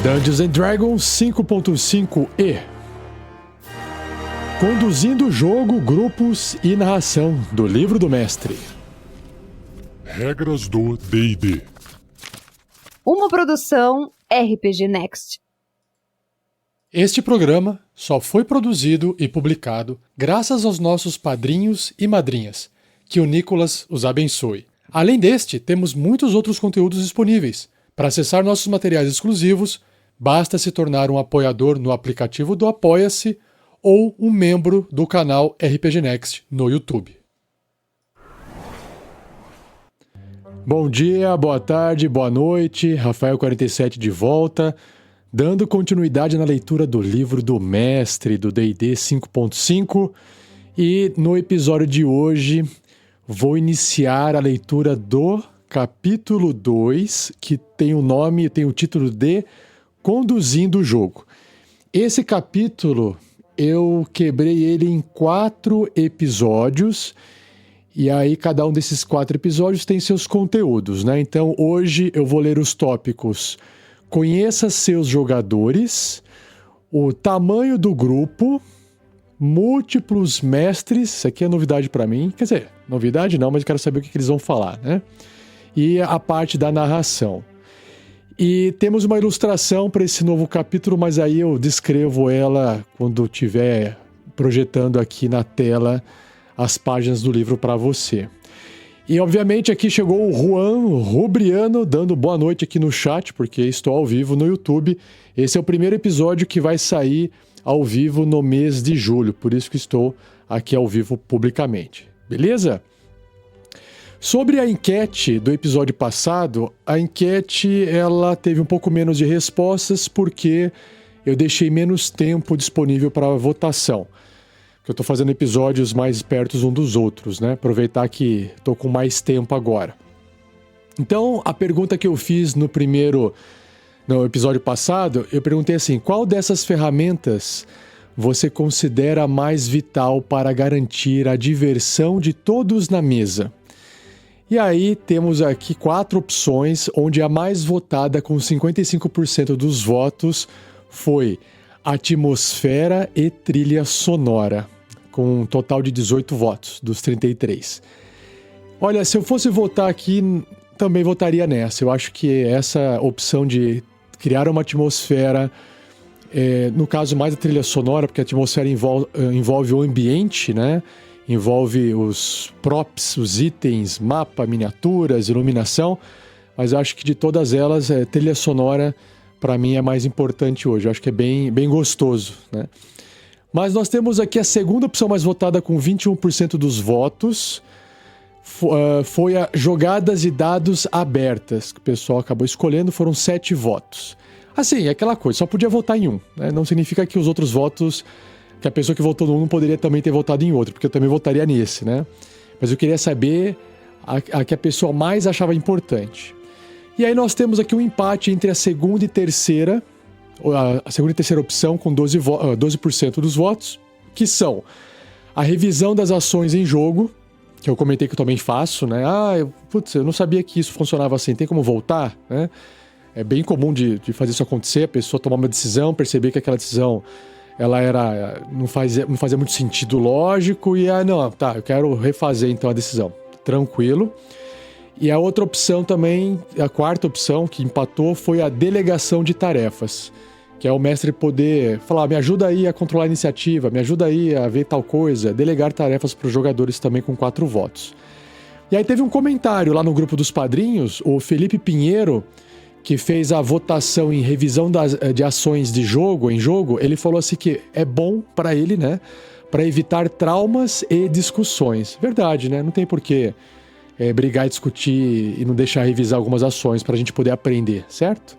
Dungeons & Dragons 5.5e. Conduzindo o jogo, grupos e narração do livro do mestre. Regras do D&D. Uma produção RPG Next. Este programa só foi produzido e publicado graças aos nossos padrinhos e madrinhas. Que o Nicolas os abençoe. Além deste, temos muitos outros conteúdos disponíveis. Para acessar nossos materiais exclusivos, basta se tornar um apoiador no aplicativo do Apoia-se ou um membro do canal RPG Next no YouTube. Bom dia, boa tarde, boa noite, Rafael47 de volta, dando continuidade na leitura do livro do mestre do D&D 5.5, e no episódio de hoje vou iniciar a leitura do capítulo 2, que tem o título de Conduzindo o Jogo. Esse capítulo eu quebrei ele em 4 episódios, e aí cada um desses 4 episódios tem seus conteúdos, né? Então hoje eu vou ler os tópicos: conheça seus jogadores, o tamanho do grupo, múltiplos mestres, isso aqui é novidade para mim, quer dizer, novidade não, mas eu quero saber o que eles vão falar, né? E a parte da narração. E temos uma ilustração para esse novo capítulo, mas aí eu descrevo ela quando estiver projetando aqui na tela as páginas do livro para você. E obviamente aqui chegou o Juan Rubriano dando boa noite aqui no chat, porque estou ao vivo no YouTube. Esse é o primeiro episódio que vai sair ao vivo no mês de julho, por isso que estou aqui ao vivo publicamente. Beleza? Sobre a enquete do episódio passado, a enquete ela teve um pouco menos de respostas porque eu deixei menos tempo disponível para votação. Eu estou fazendo episódios mais perto um dos outros, né? Aproveitar que estou com mais tempo agora. Então, a pergunta que eu fiz no episódio passado, eu perguntei assim: qual dessas ferramentas você considera mais vital para garantir a diversão de todos na mesa? E aí temos aqui 4 opções, onde a mais votada com 55% dos votos foi atmosfera e trilha sonora, com um total de 18 votos dos 33. Olha, se eu fosse votar aqui, também votaria nessa. Eu acho que essa opção de criar uma atmosfera, no caso mais a trilha sonora, porque a atmosfera envolve o ambiente, né? Envolve os props, os itens, mapa, miniaturas, iluminação, mas eu acho que de todas elas, trilha sonora para mim é mais importante hoje. Eu acho que é bem gostoso, né? Mas nós temos aqui a segunda opção mais votada com 21% dos votos, foi a jogadas e dados abertas, que o pessoal acabou escolhendo, foram 7 votos. Assim, é aquela coisa, só podia votar em um, né? Não significa que os outros votos, que a pessoa que votou no um não poderia também ter votado em outro, porque eu também votaria nesse, né? Mas eu queria saber a que a pessoa mais achava importante. E aí nós temos aqui um empate entre a segunda e terceira opção, com 12% dos votos, que são a revisão das ações em jogo, que eu comentei que eu também faço, né? Eu não sabia que isso funcionava assim, tem como voltar, né? É bem comum de fazer isso acontecer, a pessoa tomar uma decisão, perceber que aquela decisão não fazia muito sentido lógico, e eu quero refazer então a decisão. Tranquilo. E a outra opção também, a quarta opção que empatou, foi a delegação de tarefas, que é o mestre poder falar: me ajuda aí a controlar a iniciativa, me ajuda aí a ver tal coisa, delegar tarefas para os jogadores também com 4 votos. E aí teve um comentário lá no grupo dos padrinhos, o Felipe Pinheiro, que fez a votação em revisão de ações em jogo, ele falou assim que é bom para ele, né, para evitar traumas e discussões. Verdade, né? Não tem porquê brigar e discutir e não deixar revisar algumas ações para a gente poder aprender, certo?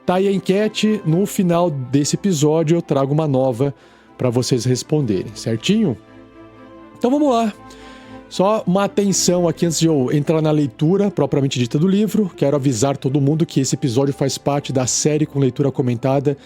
Tá aí a enquete, no final desse episódio eu trago uma nova para vocês responderem, certinho? Então vamos lá. Só uma atenção aqui antes de eu entrar na leitura propriamente dita do livro. Quero avisar todo mundo que esse episódio faz parte da série com leitura comentada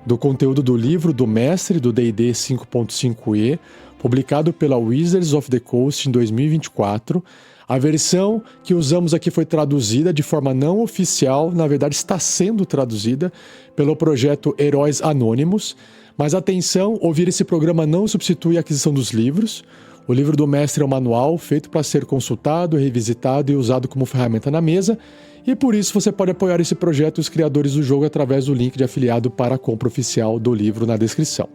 do conteúdo do livro do mestre do D&D 5.5e, publicado pela Wizards of the Coast em 2024. A versão que usamos aqui foi traduzida de forma não oficial, na verdade está sendo traduzida pelo projeto Heróis Anônimos, mas atenção, ouvir esse programa não substitui a aquisição dos livros. O livro do mestre é um manual feito para ser consultado, revisitado e usado como ferramenta na mesa, e por isso você pode apoiar esse projeto e os criadores do jogo através do link de afiliado para a compra oficial do livro na descrição.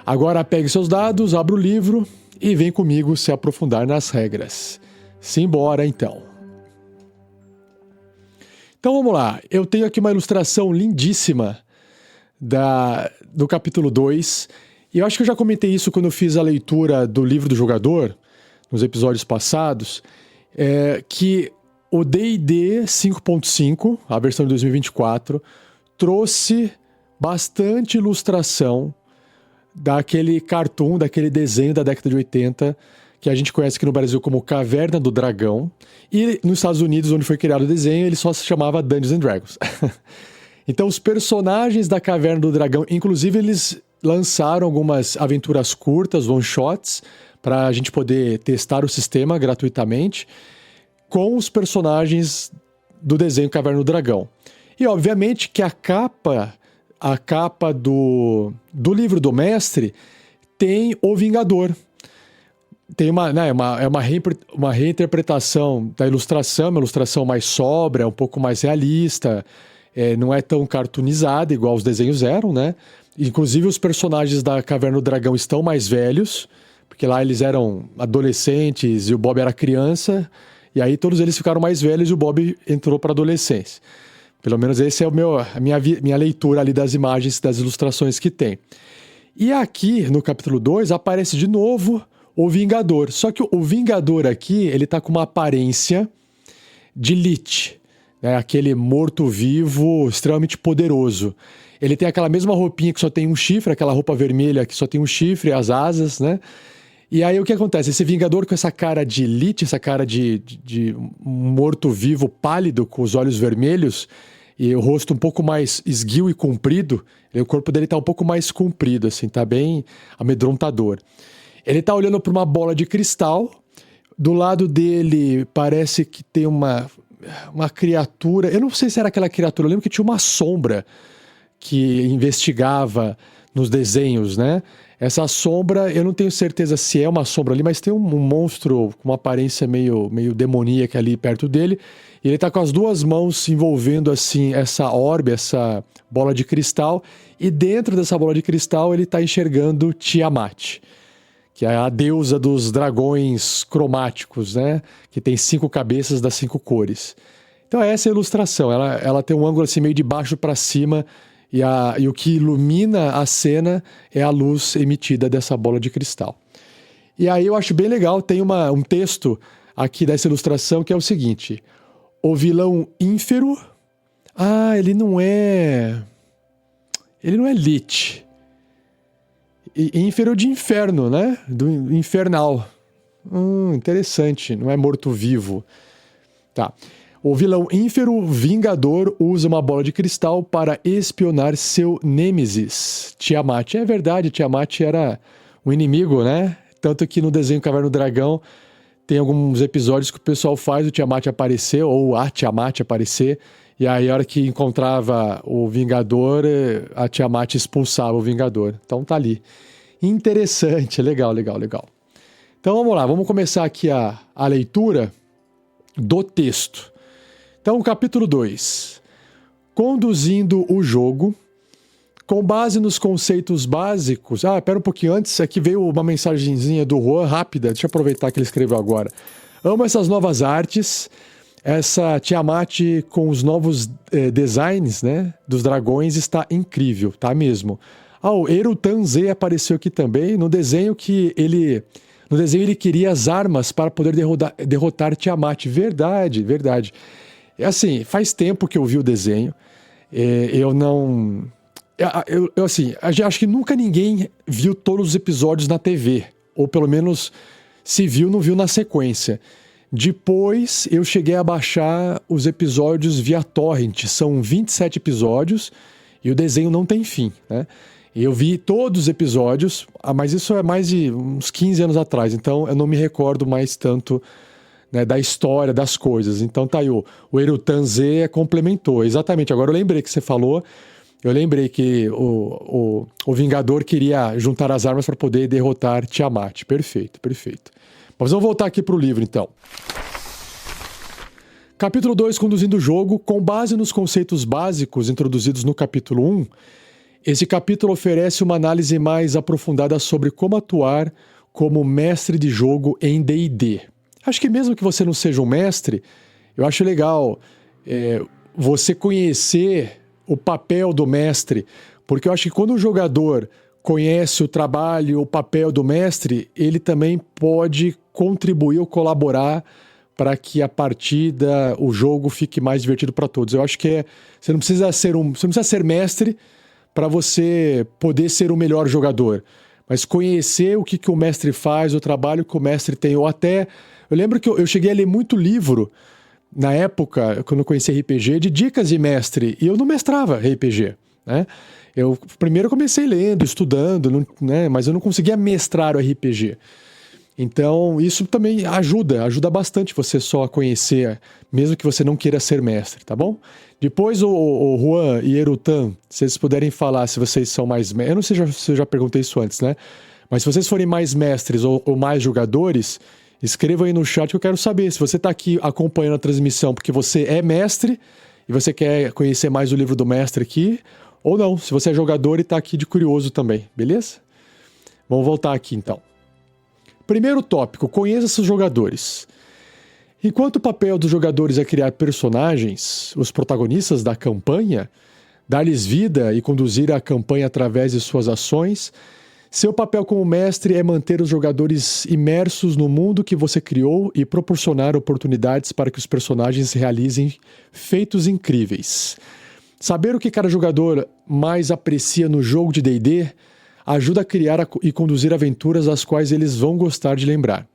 Agora pegue seus dados, abra o livro e vem comigo se aprofundar nas regras. Simbora então. Então vamos lá, eu tenho aqui uma ilustração lindíssima do capítulo 2, e eu acho que eu já comentei isso quando eu fiz a leitura do livro do jogador, nos episódios passados, que o D&D 5.5, a versão de 2024, trouxe bastante ilustração daquele cartoon, daquele desenho da década de 80, que a gente conhece aqui no Brasil como Caverna do Dragão, e nos Estados Unidos, onde foi criado o desenho, ele só se chamava Dungeons and Dragons. Então, os personagens da Caverna do Dragão, inclusive, eles lançaram algumas aventuras curtas, one-shots, para a gente poder testar o sistema gratuitamente, com os personagens do desenho Caverna do Dragão. E, obviamente, que a capa do livro do mestre tem o Vingador. Tem uma reinterpretação da ilustração, uma ilustração mais sóbria, um pouco mais realista, não é tão cartoonizada igual os desenhos eram, né? Inclusive os personagens da Caverna do Dragão estão mais velhos, porque lá eles eram adolescentes e o Bob era criança, e aí todos eles ficaram mais velhos e o Bob entrou para a adolescência. Pelo menos esse é a minha leitura ali das imagens, das ilustrações que tem. E aqui, no capítulo 2, aparece de novo o Vingador. Só que o Vingador aqui, ele tá com uma aparência de Lich, né? Aquele morto-vivo extremamente poderoso. Ele tem aquela mesma roupinha que só tem um chifre, aquela roupa vermelha que só tem um chifre, as asas, né? E aí o que acontece? Esse Vingador com essa cara de Lich, essa cara de morto-vivo pálido, com os olhos vermelhos, e o rosto um pouco mais esguio e comprido, o corpo dele tá um pouco mais comprido, assim, tá bem amedrontador. Ele tá olhando para uma bola de cristal, do lado dele parece que tem uma criatura, eu não sei se era aquela criatura, eu lembro que tinha uma sombra que investigava nos desenhos, né? Essa sombra, eu não tenho certeza se é uma sombra ali, mas tem um monstro com uma aparência meio demoníaca ali perto dele, e ele tá com as duas mãos envolvendo assim essa orbe, essa bola de cristal, e dentro dessa bola de cristal ele tá enxergando Tiamat, que é a deusa dos dragões cromáticos, né? Que tem 5 cabeças das 5 cores. Então essa é a ilustração, ela tem um ângulo assim meio de baixo para cima, e o que ilumina a cena é a luz emitida dessa bola de cristal. E aí eu acho bem legal, tem um texto aqui dessa ilustração que é o seguinte: o vilão Ínfero, ele não é Lich. Ínfero de inferno, né? Do infernal. Interessante, não é morto-vivo. Tá. O vilão Ínfero Vingador usa uma bola de cristal para espionar seu nêmesis, Tiamat. É verdade, Tiamat era um inimigo, né? Tanto que no desenho Caverna do Dragão tem alguns episódios que o pessoal faz o Tiamat aparecer, ou a Tiamat aparecer, e aí a hora que encontrava o Vingador, a Tiamat expulsava o Vingador. Então tá ali. Interessante, legal. Então vamos lá, vamos começar aqui a leitura do texto. Então, capítulo 2. Conduzindo o jogo, com base nos conceitos básicos... Pera um pouquinho, antes aqui veio uma mensagenzinha do Juan, rápida, deixa eu aproveitar que ele escreveu agora. Amo essas novas artes, essa Tiamat com os novos designs, né, dos dragões está incrível, tá mesmo. O Erutan Z apareceu aqui também, no desenho ele queria as armas para poder derrotar Tiamat. Verdade. Assim, faz tempo que eu vi o desenho. Acho que nunca ninguém viu todos os episódios na TV. Ou pelo menos, se viu, não viu na sequência. Depois, eu cheguei a baixar os episódios via torrent. São 27 episódios e o desenho não tem fim, né? Eu vi todos os episódios, mas isso é mais de uns 15 anos atrás, então eu não me recordo mais tanto né, da história das coisas. Então tá aí, o Erutan Z complementou. Exatamente, agora eu lembrei que você falou, eu lembrei que o Vingador queria juntar as armas para poder derrotar Tiamat. Perfeito, perfeito. Mas vamos voltar aqui pro livro, então. Capítulo 2, conduzindo o jogo. Com base nos conceitos básicos introduzidos no capítulo 1, esse capítulo oferece uma análise mais aprofundada sobre como atuar como mestre de jogo em D&D. Acho que mesmo que você não seja um mestre, eu acho legal você conhecer o papel do mestre, porque eu acho que quando o jogador conhece o trabalho, o papel do mestre, ele também pode contribuir ou colaborar para que a partida, o jogo fique mais divertido para todos. Eu acho que você não precisa ser mestre para você poder ser o melhor jogador, mas conhecer o que o mestre faz, o trabalho que o mestre tem, ou até... Eu lembro que eu cheguei a ler muito livro, na época, quando eu conheci RPG, de dicas de mestre, e eu não mestrava RPG, né? Eu primeiro comecei lendo, estudando, né? Mas eu não conseguia mestrar o RPG. Então, isso também ajuda bastante você só conhecer, mesmo que você não queira ser mestre, tá bom? Depois o Juan e Erutan, se vocês puderem falar se vocês são mais... Eu não sei se eu já perguntei isso antes, né? Mas se vocês forem mais mestres ou mais jogadores, escreva aí no chat que eu quero saber se você está aqui acompanhando a transmissão porque você é mestre e você quer conhecer mais o livro do mestre aqui, ou não, se você é jogador e está aqui de curioso também, beleza? Vamos voltar aqui então. Primeiro tópico, conheça seus jogadores. Enquanto o papel dos jogadores é criar personagens, os protagonistas da campanha, dar-lhes vida e conduzir a campanha através de suas ações, seu papel como mestre é manter os jogadores imersos no mundo que você criou e proporcionar oportunidades para que os personagens realizem feitos incríveis. Saber o que cada jogador mais aprecia no jogo de D&D ajuda a criar e conduzir aventuras às quais eles vão gostar de lembrar.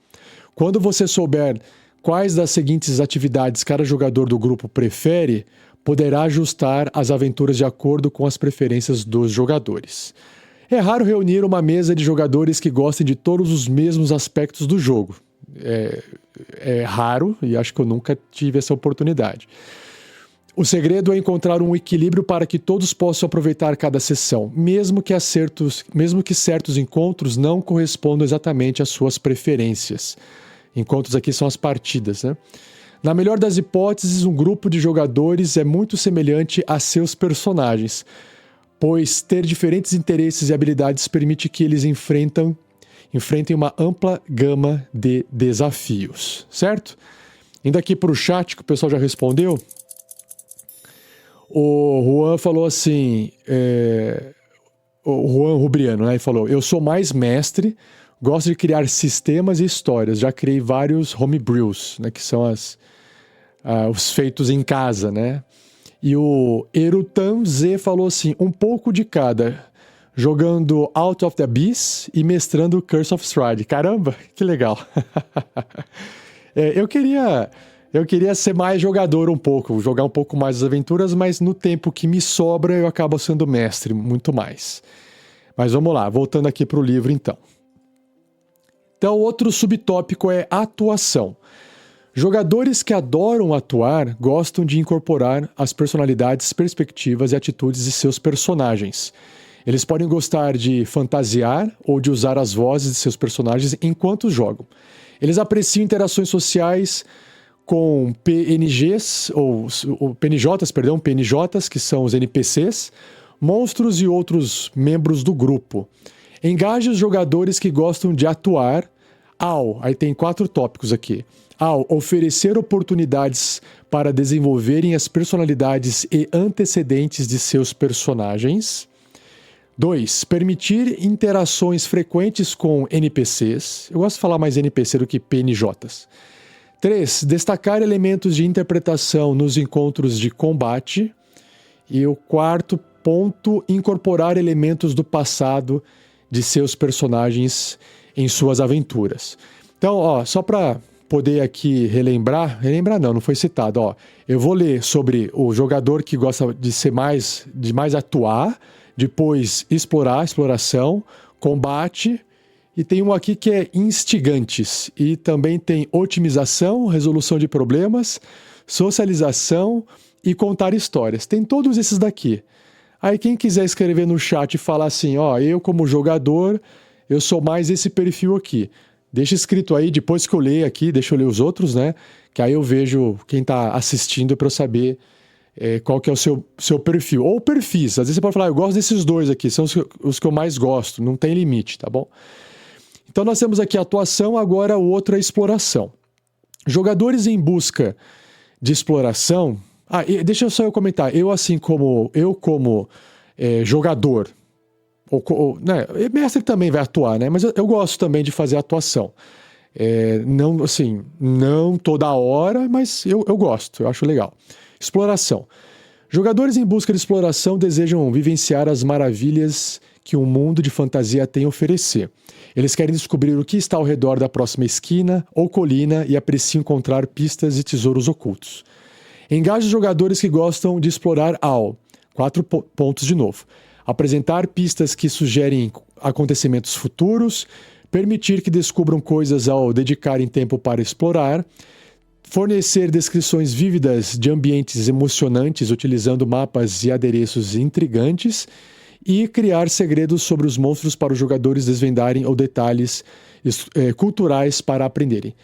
Quando você souber quais das seguintes atividades cada jogador do grupo prefere, poderá ajustar as aventuras de acordo com as preferências dos jogadores. É raro reunir uma mesa de jogadores que gostem de todos os mesmos aspectos do jogo. É raro e acho que eu nunca tive essa oportunidade. O segredo é encontrar um equilíbrio para que todos possam aproveitar cada sessão, mesmo que certos encontros não correspondam exatamente às suas preferências. Encontros aqui são as partidas, né? Na melhor das hipóteses, um grupo de jogadores é muito semelhante a seus personagens, pois ter diferentes interesses e habilidades permite que eles enfrentem uma ampla gama de desafios, certo? Indo aqui para o chat, que o pessoal já respondeu, o Juan falou assim, o Juan Rubriano, né, ele falou, eu sou mais mestre, gosto de criar sistemas e histórias, já criei vários homebrews, né, que são os feitos em casa, né? E o Erutan Z falou assim, um pouco de cada, jogando Out of the Abyss e mestrando Curse of Strahd. Caramba, que legal. Eu queria ser mais jogador um pouco, jogar um pouco mais as aventuras, mas no tempo que me sobra eu acabo sendo mestre, muito mais. Mas vamos lá, voltando aqui para o livro então. Então, outro subtópico é atuação. Jogadores que adoram atuar gostam de incorporar as personalidades, perspectivas e atitudes de seus personagens. Eles podem gostar de fantasiar ou de usar as vozes de seus personagens enquanto jogam. Eles apreciam interações sociais com PNGs, ou PNJs, que são os NPCs, monstros e outros membros do grupo. Engaje os jogadores que gostam de atuar aí tem 4 tópicos aqui. Ao oferecer oportunidades para desenvolverem as personalidades e antecedentes de seus personagens. 2. Permitir interações frequentes com NPCs. Eu gosto de falar mais NPC do que PNJs. 3. Destacar elementos de interpretação nos encontros de combate. E o 4º ponto, incorporar elementos do passado de seus personagens em suas aventuras. Então, só para poder aqui relembrar não foi citado, eu vou ler sobre o jogador que gosta de mais atuar, depois exploração, combate E tem um aqui que é instigantes. E também tem otimização, resolução de problemas, socialização e contar histórias. Tem todos esses daqui. Aí quem quiser escrever no chat e falar assim, ó, eu como jogador, eu sou mais esse perfil aqui. Deixa escrito aí, depois que eu ler aqui, deixa eu ler os outros, né? Que aí eu vejo quem tá assistindo para eu saber qual que é o seu perfil. Ou perfis, às vezes você pode falar, eu gosto desses dois aqui, são os que eu mais gosto, não tem limite, tá bom? Então nós temos aqui a atuação, agora o outro é a exploração. Jogadores em busca de exploração... deixa só eu comentar, eu como jogador, né, mestre também vai atuar, né? Mas eu gosto também de fazer atuação. Não toda hora, mas eu gosto, eu acho legal. Exploração. Jogadores em busca de exploração desejam vivenciar as maravilhas que um mundo de fantasia tem a oferecer. Eles querem descobrir o que está ao redor da próxima esquina ou colina e apreciam encontrar pistas e tesouros ocultos. Engaje jogadores que gostam de explorar 4 pontos de novo. Apresentar pistas que sugerem acontecimentos futuros, permitir que descubram coisas ao dedicarem tempo para explorar, fornecer descrições vívidas de ambientes emocionantes utilizando mapas e adereços intrigantes e criar segredos sobre os monstros para os jogadores desvendarem ou detalhes culturais para aprenderem.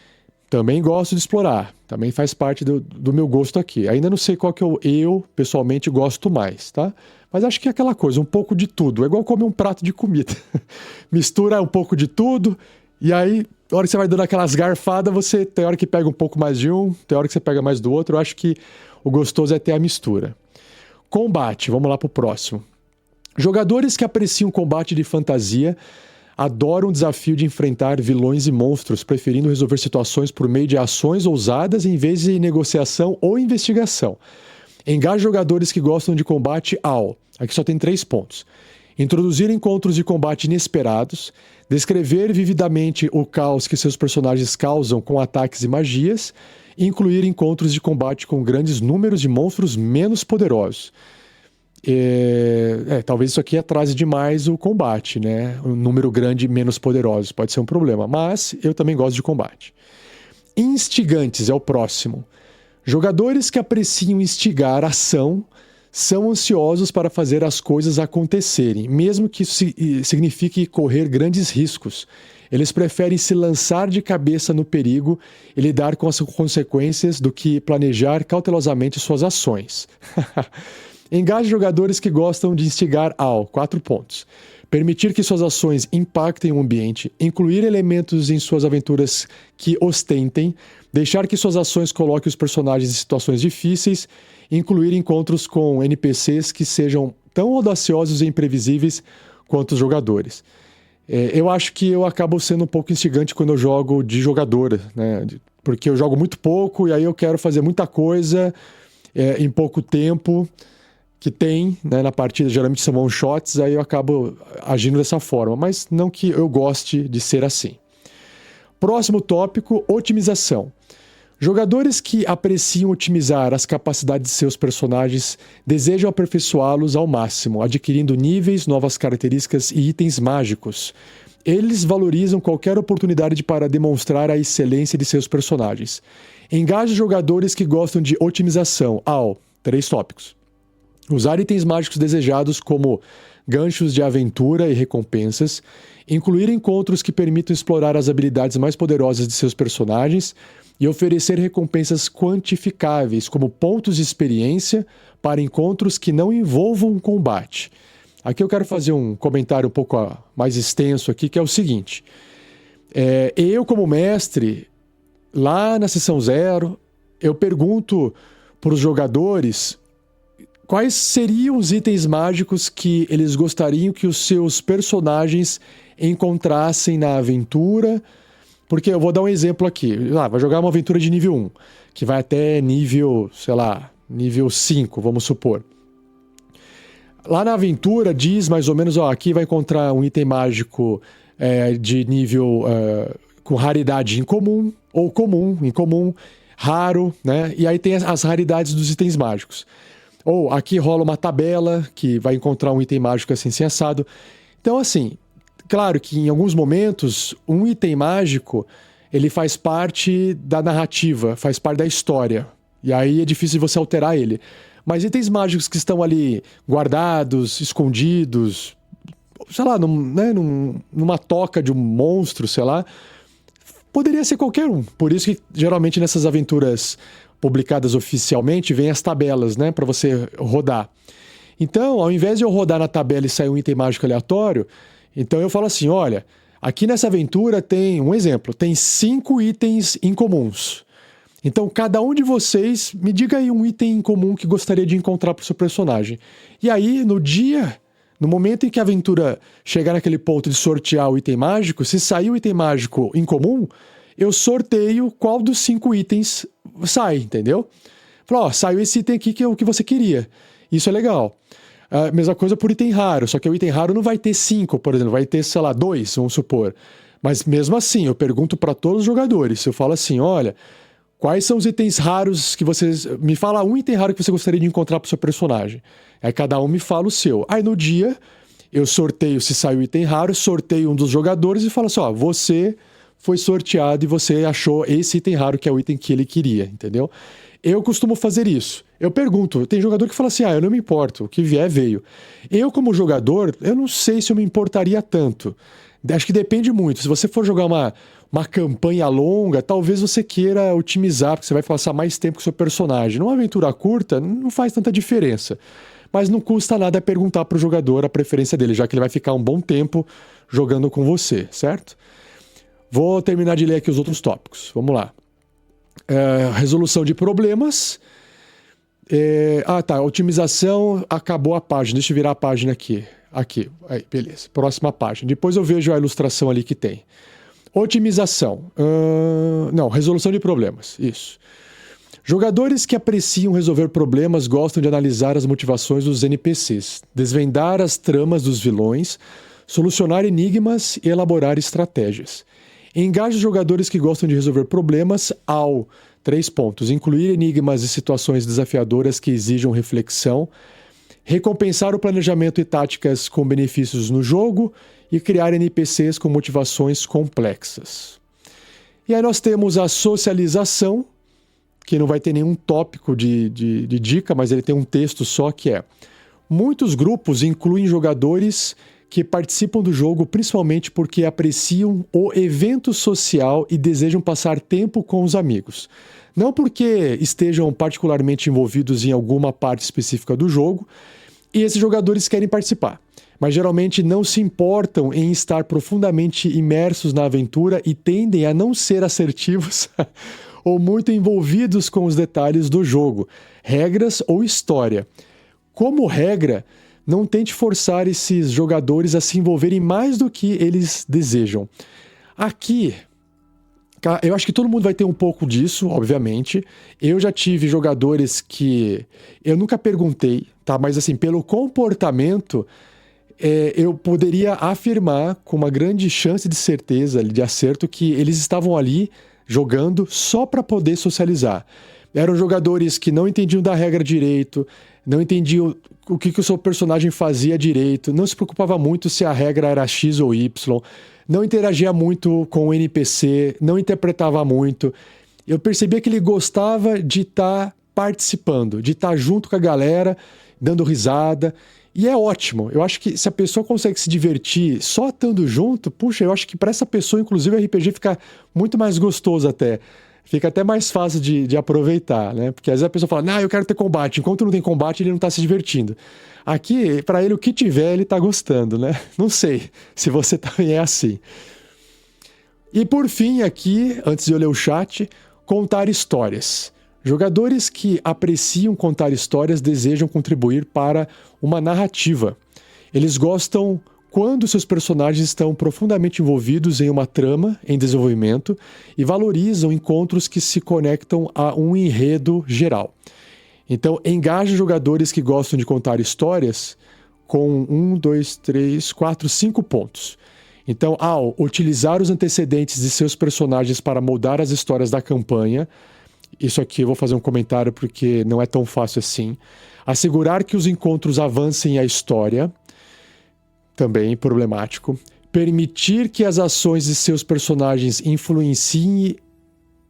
Também gosto de explorar, também faz parte do meu gosto aqui. Ainda não sei qual que eu pessoalmente gosto mais, tá? Mas acho que é aquela coisa, um pouco de tudo. É igual comer um prato de comida. Mistura um pouco de tudo e aí, na hora que você vai dando aquelas garfadas, você tem hora que pega um pouco mais de um, tem hora que você pega mais do outro. Eu acho que o gostoso é ter a mistura. Combate, vamos lá pro próximo. Jogadores que apreciam combate de fantasia adoram o desafio de enfrentar vilões e monstros, preferindo resolver situações por meio de ações ousadas em vez de negociação ou investigação. Engaje jogadores que gostam de combate aqui só tem 3 pontos. Introduzir encontros de combate inesperados, descrever vividamente o caos que seus personagens causam com ataques e magias, e incluir encontros de combate com grandes números de monstros menos poderosos. Talvez isso aqui atrase demais o combate, né? Um número grande e menos poderosos pode ser um problema, mas eu também gosto de combate. Instigantes é o próximo. Jogadores que apreciam instigar ação são ansiosos para fazer as coisas acontecerem, mesmo que isso signifique correr grandes riscos. Eles preferem se lançar de cabeça no perigo e lidar com as consequências do que planejar cautelosamente suas ações. Engaje jogadores que gostam de instigar 4 pontos. Permitir que suas ações impactem o ambiente, incluir elementos em suas aventuras que ostentem, deixar que suas ações coloquem os personagens em situações difíceis, incluir encontros com NPCs que sejam tão audaciosos e imprevisíveis quanto os jogadores. Eu acho que eu acabo sendo um pouco instigante quando eu jogo de jogador, né? Porque eu jogo muito pouco e aí eu quero fazer muita coisa em pouco tempo que tem, né, na partida, geralmente são one-shots, aí eu acabo agindo dessa forma, mas não que eu goste de ser assim. Próximo tópico, otimização. Jogadores que apreciam otimizar as capacidades de seus personagens desejam aperfeiçoá-los ao máximo, adquirindo níveis, novas características e itens mágicos. Eles valorizam qualquer oportunidade para demonstrar a excelência de seus personagens. Engaje jogadores que gostam de otimização 3 tópicos. Usar itens mágicos desejados como ganchos de aventura e recompensas, incluir encontros que permitam explorar as habilidades mais poderosas de seus personagens e oferecer recompensas quantificáveis como pontos de experiência para encontros que não envolvam combate. Aqui eu quero fazer um comentário um pouco mais extenso aqui, que é o seguinte. Eu como mestre, lá na sessão 0, eu pergunto para os jogadores quais seriam os itens mágicos que eles gostariam que os seus personagens encontrassem na aventura. Porque eu vou dar um exemplo aqui. Vai jogar uma aventura de nível 1, que vai até nível, nível 5, vamos supor. Lá na aventura diz mais ou menos, aqui vai encontrar um item mágico de nível com raridade incomum, ou comum, incomum, raro, né? E aí tem as raridades dos itens mágicos. Ou aqui rola uma tabela que vai encontrar um item mágico assim assado. Então, assim, claro que em alguns momentos, um item mágico, ele faz parte da narrativa, faz parte da história. E aí é difícil você alterar ele. Mas itens mágicos que estão ali guardados, escondidos, sei lá, numa toca de um monstro, sei lá, poderia ser qualquer um. Por isso que, geralmente, nessas aventuras publicadas oficialmente, vem as tabelas, né, para você rodar. Então, ao invés de eu rodar na tabela e sair um item mágico aleatório, então eu falo assim, olha, aqui nessa aventura tem, um exemplo, tem 5 itens incomuns. Então, cada um de vocês me diga aí um item incomum que gostaria de encontrar para o seu personagem. E aí, no momento em que a aventura chegar naquele ponto de sortear o item mágico, se sair o item mágico incomum, eu sorteio qual dos 5 itens sai, entendeu? Falo, ó, saiu esse item aqui que é o que você queria. Isso é legal. A mesma coisa por item raro, só que o item raro não vai ter 5, por exemplo, vai ter, sei lá, 2, vamos supor. Mas mesmo assim, eu pergunto para todos os jogadores, eu falo assim, olha, quais são os itens raros que vocês... Me fala um item raro que você gostaria de encontrar pro seu personagem. Aí cada um me fala o seu. Aí no dia, eu sorteio, se saiu item raro, sorteio um dos jogadores e falo assim, ó, você foi sorteado e você achou esse item raro que é o item que ele queria, entendeu? Eu costumo fazer isso. Eu pergunto, tem jogador que fala assim, eu não me importo, o que vier veio. Eu como jogador, eu não sei se eu me importaria tanto. Acho que depende muito. Se você for jogar uma campanha longa, talvez você queira otimizar, porque você vai passar mais tempo com o seu personagem. Numa aventura curta, não faz tanta diferença. Mas não custa nada perguntar para o jogador a preferência dele, já que ele vai ficar um bom tempo jogando com você, certo? Vou terminar de ler aqui os outros tópicos. Vamos lá. Resolução de problemas. Otimização, acabou a página. Deixa eu virar a página aqui. Aqui, aí, beleza. Próxima página. Depois eu vejo a ilustração ali que tem. Otimização. Resolução de problemas. Isso. Jogadores que apreciam resolver problemas gostam de analisar as motivações dos NPCs, desvendar as tramas dos vilões, solucionar enigmas e elaborar estratégias. Engaje jogadores que gostam de resolver problemas ao 3 pontos. Incluir enigmas e situações desafiadoras que exijam reflexão, recompensar o planejamento e táticas com benefícios no jogo e criar NPCs com motivações complexas. E aí nós temos a socialização, que não vai ter nenhum tópico de dica, mas ele tem um texto só que é: muitos grupos incluem jogadores que participam do jogo principalmente porque apreciam o evento social e desejam passar tempo com os amigos. Não porque estejam particularmente envolvidos em alguma parte específica do jogo, e esses jogadores querem participar, mas geralmente não se importam em estar profundamente imersos na aventura e tendem a não ser assertivos ou muito envolvidos com os detalhes do jogo, regras ou história. Como regra, não tente forçar esses jogadores a se envolverem mais do que eles desejam. Aqui, eu acho que todo mundo vai ter um pouco disso, obviamente. Eu já tive jogadores que eu nunca perguntei, tá? Mas assim, pelo comportamento, eu poderia afirmar com uma grande chance de certeza, de acerto, que eles estavam ali jogando só para poder socializar. Eram jogadores que não entendiam da regra direito, não entendiam o que o seu personagem fazia direito, não se preocupava muito se a regra era X ou Y, não interagia muito com o NPC, não interpretava muito. Eu percebia que ele gostava de estar participando, de estar junto com a galera, dando risada. E é ótimo. Eu acho que se a pessoa consegue se divertir só estando junto, puxa, eu acho que para essa pessoa, inclusive, o RPG fica muito mais gostoso até. Fica até mais fácil de aproveitar, né? Porque às vezes a pessoa fala, eu quero ter combate. Enquanto não tem combate, ele não tá se divertindo. Aqui, para ele, o que tiver, ele tá gostando, né? Não sei se você também é assim. E por fim, aqui, antes de eu ler o chat, contar histórias. Jogadores que apreciam contar histórias desejam contribuir para uma narrativa. Eles gostam quando seus personagens estão profundamente envolvidos em uma trama em desenvolvimento e valorizam encontros que se conectam a um enredo geral. Então, engaje jogadores que gostam de contar histórias com 5 pontos. Então, ao utilizar os antecedentes de seus personagens para moldar as histórias da campanha, isso aqui eu vou fazer um comentário porque não é tão fácil assim. Assegurar que os encontros avancem a história, também problemático. permitir que as ações de seus personagens influenciem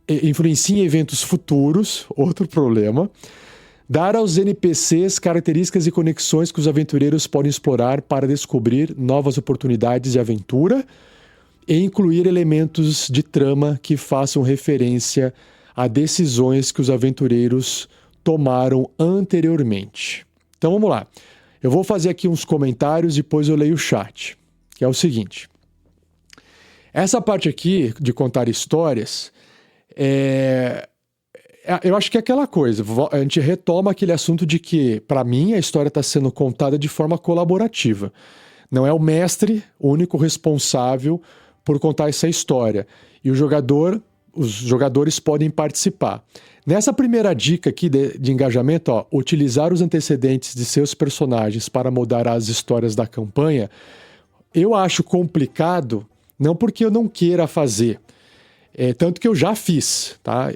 eventos futuros, outro problema. Dar aos NPCs características e conexões que os aventureiros podem explorar para descobrir novas oportunidades de aventura e incluir elementos de trama que façam referência a decisões que os aventureiros tomaram anteriormente. Então vamos lá. Eu vou fazer aqui uns comentários, depois eu leio o chat, que é o seguinte. Essa parte aqui de contar histórias, eu acho que é aquela coisa, a gente retoma aquele assunto de que, para mim, a história está sendo contada de forma colaborativa. Não é o mestre o único responsável por contar essa história. E os jogadores podem participar. Nessa primeira dica aqui de engajamento, ó, utilizar os antecedentes de seus personagens para mudar as histórias da campanha, eu acho complicado, não porque eu não queira fazer, tanto que eu já fiz, tá?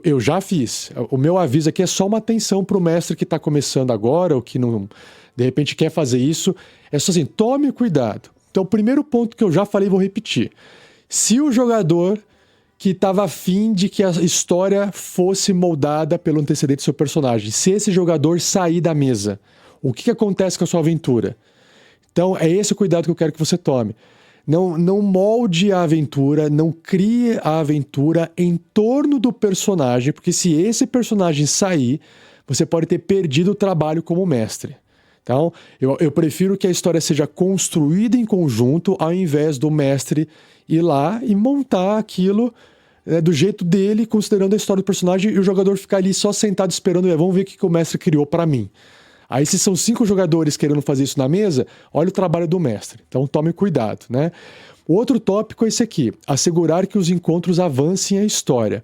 Eu já fiz. O meu aviso aqui é só uma atenção para o mestre que está começando agora, ou que não, de repente quer fazer isso. É só assim, tome cuidado. Então, o primeiro ponto que eu já falei, vou repetir. Se o jogador que estava afim de que a história fosse moldada pelo antecedente do seu personagem, se esse jogador sair da mesa, o que acontece com a sua aventura? Então, é esse o cuidado que eu quero que você tome. Não molde a aventura, não crie a aventura em torno do personagem, porque se esse personagem sair, você pode ter perdido o trabalho como mestre. Então, eu prefiro que a história seja construída em conjunto, ao invés do mestre ir lá e montar aquilo do jeito dele, considerando a história do personagem, e o jogador ficar ali só sentado esperando, vamos ver o que o mestre criou para mim. Aí, se são 5 jogadores querendo fazer isso na mesa, olha o trabalho do mestre. Então, tome cuidado, né? O outro tópico é esse aqui. Assegurar que os encontros avancem a história.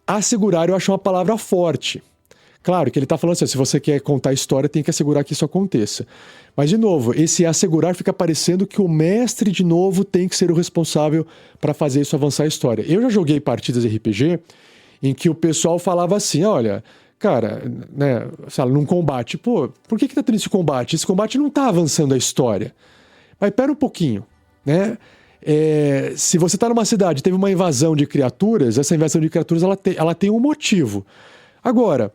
Assegurar, eu acho uma palavra forte. Claro que ele está falando assim, se você quer contar a história, tem que assegurar que isso aconteça. Mas, de novo, esse assegurar fica parecendo que o mestre, de novo, tem que ser o responsável para fazer isso avançar a história. Eu já joguei partidas RPG em que o pessoal falava assim, olha... Cara, né, sabe, num combate, por que tá tendo esse combate? Esse combate não tá avançando a história. Mas pera um pouquinho, né? Se você tá numa cidade, teve uma invasão de criaturas, essa invasão de criaturas, ela tem um motivo. Agora,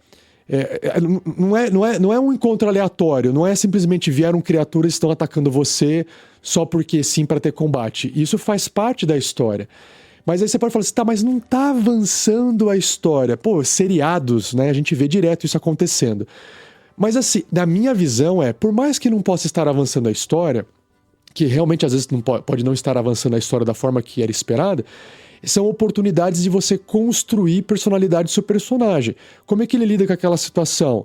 não é um encontro aleatório, não é simplesmente vieram criaturas e estão atacando você só porque sim, para ter combate. Isso faz parte da história. Mas aí você pode falar assim, tá, mas não tá avançando a história. Pô, seriados, né? A gente vê direto isso acontecendo. Mas assim, na minha visão por mais que não possa estar avançando a história, que realmente às vezes pode não estar avançando a história da forma que era esperada, são oportunidades de você construir personalidade do seu personagem. Como é que ele lida com aquela situação?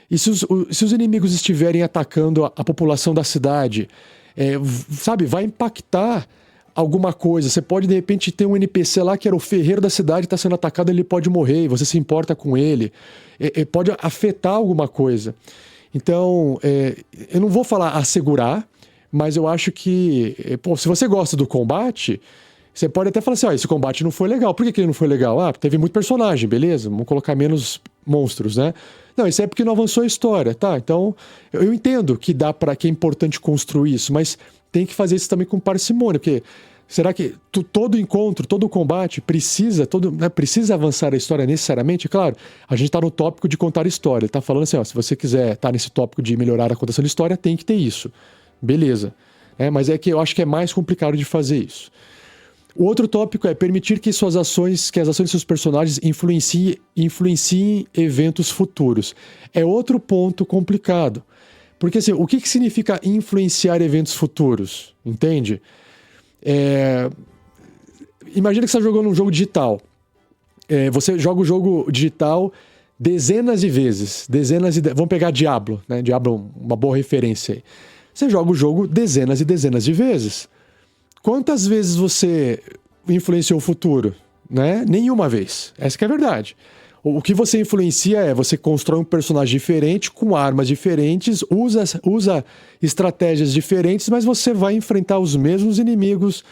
E se os inimigos estiverem atacando a população da cidade, sabe, vai impactar alguma coisa. Você pode, de repente, ter um NPC lá que era o ferreiro da cidade, está sendo atacado, ele pode morrer, e você se importa com ele. Pode afetar alguma coisa. Então, eu não vou falar assegurar, mas eu acho que, se você gosta do combate, você pode até falar assim, esse combate não foi legal. Por que ele não foi legal? Teve muito personagem, beleza? Vamos colocar menos monstros, né? Não, isso é porque não avançou a história, tá? Então, eu entendo que que é importante construir isso, mas tem que fazer isso também com parcimônia, porque será que todo encontro, todo combate precisa avançar a história necessariamente? Claro, a gente está no tópico de contar história. Ele está falando assim, se você quiser estar nesse tópico de melhorar a contação de história, tem que ter isso. Beleza. Mas é que eu acho que é mais complicado de fazer isso. O outro tópico é permitir que as ações de seus personagens influenciem eventos futuros. É outro ponto complicado. Porque assim, o que significa influenciar eventos futuros? Entende? Imagina que você está jogando um jogo digital. Você joga o jogo digital dezenas de vezes. Vamos pegar Diablo, né? Diablo é uma boa referência aí. Você joga o jogo dezenas e dezenas de vezes. Quantas vezes você influenciou o futuro? Né? Nenhuma vez. Essa que é a verdade. O que você influencia você constrói um personagem diferente, com armas diferentes, usa estratégias diferentes, mas você vai enfrentar os mesmos inimigos,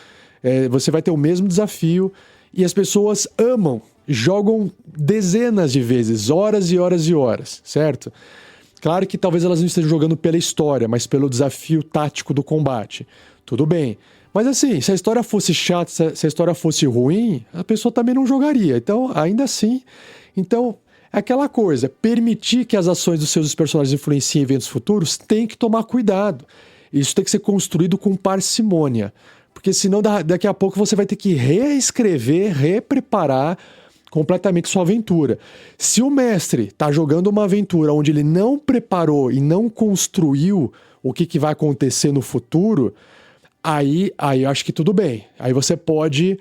você vai ter o mesmo desafio, e as pessoas jogam dezenas de vezes, horas e horas e horas, certo? Claro que talvez elas não estejam jogando pela história, mas pelo desafio tático do combate. Tudo bem. Mas assim, se a história fosse chata, se a história fosse ruim, a pessoa também não jogaria. Então, ainda assim... Então, é aquela coisa, permitir que as ações dos seus personagens influenciem eventos futuros, tem que tomar cuidado. Isso tem que ser construído com parcimônia. Porque senão, daqui a pouco, você vai ter que reescrever, repreparar completamente sua aventura. Se o mestre está jogando uma aventura onde ele não preparou e não construiu o que vai acontecer no futuro, aí eu acho que tudo bem. Aí você pode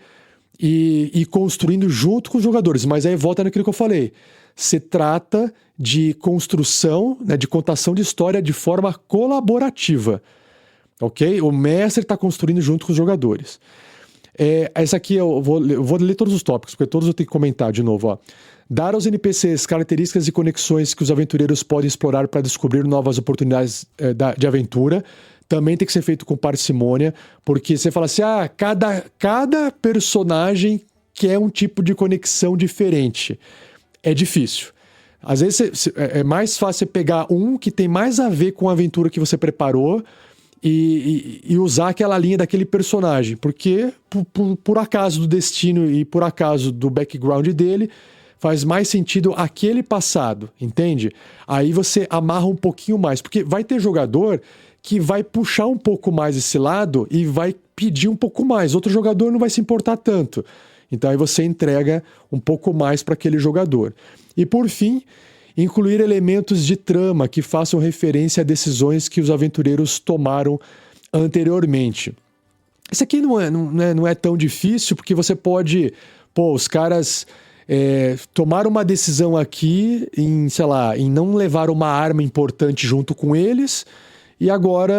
ir construindo junto com os jogadores. Mas aí volta naquilo que eu falei. Se trata de construção, né, de contação de história de forma colaborativa. Ok? O mestre está construindo junto com os jogadores. Essa aqui eu vou ler todos os tópicos, porque todos eu tenho que comentar de novo. Ó. Dar aos NPCs características e conexões que os aventureiros podem explorar para descobrir novas oportunidades de aventura. Também tem que ser feito com parcimônia, porque você fala assim, cada personagem quer um tipo de conexão diferente. É difícil. Às vezes é mais fácil você pegar um que tem mais a ver com a aventura que você preparou e usar aquela linha daquele personagem, porque por acaso do destino e por acaso do background dele, faz mais sentido aquele passado, entende? Aí você amarra um pouquinho mais, porque vai ter jogador que vai puxar um pouco mais esse lado e vai pedir um pouco mais. Outro jogador não vai se importar tanto. Então aí você entrega um pouco mais para aquele jogador. E por fim, incluir elementos de trama que façam referência a decisões que os aventureiros tomaram anteriormente. Isso aqui não é tão difícil, porque você pode... os caras tomaram uma decisão aqui em, sei lá, em não levar uma arma importante junto com eles... E agora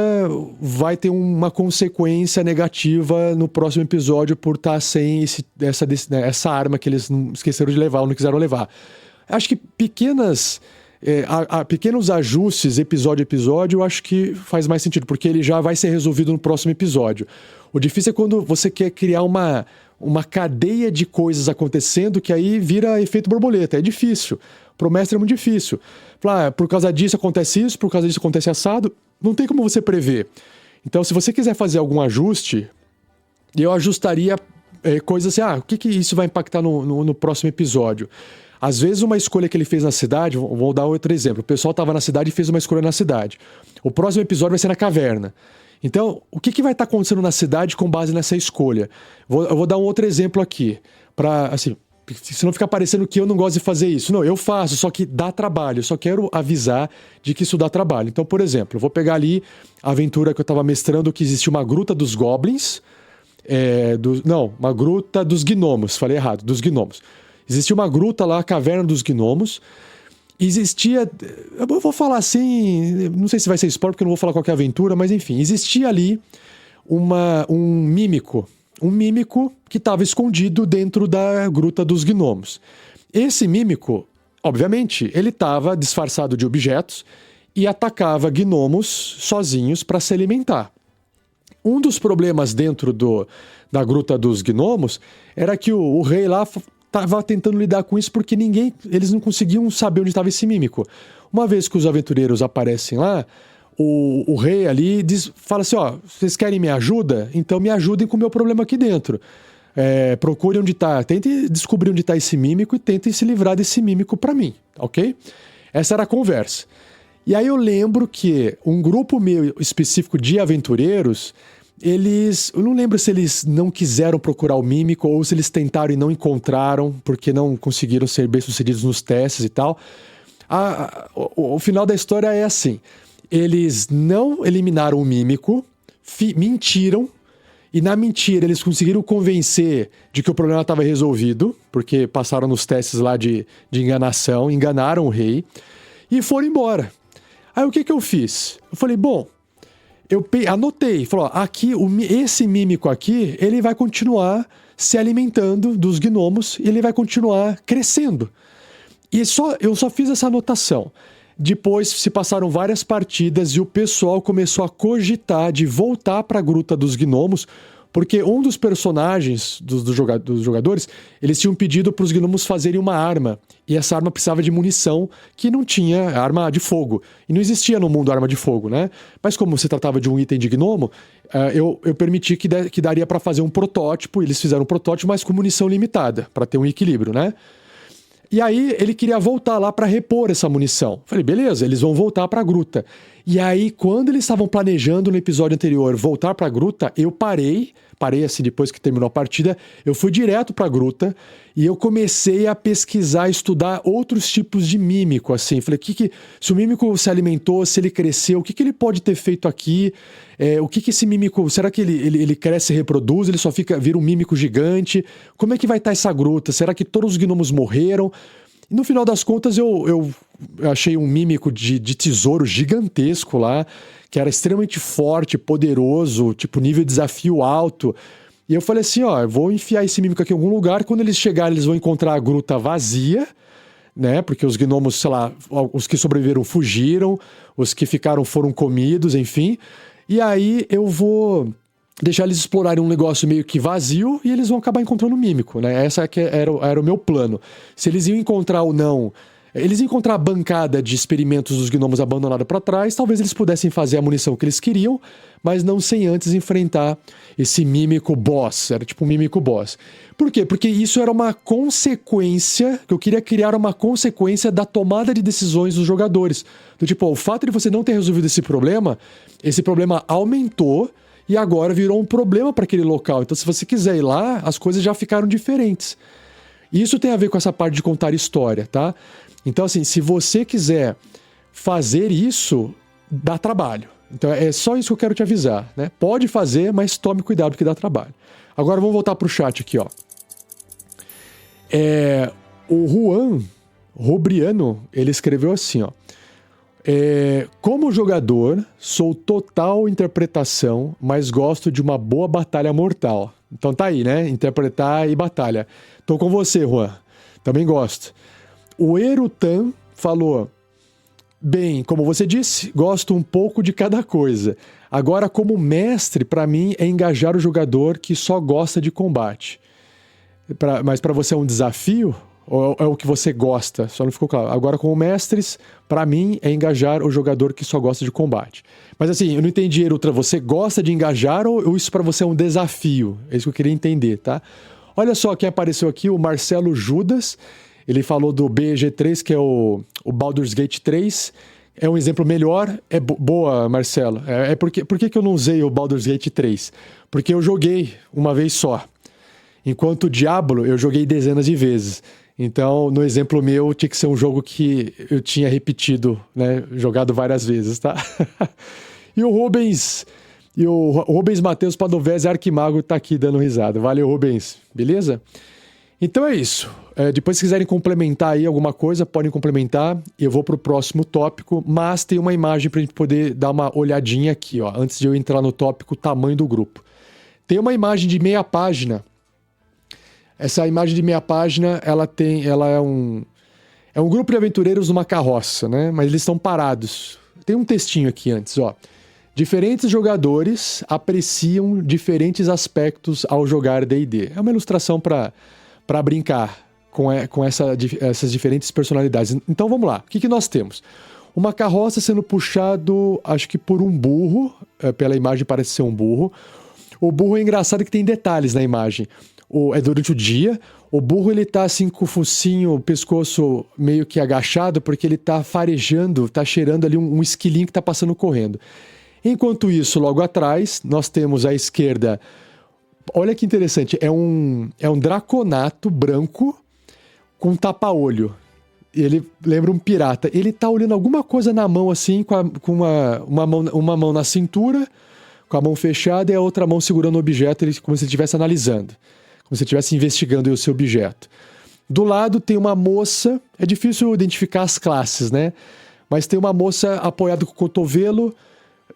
vai ter uma consequência negativa no próximo episódio por estar sem essa arma que eles não esqueceram de levar ou não quiseram levar. Acho que pequenos ajustes, episódio a episódio, eu acho que faz mais sentido, porque ele já vai ser resolvido no próximo episódio. O difícil é quando você quer criar uma cadeia de coisas acontecendo que aí vira efeito borboleta. É difícil. Pro mestre é muito difícil. Falar, por causa disso acontece isso, por causa disso acontece assado. Não tem como você prever. Então, se você quiser fazer algum ajuste, eu ajustaria coisas assim, o que isso vai impactar no próximo episódio? Às vezes, uma escolha que ele fez na cidade, vou dar outro exemplo, o pessoal estava na cidade e fez uma escolha na cidade. O próximo episódio vai ser na caverna. Então, o que vai estar acontecendo na cidade com base nessa escolha? Eu vou dar um outro exemplo aqui, para assim, se não ficar parecendo que eu não gosto de fazer isso. Não, eu faço, só que dá trabalho. Eu só quero avisar de que isso dá trabalho. Então, por exemplo, eu vou pegar ali a aventura que eu estava mestrando, que existia uma gruta dos goblins. Uma gruta dos gnomos. Falei errado, dos gnomos. Existia uma gruta lá, a caverna dos gnomos. Existia... Eu vou falar assim... Não sei se vai ser spoiler, porque eu não vou falar qualquer aventura, mas enfim. Existia ali um mímico. Um mímico que estava escondido dentro da gruta dos gnomos. Esse mímico, obviamente, ele estava disfarçado de objetos e atacava gnomos sozinhos para se alimentar. Um dos problemas dentro da gruta dos gnomos era que o rei lá estava tentando lidar com isso porque eles não conseguiam saber onde estava esse mímico. Uma vez que os aventureiros aparecem lá, o rei ali fala assim, vocês querem minha ajuda? Então me ajudem com o meu problema aqui dentro. Procurem onde está, tentem descobrir onde está esse mímico e tentem se livrar desse mímico para mim, ok? Essa era a conversa. E aí eu lembro que um grupo meio específico de aventureiros, eu não lembro se eles não quiseram procurar o mímico ou se eles tentaram e não encontraram porque não conseguiram ser bem-sucedidos nos testes e tal. O final da história é assim... Eles não eliminaram o mímico, mentiram, e na mentira eles conseguiram convencer de que o problema estava resolvido, porque passaram nos testes lá de enganação, enganaram o rei, e foram embora. Aí o que eu fiz? Eu falei, eu anotei, falou, aqui, esse mímico aqui, ele vai continuar se alimentando dos gnomos, e ele vai continuar crescendo. E eu só fiz essa anotação. Depois se passaram várias partidas e o pessoal começou a cogitar de voltar para a Gruta dos Gnomos, Porque um dos personagens dos jogadores, eles tinham pedido para os gnomos fazerem uma arma. E essa arma precisava de munição, que não tinha arma de fogo. E não existia no mundo arma de fogo, né? Mas como se tratava de um item de gnomo, eu permiti que daria para fazer um protótipo. Eles fizeram um protótipo, mas com munição limitada, para ter um equilíbrio, né? E aí ele queria voltar lá para repor essa munição. Falei, beleza, eles vão voltar para a gruta. E aí, quando eles estavam planejando no episódio anterior voltar para a gruta, eu parei assim, depois que terminou a partida, eu fui direto para a gruta e eu comecei a pesquisar, estudar outros tipos de mímico, assim. Falei, se o mímico se alimentou, se ele cresceu, o que ele pode ter feito aqui? O que esse mímico, será que ele cresce e reproduz? Ele só vira um mímico gigante? Como é que vai estar essa gruta? Será que todos os gnomos morreram? E no final das contas, eu achei um mímico de tesouro gigantesco lá, que era extremamente forte, poderoso, tipo nível de desafio alto. E eu falei assim, eu vou enfiar esse mímico aqui em algum lugar, quando eles chegarem eles vão encontrar a gruta vazia, né, porque os gnomos, sei lá, os que sobreviveram fugiram, os que ficaram foram comidos, enfim. E aí eu vou deixar eles explorarem um negócio meio que vazio e eles vão acabar encontrando o mímico, né? Essa que era o meu plano. Se eles iam encontrar ou não... Eles iam encontrar a bancada de experimentos dos gnomos abandonada para trás, talvez eles pudessem fazer a munição que eles queriam, mas não sem antes enfrentar esse mímico boss. Era tipo um mímico boss. Por quê? Porque isso era uma consequência, que eu queria criar uma consequência da tomada de decisões dos jogadores. Do tipo, o fato de você não ter resolvido esse problema aumentou e agora virou um problema para aquele local. Então, se você quiser ir lá, as coisas já ficaram diferentes. E isso tem a ver com essa parte de contar história, tá? Então, assim, se você quiser fazer isso, dá trabalho. Então, é só isso que eu quero te avisar, né? Pode fazer, mas tome cuidado que dá trabalho. Agora, vamos voltar pro chat aqui, ó. O Juan Robriano, ele escreveu assim, ó. Como jogador, sou total interpretação, mas gosto de uma boa batalha mortal. Então tá aí, né? Interpretar e batalha. Tô com você, Juan. Também gosto. O Erutan falou: bem, como você disse, gosto um pouco de cada coisa. Agora, como mestre, pra mim é engajar o jogador que só gosta de combate. Mas pra você é um desafio? Ou é o que você gosta? Só não ficou claro. Agora, como mestres, pra mim é engajar o jogador que só gosta de combate. Mas assim, eu não entendi, Erutan. Você gosta de engajar ou isso pra você é um desafio? É isso que eu queria entender, tá? Olha só quem apareceu aqui, o Marcelo Judas. Ele falou do BG3, que é o Baldur's Gate 3. É um exemplo melhor. Boa, Marcelo. Por que eu não usei o Baldur's Gate 3? Porque eu joguei uma vez só. Enquanto o Diablo, eu joguei dezenas de vezes. Então, no exemplo meu, tinha que ser um jogo que eu tinha repetido, né? Jogado várias vezes, tá? E o Rubens Matheus Padovese, Arquimago, tá aqui dando risada. Valeu, Rubens. Beleza? Então é isso. Depois, se quiserem complementar aí alguma coisa, podem complementar. Eu vou pro próximo tópico, mas tem uma imagem pra gente poder dar uma olhadinha aqui, ó, antes de eu entrar no tópico tamanho do grupo. Tem uma imagem de meia página. Essa imagem de meia página, ela é um grupo de aventureiros numa carroça, né? Mas eles estão parados. Tem um textinho aqui antes, ó. Diferentes jogadores apreciam diferentes aspectos ao jogar D&D. É uma ilustração para brincar com essas diferentes personalidades. Então vamos lá. O que nós temos? Uma carroça sendo puxado, acho que por um burro. Pela imagem parece ser um burro. O burro é engraçado que tem detalhes na imagem. É durante o dia. O burro, ele tá assim com o focinho, o pescoço meio que agachado, porque ele tá farejando, tá cheirando ali um esquilinho que tá passando correndo. Enquanto isso, logo atrás, nós temos à esquerda, olha que interessante, é um draconato branco com tapa-olho. Ele lembra um pirata. Ele tá olhando alguma coisa na mão assim, com uma mão na cintura, com a mão fechada, e a outra mão segurando o objeto, como se ele estivesse analisando. Como se estivesse investigando o seu objeto. Do lado tem uma moça, é difícil identificar as classes, né? Mas tem uma moça apoiada com o cotovelo,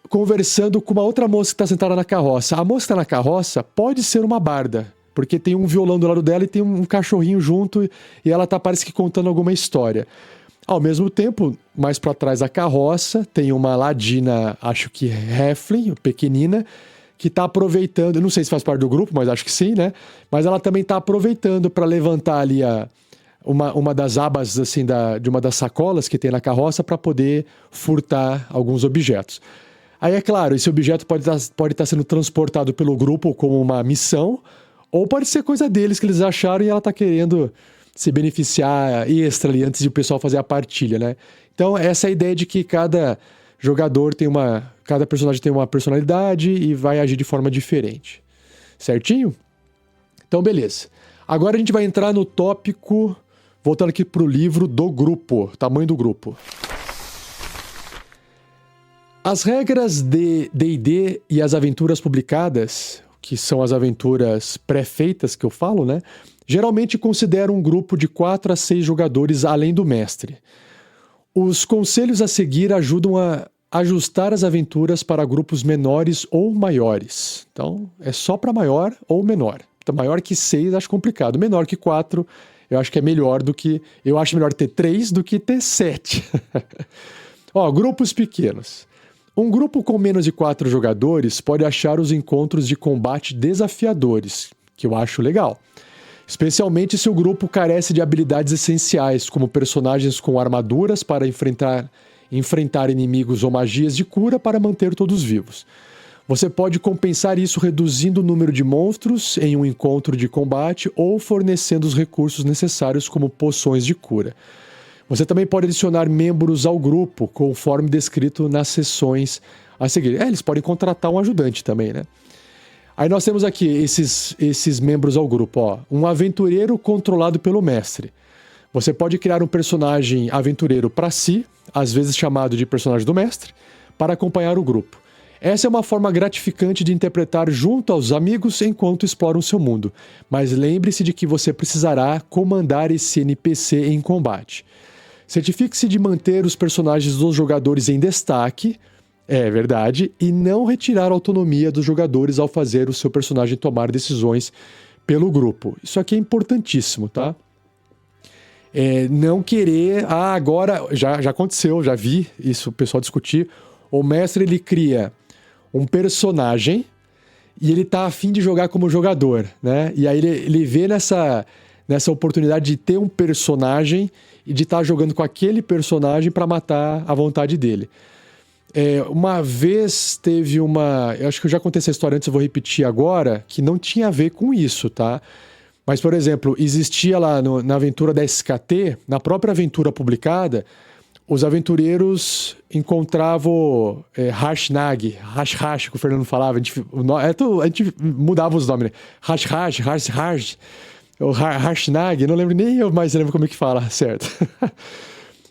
conversando com uma outra moça que está sentada na carroça. A moça que está na carroça pode ser uma barda, porque tem um violão do lado dela e tem um cachorrinho junto, e ela parece que contando alguma história. Ao mesmo tempo, mais para trás da carroça, tem uma ladina, acho que Heflin, pequenina, que está aproveitando, eu não sei se faz parte do grupo, mas acho que sim, né? Mas ela também está aproveitando para levantar ali uma das abas assim, de uma das sacolas que tem na carroça para poder furtar alguns objetos. Aí, é claro, esse objeto pode estar sendo transportado pelo grupo como uma missão, ou pode ser coisa deles que eles acharam e ela está querendo se beneficiar extra ali antes de o pessoal fazer a partilha, né? Então, essa é a ideia de que cada personagem tem uma personalidade e vai agir de forma diferente. Certinho? Então, beleza. Agora a gente vai entrar no tópico, voltando aqui para o livro do grupo, tamanho do grupo. As regras de D&D e as aventuras publicadas, que são as aventuras pré-feitas que eu falo, né? Geralmente consideram um grupo de 4 a 6 jogadores além do mestre. Os conselhos a seguir ajudam a ajustar as aventuras para grupos menores ou maiores. Então, é só para maior ou menor. Então, maior que 6 acho complicado. Menor que 4 eu acho que é melhor do que... Eu acho melhor ter 3 do que ter 7. Ó, grupos pequenos. Um grupo com menos de 4 jogadores pode achar os encontros de combate desafiadores, que eu acho legal. Especialmente se o grupo carece de habilidades essenciais, como personagens com armaduras para enfrentar inimigos ou magias de cura para manter todos vivos. Você pode compensar isso reduzindo o número de monstros em um encontro de combate ou fornecendo os recursos necessários como poções de cura. Você também pode adicionar membros ao grupo, conforme descrito nas sessões a seguir. Eles podem contratar um ajudante também, né? Aí nós temos aqui esses membros ao grupo, ó. Um aventureiro controlado pelo mestre. Você pode criar um personagem aventureiro para si, às vezes chamado de personagem do mestre, para acompanhar o grupo. Essa é uma forma gratificante de interpretar junto aos amigos enquanto exploram seu mundo. Mas lembre-se de que você precisará comandar esse NPC em combate. Certifique-se de manter os personagens dos jogadores em destaque, é verdade, e não retirar a autonomia dos jogadores ao fazer o seu personagem tomar decisões pelo grupo. Isso aqui é importantíssimo, tá? Não querer... agora... Já aconteceu, já vi isso o pessoal discutir. O mestre, ele cria um personagem e ele tá a fim de jogar como jogador, né? E aí ele vê nessa oportunidade de ter um personagem e de estar jogando com aquele personagem para matar a vontade dele. Uma vez teve eu acho que eu já contei essa história antes, eu vou repetir agora, que não tinha a ver com isso, tá? Mas, por exemplo, existia lá na aventura da SKT, na própria aventura publicada, os aventureiros encontravam Harshnag, Hash, que o Fernando falava, a gente mudava os nomes, né? Hash, o Harshnag, não lembro nem eu mais lembro como é que fala, certo?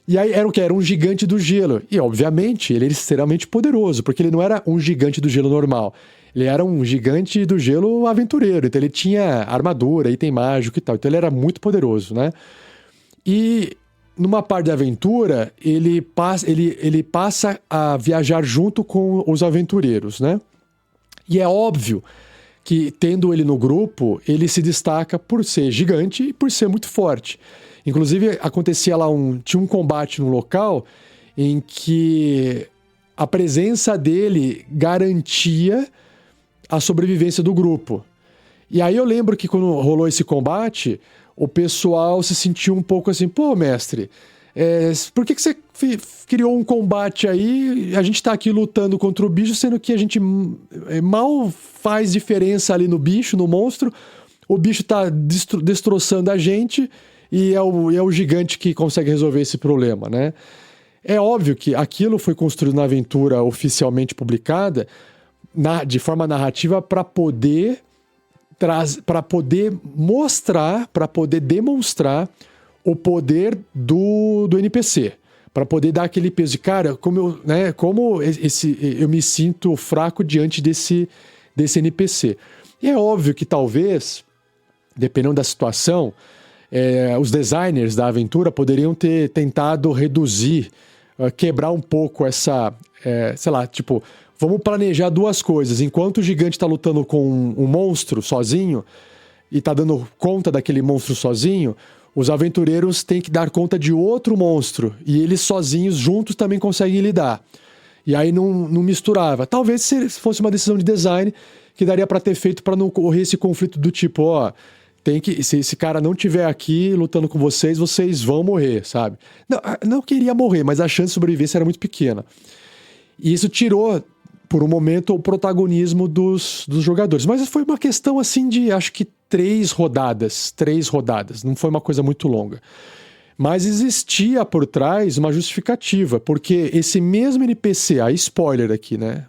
E aí era o que? Era um gigante do gelo. E, obviamente, ele era extremamente poderoso, porque ele não era um gigante do gelo normal. Ele era um gigante do gelo aventureiro. Então ele tinha armadura, item mágico e tal. Então ele era muito poderoso, né? E numa parte da aventura, ele passa a viajar junto com os aventureiros, né? E é óbvio que, tendo ele no grupo, ele se destaca por ser gigante e por ser muito forte. Inclusive, acontecia lá tinha um combate no local em que a presença dele garantia a sobrevivência do grupo. E aí eu lembro que quando rolou esse combate, o pessoal se sentiu um pouco assim, pô, mestre, por que você criou um combate aí, a gente tá aqui lutando contra o bicho, sendo que a gente mal faz diferença ali no bicho, no monstro, o bicho tá destroçando a gente e é o gigante que consegue resolver esse problema, né? É óbvio que aquilo foi construído na aventura oficialmente publicada de forma narrativa para poder mostrar, para poder demonstrar o poder do NPC, para poder dar aquele peso de cara, como eu me sinto fraco diante desse NPC. E é óbvio que talvez, dependendo da situação, os designers da aventura poderiam ter tentado reduzir, quebrar um pouco essa, vamos planejar duas coisas. Enquanto o gigante está lutando com um monstro sozinho e está dando conta daquele monstro sozinho, os aventureiros têm que dar conta de outro monstro e eles sozinhos, juntos, também conseguem lidar. E aí não misturava. Talvez se fosse uma decisão de design que daria para ter feito para não ocorrer esse conflito do tipo, ó, se esse cara não tiver aqui lutando com vocês vão morrer, sabe? Não queria morrer, mas a chance de sobrevivência era muito pequena. E isso tirou, por um momento, o protagonismo dos jogadores. Mas foi uma questão, assim, de, acho que 3 rodadas. Não foi uma coisa muito longa. Mas existia por trás uma justificativa, porque esse mesmo NPC, spoiler aqui, né?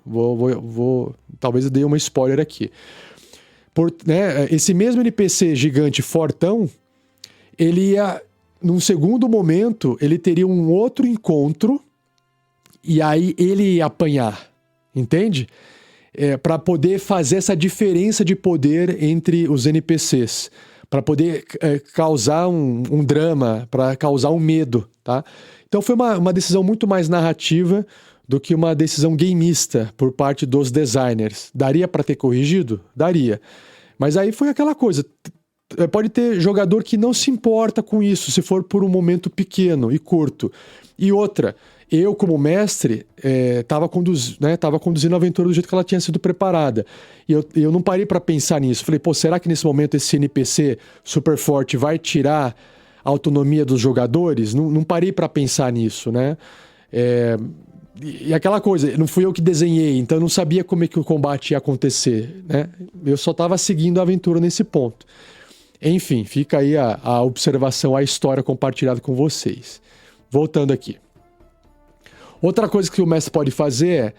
Talvez eu dei uma spoiler aqui. Esse mesmo NPC gigante fortão, ele ia, num segundo momento, ele teria um outro encontro e aí ele ia apanhar, entende? Para poder fazer essa diferença de poder entre os NPCs, para poder causar um drama, para causar um medo, tá? Então foi uma decisão muito mais narrativa do que uma decisão gameista por parte dos designers. Daria para ter corrigido? Daria. Mas aí foi aquela coisa, pode ter jogador que não se importa com isso, se for por um momento pequeno e curto. E outra, eu como mestre estava conduzindo a aventura do jeito que ela tinha sido preparada. E eu não parei para pensar nisso. Falei, será que nesse momento esse NPC super forte vai tirar a autonomia dos jogadores? Não parei para pensar nisso, né? E aquela coisa, não fui eu que desenhei, então eu não sabia como é que o combate ia acontecer, né? Eu só estava seguindo a aventura nesse ponto. Enfim, fica aí a observação, a história compartilhada com vocês. Voltando aqui. Outra coisa que o mestre pode fazer é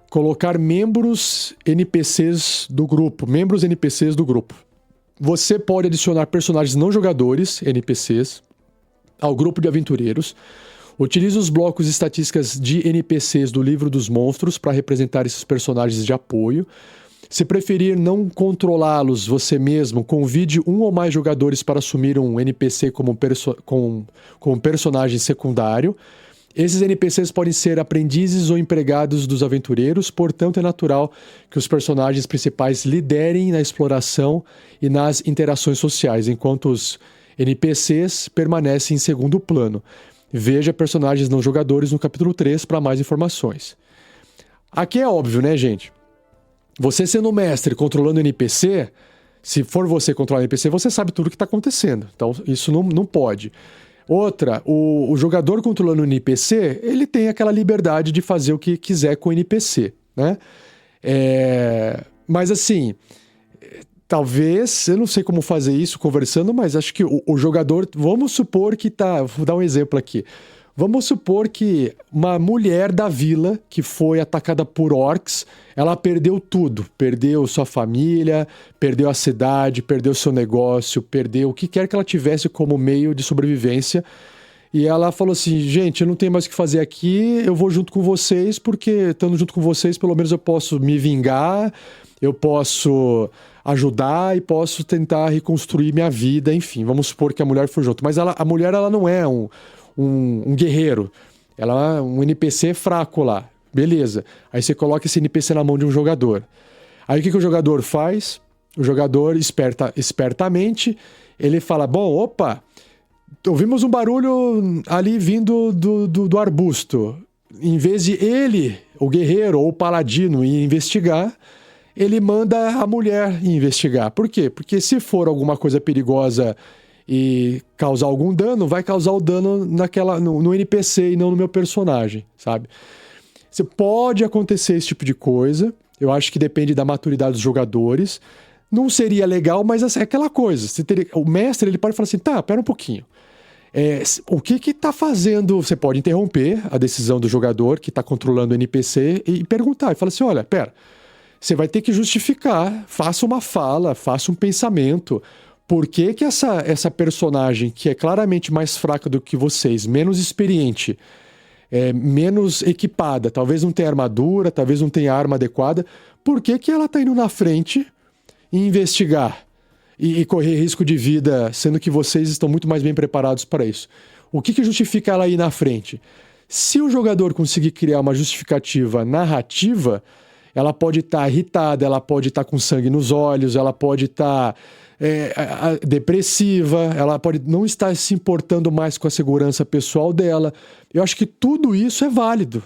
colocar membros NPCs do grupo. Você pode adicionar personagens não jogadores, NPCs, ao grupo de aventureiros. Utilize os blocos e estatísticas de NPCs do livro dos monstros para representar esses personagens de apoio. Se preferir não controlá-los você mesmo, convide um ou mais jogadores para assumir um NPC como personagem secundário. Esses NPCs podem ser aprendizes ou empregados dos aventureiros, portanto é natural que os personagens principais liderem na exploração e nas interações sociais, enquanto os NPCs permanecem em segundo plano. Veja personagens não jogadores no capítulo 3 para mais informações. Aqui é óbvio, né, gente? Você sendo mestre controlando o NPC, se for você controlar o NPC, você sabe tudo o que está acontecendo. Então, isso não pode. Outra, o jogador controlando o NPC, ele tem aquela liberdade de fazer o que quiser com o NPC, né? Mas assim, talvez, eu não sei como fazer isso conversando, mas acho que o jogador, vamos supor que vou dar um exemplo aqui. Vamos supor que uma mulher da vila que foi atacada por orcs, ela perdeu tudo. Perdeu sua família, perdeu a cidade, perdeu seu negócio, perdeu o que quer que ela tivesse como meio de sobrevivência. E ela falou assim, gente, eu não tenho mais o que fazer aqui, eu vou junto com vocês, porque estando junto com vocês, pelo menos eu posso me vingar, eu posso ajudar e posso tentar reconstruir minha vida, enfim. Vamos supor que a mulher foi junto. Mas a mulher, ela não é um guerreiro. Ela é um NPC fraco lá. Beleza. Aí você coloca esse NPC na mão de um jogador. Aí o que o jogador faz? O jogador, espertamente, ele fala, bom, opa, ouvimos um barulho ali vindo do arbusto. Em vez de ele, o guerreiro ou o paladino, ir investigar, ele manda a mulher ir investigar. Por quê? Porque se for alguma coisa perigosa e causar algum dano, vai causar o dano no NPC e não no meu personagem, sabe? Pode acontecer esse tipo de coisa, eu acho que depende da maturidade dos jogadores. Não seria legal, mas é aquela coisa, o mestre ele pode falar assim, tá, pera um pouquinho. O que tá fazendo? Você pode interromper a decisão do jogador que tá controlando o NPC e perguntar, e falar assim, olha, pera, você vai ter que justificar, faça uma fala, faça um pensamento. Por que essa personagem, que é claramente mais fraca do que vocês, menos experiente, menos equipada, talvez não tenha armadura, talvez não tenha arma adequada, por que ela está indo na frente e investigar e correr risco de vida, sendo que vocês estão muito mais bem preparados para isso? O que justifica ela ir na frente? Se o jogador conseguir criar uma justificativa narrativa, ela pode estar irritada, ela pode estar com sangue nos olhos, ela pode estar depressiva, ela pode não estar se importando mais com a segurança pessoal dela. Eu acho que tudo isso é válido.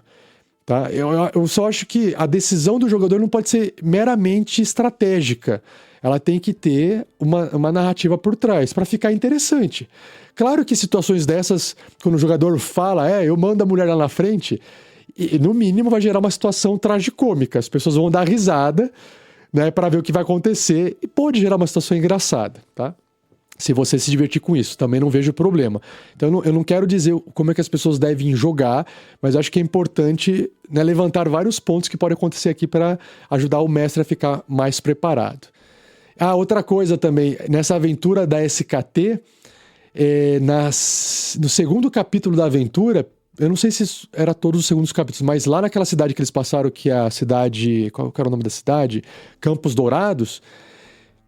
Tá? Eu só acho que a decisão do jogador não pode ser meramente estratégica. Ela tem que ter uma narrativa por trás, para ficar interessante. Claro que situações dessas, quando o jogador fala, eu mando a mulher lá na frente, e, no mínimo vai gerar uma situação tragicômica. As pessoas vão dar risada, né, para ver o que vai acontecer, e pode gerar uma situação engraçada, tá? Se você se divertir com isso, também não vejo problema. Então eu não quero dizer como é que as pessoas devem jogar, mas acho que é importante, né, levantar vários pontos que podem acontecer aqui para ajudar o mestre a ficar mais preparado. Outra coisa também, nessa aventura da SKT, no segundo capítulo da aventura, eu não sei se era todos os segundos capítulos, mas lá naquela cidade que eles passaram, que é a cidade... Qual era o nome da cidade? Campos Dourados.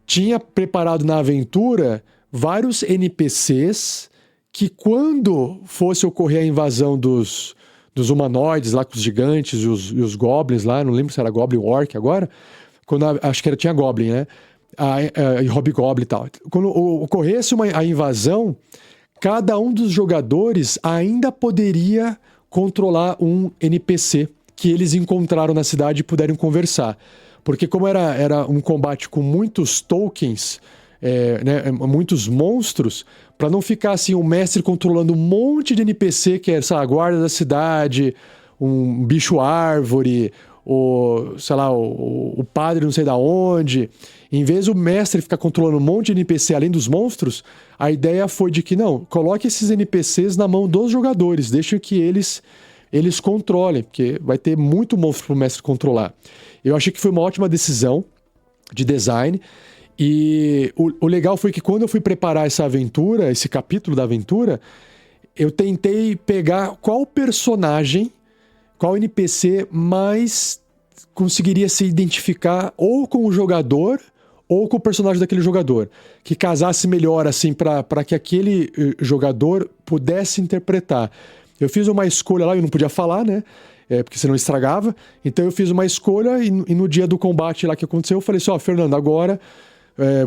Tinha preparado na aventura vários NPCs que, quando fosse ocorrer a invasão dos humanoides lá, com os gigantes e os goblins lá, não lembro se era goblin ou orc agora, acho que tinha goblin, né? E hobgoblin e tal. Quando ocorresse a invasão, cada um dos jogadores ainda poderia controlar um NPC que eles encontraram na cidade e puderam conversar. Porque como era um combate com muitos tokens, né, muitos monstros, para não ficar assim o mestre controlando um monte de NPC, que é, sei lá, a guarda da cidade, um bicho árvore, o padre não sei da onde. Em vez do mestre ficar controlando um monte de NPC além dos monstros, a ideia foi de que não, coloque esses NPCs na mão dos jogadores, deixem que eles controlem, porque vai ter muito monstro para o mestre controlar. Eu achei que foi uma ótima decisão de design, e o legal foi que quando eu fui preparar essa aventura, esse capítulo da aventura, eu tentei pegar qual personagem, qual NPC mais conseguiria se identificar ou com o jogador ou com o personagem daquele jogador, que casasse melhor assim para que aquele jogador pudesse interpretar. Eu fiz uma escolha lá, eu não podia falar, né? Porque senão estragava. Então eu fiz uma escolha e no dia do combate lá que aconteceu, eu falei assim, Fernando, agora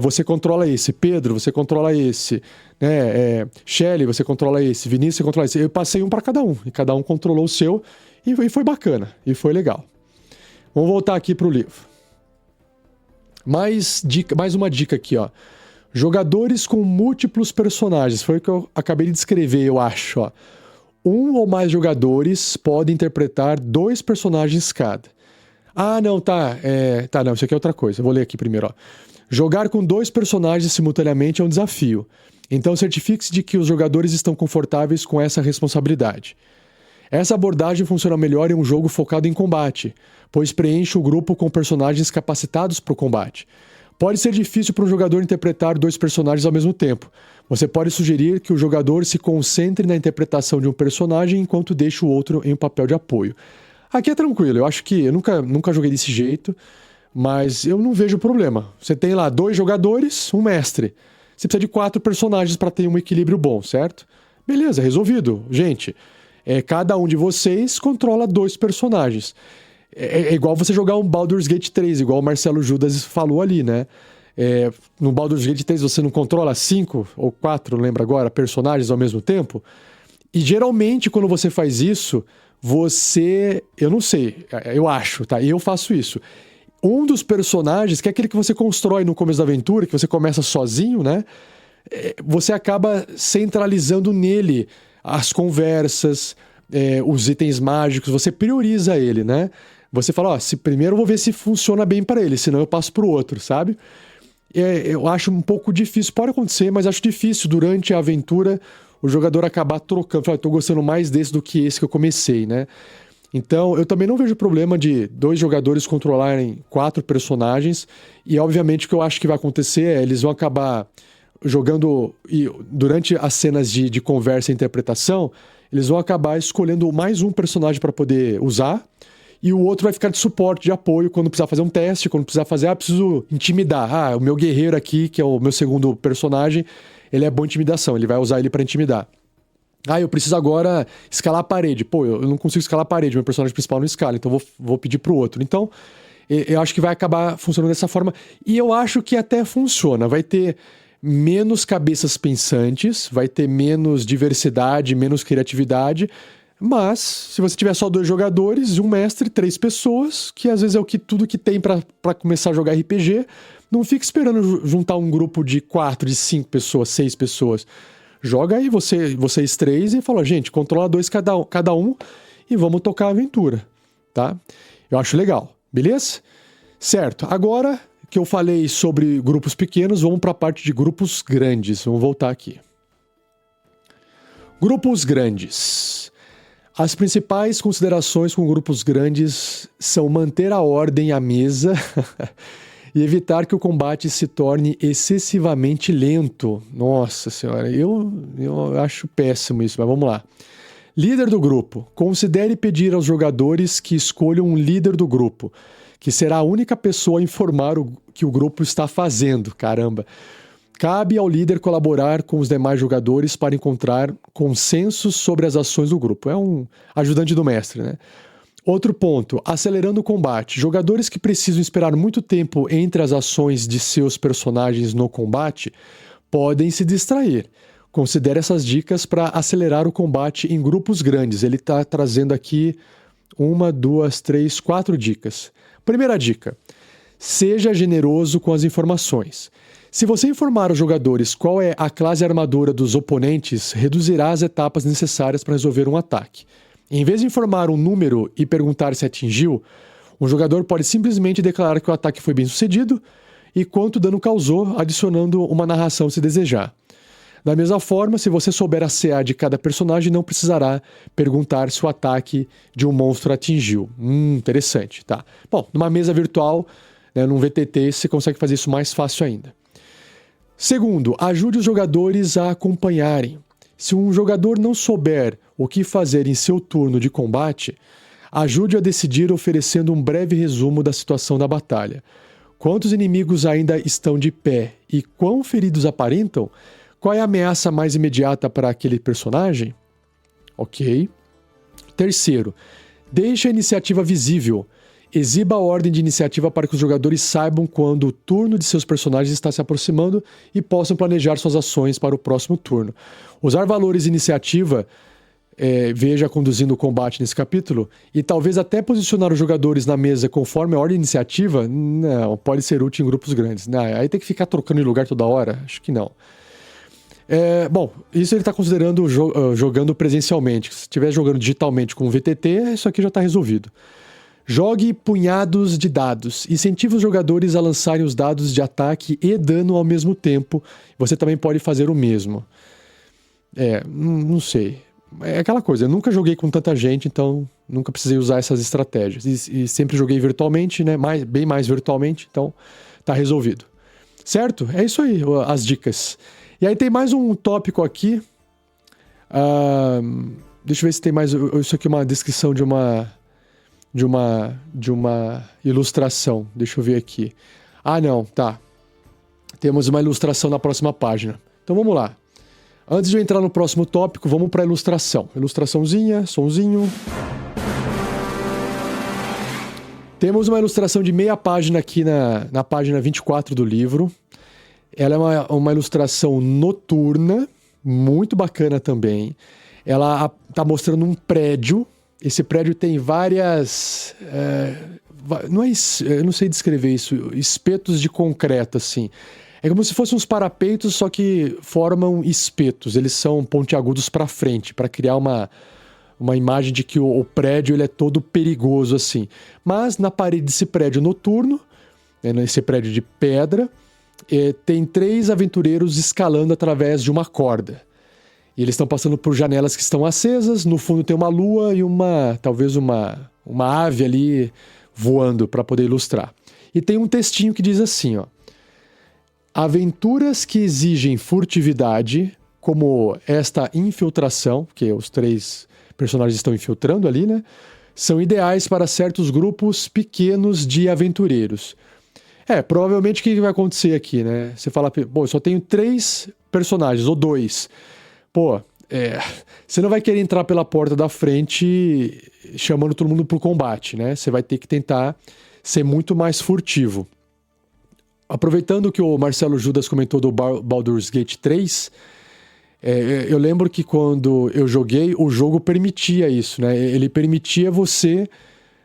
você controla esse, Pedro, você controla esse, né? Shelly, você controla esse, Vinícius, você controla esse. Eu passei um para cada um, e cada um controlou o seu, e foi bacana, e foi legal. Vamos voltar aqui pro livro. Mais uma dica aqui, ó. Jogadores com múltiplos personagens. Foi o que eu acabei de descrever, eu acho, ó. Um ou mais jogadores podem interpretar 2 personagens cada. Não, não, isso aqui é outra coisa. Eu vou ler aqui primeiro, ó. Jogar com 2 personagens simultaneamente é um desafio. Então certifique-se de que os jogadores estão confortáveis com essa responsabilidade. Essa abordagem funciona melhor em um jogo focado em combate, pois preenche o grupo com personagens capacitados para o combate. Pode ser difícil para um jogador interpretar 2 personagens ao mesmo tempo. Você pode sugerir que o jogador se concentre na interpretação de um personagem enquanto deixa o outro em um papel de apoio. Aqui é tranquilo, eu acho que eu nunca joguei desse jeito, mas eu não vejo problema. Você tem lá 2 jogadores, um mestre. Você precisa de 4 personagens para ter um equilíbrio bom, certo? Beleza, resolvido. Gente, cada um de vocês controla 2 personagens. É igual você jogar um Baldur's Gate 3, igual o Marcelo Judas falou ali, né? No Baldur's Gate 3 você não controla 5 ou 4, não lembro agora, personagens ao mesmo tempo? E geralmente quando você faz isso, eu não sei, eu acho, tá? Eu faço isso. Um dos personagens, que é aquele que você constrói no começo da aventura, que você começa sozinho, né? Você acaba centralizando nele as conversas, os itens mágicos, você prioriza ele, né? Você fala, primeiro eu vou ver se funciona bem para ele, senão eu passo pro outro, sabe? Eu acho um pouco difícil, pode acontecer, mas acho difícil durante a aventura o jogador acabar trocando, falar, tô gostando mais desse do que esse que eu comecei, né? Então, eu também não vejo problema de 2 jogadores controlarem 4 personagens, e obviamente o que eu acho que vai acontecer eles vão acabar jogando, e durante as cenas de conversa e interpretação, eles vão acabar escolhendo mais um personagem para poder usar, e o outro vai ficar de suporte, de apoio, quando precisar fazer um teste, quando precisar fazer, preciso intimidar. O meu guerreiro aqui, que é o meu segundo personagem, ele é bom em intimidação, ele vai usar ele para intimidar. Eu preciso agora escalar a parede. Eu não consigo escalar a parede, meu personagem principal não escala, então vou pedir pro outro. Então, eu acho que vai acabar funcionando dessa forma, e eu acho que até funciona. Vai ter menos cabeças pensantes, vai ter menos diversidade, menos criatividade, Mas, se você tiver só 2 jogadores e um mestre, 3 pessoas, que às vezes é tudo que tem pra começar a jogar RPG, não fica esperando juntar um grupo de 4, de 5 pessoas, 6 pessoas. Joga aí vocês 3 e fala, gente, controla 2 cada um e vamos tocar a aventura, tá? Eu acho legal, beleza? Certo, agora que eu falei sobre grupos pequenos, vamos para a parte de grupos grandes. Vamos voltar aqui. Grupos grandes. As principais considerações com grupos grandes são manter a ordem à mesa e evitar que o combate se torne excessivamente lento. Nossa senhora, eu acho péssimo isso, mas vamos lá. Líder do grupo. Considere pedir aos jogadores que escolham um líder do grupo, que será a única pessoa a informar o que o grupo está fazendo. Caramba. Cabe ao líder colaborar com os demais jogadores para encontrar consensos sobre as ações do grupo. É um ajudante do mestre, né? Outro ponto, acelerando o combate. Jogadores que precisam esperar muito tempo entre as ações de seus personagens no combate podem se distrair. Considere essas dicas para acelerar o combate em grupos grandes. Ele está trazendo aqui 1, 2, 3, 4 dicas. Primeira dica, seja generoso com as informações. Se você informar os jogadores qual é a classe armadura dos oponentes, reduzirá as etapas necessárias para resolver um ataque. Em vez de informar um número e perguntar se atingiu, um jogador pode simplesmente declarar que o ataque foi bem sucedido e quanto dano causou, adicionando uma narração se desejar. Da mesma forma, se você souber a CA de cada personagem, não precisará perguntar se o ataque de um monstro atingiu. Interessante, tá? Bom, numa mesa virtual, né, num VTT, você consegue fazer isso mais fácil ainda. Segundo, ajude os jogadores a acompanharem. Se um jogador não souber o que fazer em seu turno de combate, ajude a decidir oferecendo um breve resumo da situação da batalha. Quantos inimigos ainda estão de pé e quão feridos aparentam? Qual é a ameaça mais imediata para aquele personagem? Ok. Terceiro, deixe a iniciativa visível. Exiba a ordem de iniciativa para que os jogadores saibam quando o turno de seus personagens está se aproximando e possam planejar suas ações para o próximo turno. Usar valores de iniciativa, veja conduzindo o combate nesse capítulo, e talvez até posicionar os jogadores na mesa conforme a ordem de iniciativa, não, pode ser útil em grupos grandes. Não, aí tem que ficar trocando de lugar toda hora? Acho que não. Bom, isso ele está considerando jogando presencialmente. Se estiver jogando digitalmente com o VTT, isso aqui já está resolvido. Jogue punhados de dados. Incentive os jogadores a lançarem os dados de ataque e dano ao mesmo tempo. Você também pode fazer o mesmo. Não sei. É aquela coisa, eu nunca joguei com tanta gente, então nunca precisei usar essas estratégias. E sempre joguei virtualmente, né? Bem mais virtualmente, então tá resolvido. Certo? É isso aí, as dicas. E aí tem mais um tópico aqui. Deixa eu ver se tem mais. Isso aqui é uma descrição de uma ilustração. Deixa eu ver aqui. Não, tá. Temos uma ilustração na próxima página. Então vamos lá. Antes de eu entrar no próximo tópico, vamos para a ilustração. Ilustraçãozinha, sonzinho. Temos uma ilustração de meia página aqui na página 24 do livro. Ela é uma ilustração noturna, muito bacana também. Ela está mostrando um prédio. Esse prédio tem várias... eu não sei descrever isso. Espetos de concreto, assim. É como se fossem uns parapeitos, só que formam espetos. Eles são pontiagudos para frente, para criar uma imagem de que o prédio ele é todo perigoso, assim. Mas na parede desse prédio noturno, nesse prédio de pedra, tem 3 aventureiros escalando através de uma corda. E eles estão passando por janelas que estão acesas. No fundo tem uma lua e talvez uma ave ali voando para poder ilustrar. E tem um textinho que diz assim, ó. Aventuras que exigem furtividade, como esta infiltração, que os 3 personagens estão infiltrando ali, né? São ideais para certos grupos pequenos de aventureiros. Provavelmente o que vai acontecer aqui, né? Você fala, eu só tenho 3 personagens, ou 2. Você não vai querer entrar pela porta da frente chamando todo mundo pro combate, né? Você vai ter que tentar ser muito mais furtivo. Aproveitando que o Marcelo Judas comentou do Baldur's Gate 3, Eu lembro que quando eu joguei, o jogo permitia isso, né? Ele permitia você,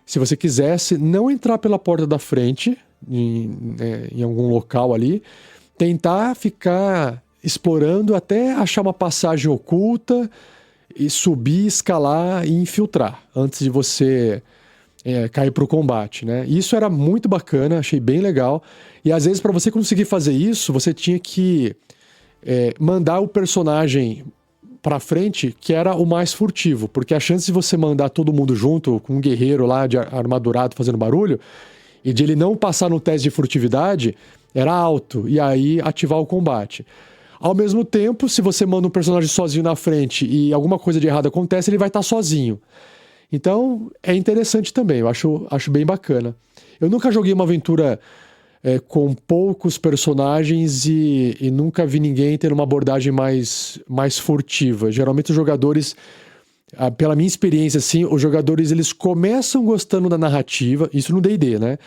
se você quisesse, não entrar pela porta da frente, em algum local ali, tentar ficar explorando até achar uma passagem oculta e subir, escalar e infiltrar antes de você cair para o combate, né? Isso era muito bacana, achei bem legal. E às vezes, para você conseguir fazer isso, você tinha que mandar o personagem para frente, que era o mais furtivo, porque a chance de você mandar todo mundo junto com um guerreiro lá de armadurado fazendo barulho e de ele não passar no teste de furtividade era alto, e aí ativar o combate. Ao mesmo tempo, se você manda um personagem sozinho na frente e alguma coisa de errado acontece, ele vai estar sozinho. Então, é interessante também, eu acho bem bacana. Eu nunca joguei uma aventura com poucos personagens e nunca vi ninguém ter uma abordagem mais furtiva. Geralmente os jogadores, pela minha experiência, assim, os jogadores eles começam gostando da narrativa, isso no D&D, né?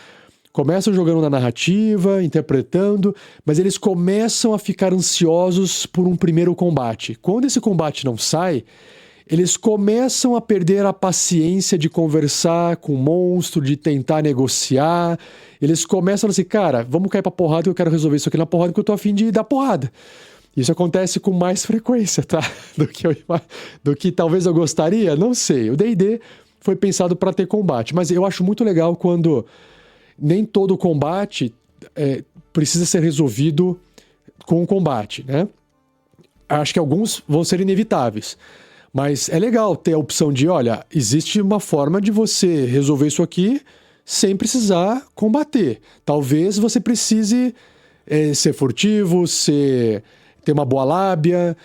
Começam jogando na narrativa, interpretando, mas eles começam a ficar ansiosos por um primeiro combate. Quando esse combate não sai, eles começam a perder a paciência de conversar com o monstro, de tentar negociar. Eles começam assim, cara, vamos cair pra porrada que eu quero resolver isso aqui na porrada porque eu tô a fim de dar porrada. Isso acontece com mais frequência, tá? Do que talvez eu gostaria, não sei. O D&D foi pensado para ter combate, mas eu acho muito legal quando nem todo combate precisa ser resolvido com o combate, né? Acho que alguns vão ser inevitáveis. Mas é legal ter a opção de, olha, existe uma forma de você resolver isso aqui sem precisar combater. Talvez você precise ser furtivo, ter uma boa lábia,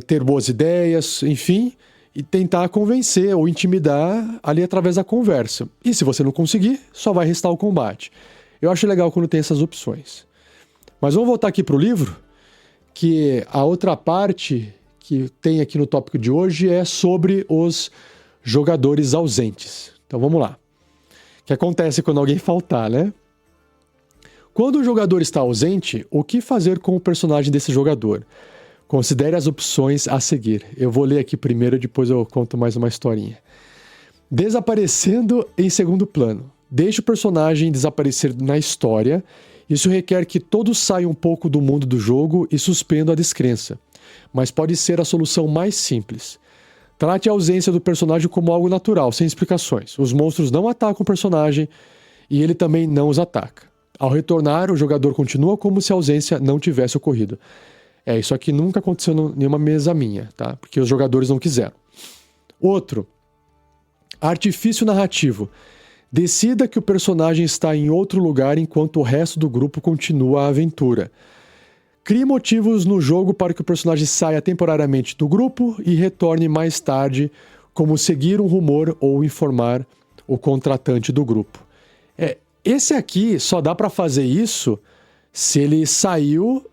ter boas ideias, enfim, e tentar convencer ou intimidar ali através da conversa. E se você não conseguir, só vai restar o combate. Eu acho legal quando tem essas opções. Mas vamos voltar aqui para o livro, que a outra parte que tem aqui no tópico de hoje é sobre os jogadores ausentes. Então vamos lá. O que acontece quando alguém faltar, né? Quando o jogador está ausente, o que fazer com o personagem desse jogador? Considere as opções a seguir. Eu vou ler aqui primeiro, depois eu conto mais uma historinha. Desaparecendo em segundo plano. Deixe o personagem desaparecer na história. Isso requer que todos saiam um pouco do mundo do jogo e suspendam a descrença. Mas pode ser a solução mais simples. Trate a ausência do personagem como algo natural, sem explicações. Os monstros não atacam o personagem e ele também não os ataca. Ao retornar, o jogador continua como se a ausência não tivesse ocorrido. Isso aqui nunca aconteceu em nenhuma mesa minha, tá? Porque os jogadores não quiseram. Outro. Artifício narrativo. Decida que o personagem está em outro lugar enquanto o resto do grupo continua a aventura. Crie motivos no jogo para que o personagem saia temporariamente do grupo e retorne mais tarde, como seguir um rumor ou informar o contratante do grupo. Esse aqui só dá para fazer isso se ele saiu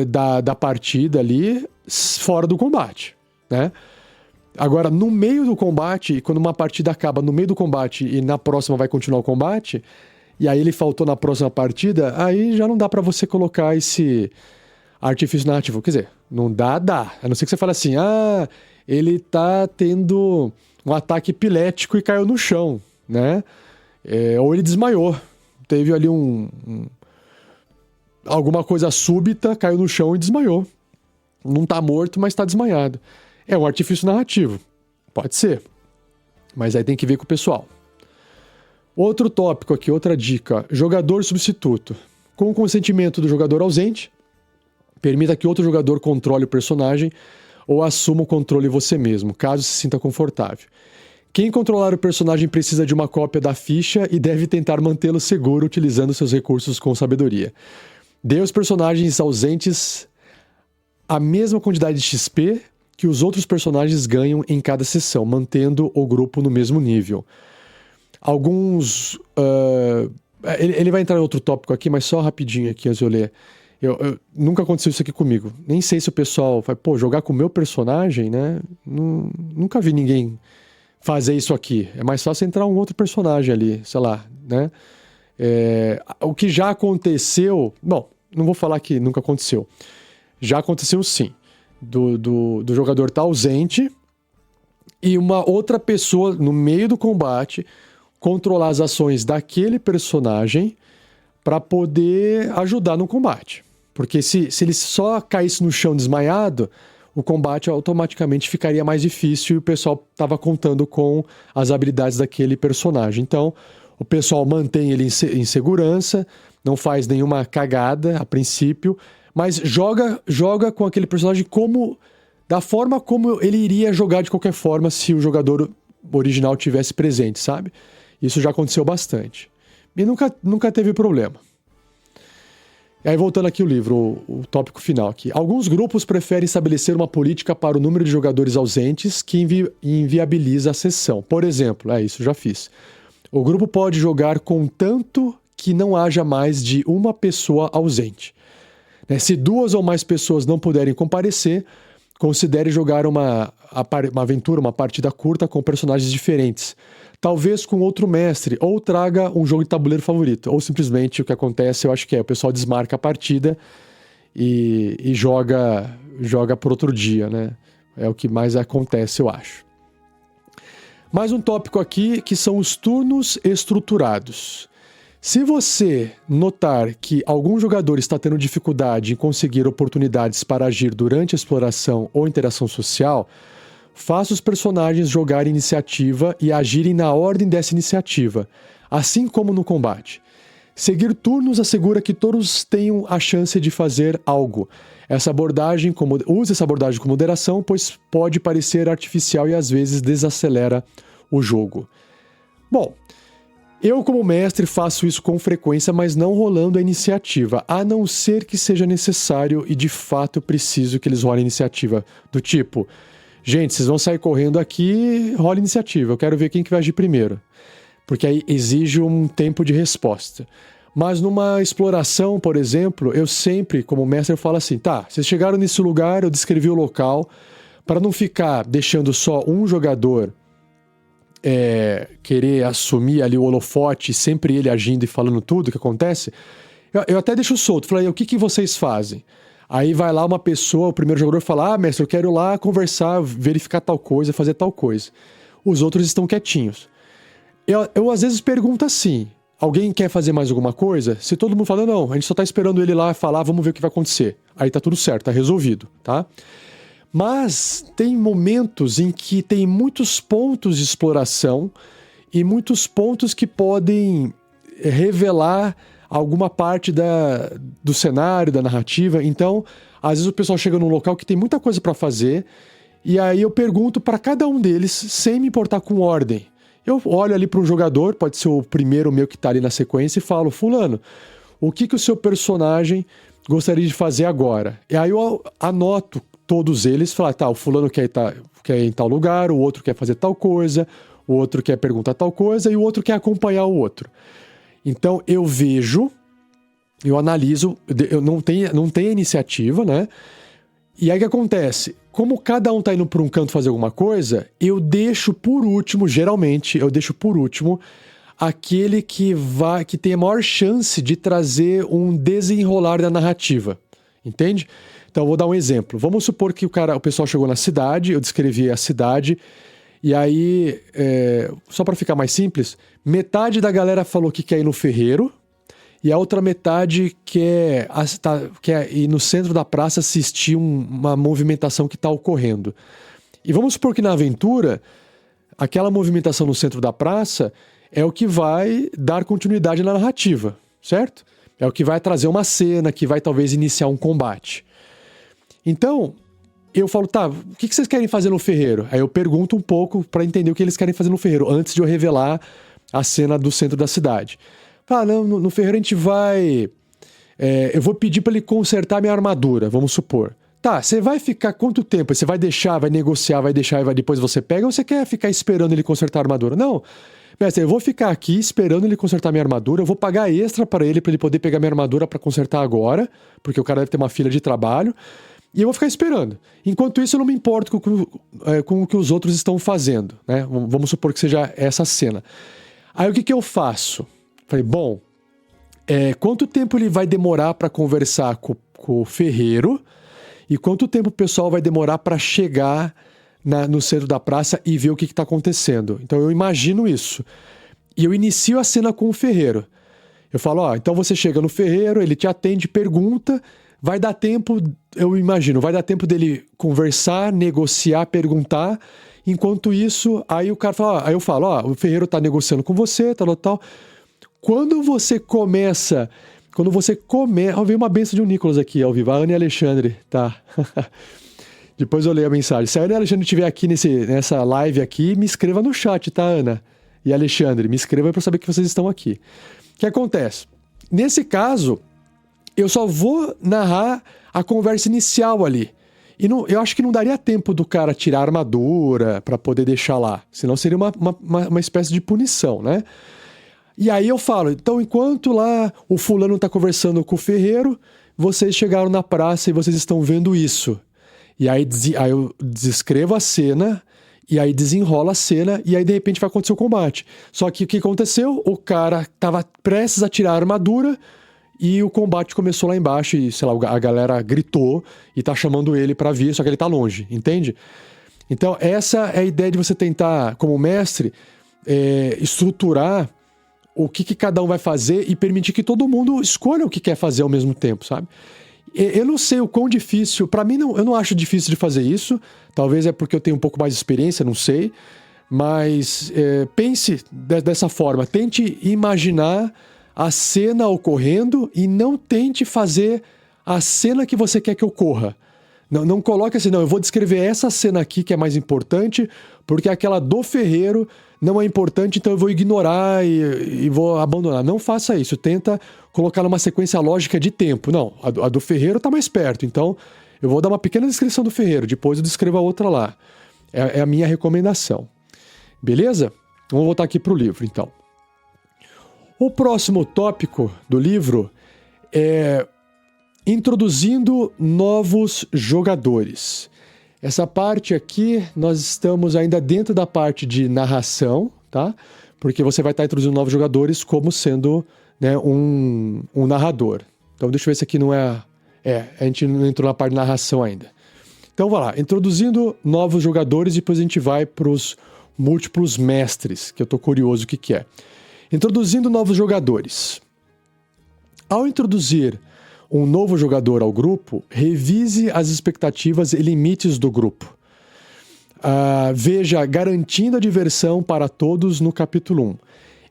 da partida ali fora do combate, né? Agora, no meio do combate, quando uma partida acaba no meio do combate e na próxima vai continuar o combate, e aí ele faltou na próxima partida, aí já não dá para você colocar esse artifício narrativo. Quer dizer, não dá. A não ser que você fale assim, ele tá tendo um ataque epilético e caiu no chão, né? Ou ele desmaiou. Teve ali alguma coisa súbita, caiu no chão e desmaiou. Não tá morto, mas tá desmaiado. É um artifício narrativo. Pode ser. Mas aí tem que ver com o pessoal. Outro tópico aqui, outra dica. Jogador substituto. Com o consentimento do jogador ausente, permita que outro jogador controle o personagem ou assuma o controle você mesmo, caso se sinta confortável. Quem controlar o personagem precisa de uma cópia da ficha e deve tentar mantê-lo seguro utilizando seus recursos com sabedoria. Dê aos personagens ausentes a mesma quantidade de XP que os outros personagens ganham em cada sessão, mantendo o grupo no mesmo nível. Alguns... ele vai entrar em outro tópico aqui, mas só rapidinho aqui antes de eu ler. Nunca aconteceu isso aqui comigo. Nem sei se o pessoal vai, jogar com o meu personagem, né? Nunca vi ninguém fazer isso aqui. É mais fácil entrar um outro personagem ali, sei lá, né? O que já aconteceu... Bom, não vou falar que nunca aconteceu. Já aconteceu sim. do jogador tá ausente e uma outra pessoa no meio do combate controlar as ações daquele personagem para poder ajudar no combate. Porque se ele só caísse no chão desmaiado, o combate automaticamente ficaria mais difícil e o pessoal estava contando com as habilidades daquele personagem. Então, o pessoal mantém ele em segurança, não faz nenhuma cagada a princípio, mas joga com aquele personagem da forma como ele iria jogar de qualquer forma se o jogador original tivesse presente, sabe? Isso já aconteceu bastante. E nunca teve problema. E aí, voltando aqui o livro, o tópico final aqui. Alguns grupos preferem estabelecer uma política para o número de jogadores ausentes que inviabiliza a sessão. Por exemplo, isso já fiz. O grupo pode jogar contanto que não haja mais de uma pessoa ausente. Se 2 ou mais pessoas não puderem comparecer, considere jogar uma aventura, uma partida curta com personagens diferentes. Talvez com outro mestre, ou traga um jogo de tabuleiro favorito. Ou simplesmente o que acontece, eu acho que o pessoal desmarca a partida e joga por outro dia, né? É o que mais acontece, eu acho. Mais um tópico aqui, que são os turnos estruturados. Se você notar que algum jogador está tendo dificuldade em conseguir oportunidades para agir durante a exploração ou interação social, faça os personagens jogarem iniciativa e agirem na ordem dessa iniciativa, assim como no combate. Seguir turnos assegura que todos tenham a chance de fazer algo. Use essa abordagem com moderação, pois pode parecer artificial e às vezes desacelera o jogo. Bom, eu como mestre faço isso com frequência, mas não rolando a iniciativa, a não ser que seja necessário e de fato eu preciso que eles rolem a iniciativa, do tipo... Gente, vocês vão sair correndo aqui, rola iniciativa. Eu quero ver quem que vai agir primeiro. Porque aí exige um tempo de resposta. Mas numa exploração, por exemplo, eu sempre, como mestre, eu falo assim, tá, vocês chegaram nesse lugar, eu descrevi o local, para não ficar deixando só um jogador querer assumir ali o holofote, sempre ele agindo e falando tudo o que acontece, eu até deixo solto. Falei, o que vocês fazem? Aí vai lá uma pessoa, o primeiro jogador fala, mestre, eu quero ir lá conversar, verificar tal coisa, fazer tal coisa. Os outros estão quietinhos. Eu às vezes pergunto assim, alguém quer fazer mais alguma coisa? Se todo mundo fala, não, a gente só tá esperando ele lá falar, vamos ver o que vai acontecer. Aí tá tudo certo, tá resolvido, tá? Mas tem momentos em que tem muitos pontos de exploração e muitos pontos que podem revelar alguma parte do cenário, da narrativa. Então, às vezes o pessoal chega num local que tem muita coisa para fazer e aí eu pergunto para cada um deles, sem me importar com ordem. Eu olho ali para um jogador, pode ser o primeiro meu que tá ali na sequência, e falo, fulano, o que o seu personagem gostaria de fazer agora? E aí eu anoto todos eles, falo, tá, o fulano quer ir em tal lugar, o outro quer fazer tal coisa, o outro quer perguntar tal coisa e o outro quer acompanhar o outro. Então eu vejo, eu analiso, eu não tenho iniciativa, né? E aí o que acontece? Como cada um tá indo para um canto fazer alguma coisa, eu deixo por último, geralmente, aquele que tem a maior chance de trazer um desenrolar da narrativa. Entende? Então eu vou dar um exemplo. Vamos supor que o pessoal chegou na cidade, eu descrevi a cidade. E aí, só para ficar mais simples, metade da galera falou que quer ir no ferreiro e a outra metade quer ir no centro da praça assistir uma movimentação que está ocorrendo. E vamos supor que na aventura, aquela movimentação no centro da praça é o que vai dar continuidade na narrativa, certo? É o que vai trazer uma cena, que vai talvez iniciar um combate. Então... eu falo, tá, o que vocês querem fazer no ferreiro? Aí eu pergunto um pouco para entender o que eles querem fazer no ferreiro, antes de eu revelar a cena do centro da cidade. Não, no ferreiro a gente vai... eu vou pedir para ele consertar minha armadura, vamos supor. Tá, você vai ficar quanto tempo? Você vai deixar, vai negociar, vai deixar e depois você pega? Ou você quer ficar esperando ele consertar a armadura? Não, mestre, eu vou ficar aqui esperando ele consertar minha armadura, eu vou pagar extra para ele poder pegar minha armadura para consertar agora, porque o cara deve ter uma fila de trabalho. E eu vou ficar esperando. Enquanto isso, eu não me importo com o que os outros estão fazendo, né? Vamos supor que seja essa cena. Aí o que eu faço? Falei, bom, quanto tempo ele vai demorar para conversar com o ferreiro e quanto tempo o pessoal vai demorar para chegar no centro da praça e ver o que está acontecendo. Então eu imagino isso. E eu inicio a cena com o ferreiro. Eu falo, então você chega no ferreiro, ele te atende, pergunta, vai dar tempo, eu imagino, vai dar tempo dele conversar, negociar, perguntar. Enquanto isso, aí o cara fala, aí eu falo, o ferreiro tá negociando com você, tal. Quando você começa, veio uma benção de um Nicolas aqui ao vivo, a Ana e Alexandre, tá? Depois eu leio a mensagem. Se a Ana e Alexandre estiver aqui nessa live aqui, me escreva no chat, tá, Ana? E Alexandre, me escreva para saber que vocês estão aqui. O que acontece? Nesse caso, eu só vou narrar a conversa inicial ali. E eu acho que não daria tempo do cara tirar a armadura para poder deixar lá. Senão seria uma espécie de punição, né? E aí eu falo, então enquanto lá o fulano tá conversando com o ferreiro, vocês chegaram na praça e vocês estão vendo isso. E aí eu descrevo a cena, e aí desenrola a cena, e aí de repente vai acontecer o combate. Só que o que aconteceu? O cara tava prestes a tirar a armadura, e o combate começou lá embaixo, e sei lá, a galera gritou, e tá chamando ele pra vir, só que ele tá longe, entende? Então essa é a ideia de você tentar, como mestre, estruturar o que cada um vai fazer e permitir que todo mundo escolha o que quer fazer ao mesmo tempo, sabe? Eu não sei o quão difícil, pra mim eu não acho difícil de fazer isso, talvez é porque eu tenho um pouco mais de experiência, não sei, mas pense dessa forma, tente imaginar a cena ocorrendo e não tente fazer a cena que você quer que ocorra. Não coloque assim, eu vou descrever essa cena aqui que é mais importante, porque aquela do ferreiro não é importante, então eu vou ignorar e vou abandonar. Não faça isso, tenta colocar numa sequência lógica de tempo. Não, a do ferreiro tá mais perto, então eu vou dar uma pequena descrição do ferreiro, depois eu descrevo a outra lá. É a minha recomendação. Beleza? Vamos voltar aqui pro livro, então. O próximo tópico do livro é introduzindo novos jogadores. Essa parte aqui, nós estamos ainda dentro da parte de narração, tá? Porque você vai estar introduzindo novos jogadores como sendo, né, um narrador. Então deixa eu ver se aqui não é... a gente não entrou na parte de narração ainda. Então vai lá, introduzindo novos jogadores e depois a gente vai para os múltiplos mestres, que eu tô curioso o que é. Introduzindo novos jogadores. Ao introduzir um novo jogador ao grupo, revise as expectativas e limites do grupo. Veja garantindo a diversão para todos no capítulo 1.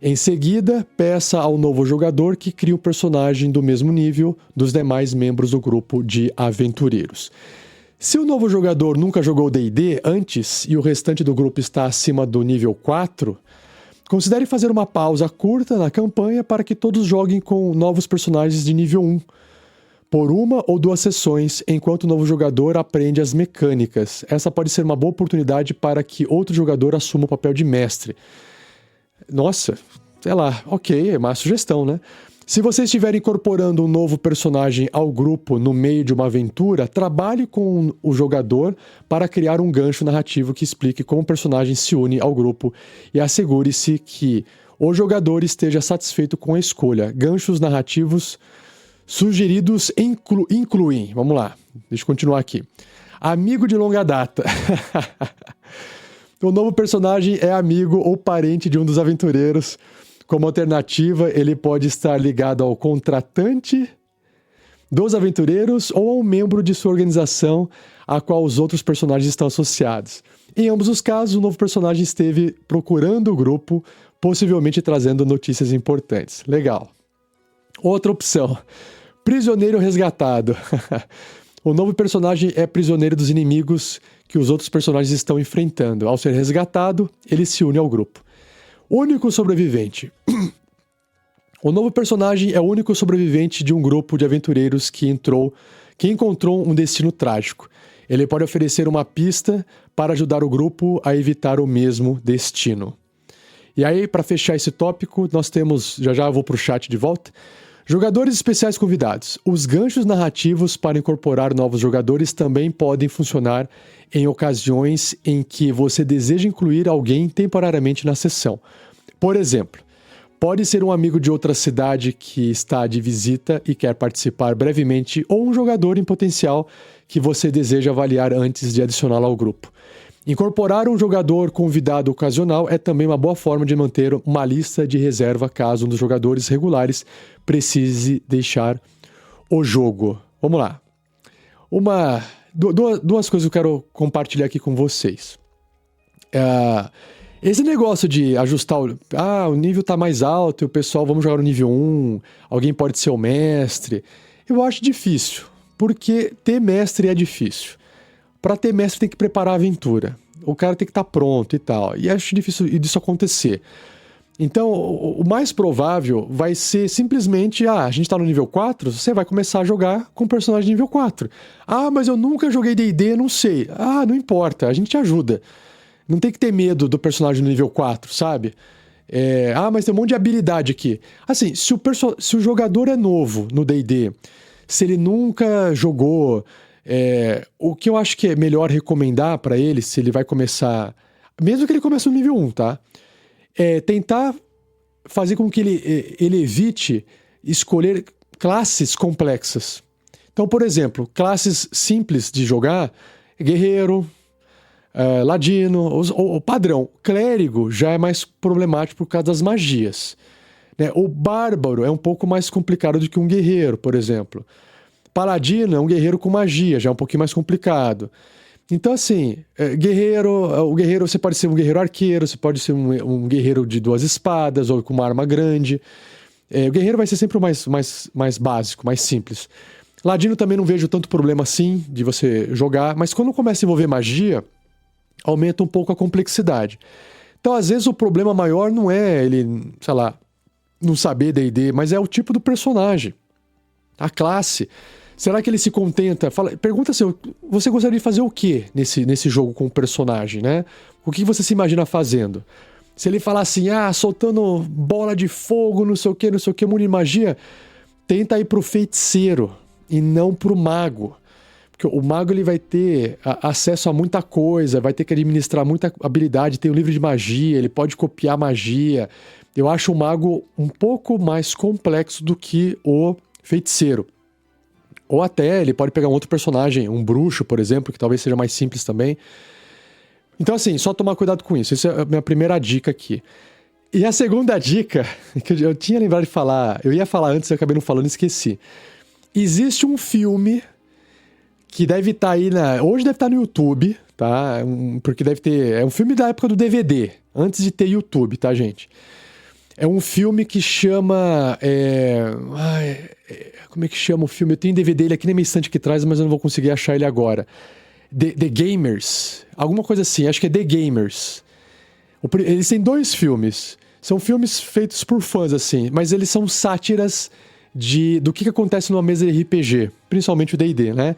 Em seguida, peça ao novo jogador que crie um personagem do mesmo nível dos demais membros do grupo de aventureiros. Se o novo jogador nunca jogou D&D antes e o restante do grupo está acima do nível 4, considere fazer uma pausa curta na campanha para que todos joguem com novos personagens de nível 1, por 1 ou 2 sessões, enquanto o novo jogador aprende as mecânicas. Essa pode ser uma boa oportunidade para que outro jogador assuma o papel de mestre. Nossa, sei lá, ok, é uma sugestão, né? Se você estiver incorporando um novo personagem ao grupo no meio de uma aventura, trabalhe com o jogador para criar um gancho narrativo que explique como o personagem se une ao grupo e assegure-se que o jogador esteja satisfeito com a escolha. Ganchos narrativos sugeridos incluem... Vamos lá, deixa eu continuar aqui. Amigo de longa data. O novo personagem é amigo ou parente de um dos aventureiros. Como alternativa, ele pode estar ligado ao contratante dos aventureiros ou a um membro de sua organização a qual os outros personagens estão associados. Em ambos os casos, o novo personagem esteve procurando o grupo, possivelmente trazendo notícias importantes. Legal. Outra opção. Prisioneiro resgatado. O novo personagem é prisioneiro dos inimigos que os outros personagens estão enfrentando. Ao ser resgatado, ele se une ao grupo. Único sobrevivente. O novo personagem é o único sobrevivente de um grupo de aventureiros que encontrou um destino trágico. Ele pode oferecer uma pista para ajudar o grupo a evitar o mesmo destino. E aí, para fechar esse tópico, nós temos... Já eu vou para o chat de volta. Jogadores especiais convidados. Os ganchos narrativos para incorporar novos jogadores também podem funcionar em ocasiões em que você deseja incluir alguém temporariamente na sessão. Por exemplo, Pode ser um amigo de outra cidade que está de visita e quer participar brevemente, ou um jogador em potencial que você deseja avaliar antes de adicioná-lo ao grupo. Incorporar um jogador convidado ocasional é também uma boa forma de manter uma lista de reserva caso um dos jogadores regulares precise deixar o jogo. Vamos lá. Duas coisas que eu quero compartilhar aqui com vocês. Esse negócio de ajustar o nível tá mais alto e o pessoal, vamos jogar no nível 1, alguém pode ser o mestre. Eu acho difícil, porque ter mestre é difícil. Para ter mestre tem que preparar a aventura. O cara tem que estar pronto e tal. E acho difícil disso acontecer. Então, o mais provável vai ser simplesmente, a gente tá no nível 4, você vai começar a jogar com o personagem nível 4. Mas eu nunca joguei D&D, não sei. Não importa, a gente te ajuda. Não tem que ter medo do personagem no nível 4, sabe? Mas tem um monte de habilidade aqui. Assim, se o jogador é novo no D&D, se ele nunca jogou, o que eu acho que é melhor recomendar pra ele, se ele vai começar, mesmo que ele comece no nível 1, tá? Tentar fazer com que ele evite escolher classes complexas. Então, por exemplo, classes simples de jogar, guerreiro, ladino, o padrão. Clérigo já é mais problemático por causa das magias, né? O bárbaro é um pouco mais complicado do que um guerreiro, por exemplo. Paladino é um guerreiro com magia, já é um pouquinho mais complicado. Então, assim, o guerreiro, você pode ser um guerreiro arqueiro, você pode ser um guerreiro de 2 espadas ou com uma arma grande. O guerreiro vai ser sempre o mais básico, mais simples. Ladino também não vejo tanto problema assim de você jogar, mas quando começa a envolver magia, aumenta um pouco a complexidade. Então, às vezes, o problema maior não é ele, sei lá, não saber D&D, mas é o tipo do personagem, a classe. Será que ele se contenta? Pergunta assim, você gostaria de fazer o quê nesse jogo com o personagem, né? O que você se imagina fazendo? Se ele falar assim, soltando bola de fogo, não sei o que, mundo de magia, tenta ir pro feiticeiro e não pro mago. Porque o mago ele vai ter acesso a muita coisa, vai ter que administrar muita habilidade, tem o livro de magia, ele pode copiar magia. Eu acho o mago um pouco mais complexo do que o feiticeiro. Ou até ele pode pegar um outro personagem, um bruxo, por exemplo, que talvez seja mais simples também. Então, assim, só tomar cuidado com isso. Essa é a minha primeira dica aqui. E a segunda dica, que eu tinha lembrado de falar, eu ia falar antes, eu acabei não falando e esqueci. Existe um filme que deve estar aí hoje deve estar no YouTube, tá? Porque deve ter... É um filme da época do DVD, antes de ter YouTube, tá, gente? É um filme que chama... como é que chama o filme? Eu tenho DVD ele aqui na minha estante aqui atrás, mas eu não vou conseguir achar ele agora. The Gamers. Alguma coisa assim, acho que é The Gamers. Eles têm 2 filmes. São filmes feitos por fãs, assim, mas eles são sátiras do que acontece numa mesa de RPG, principalmente o D&D, né?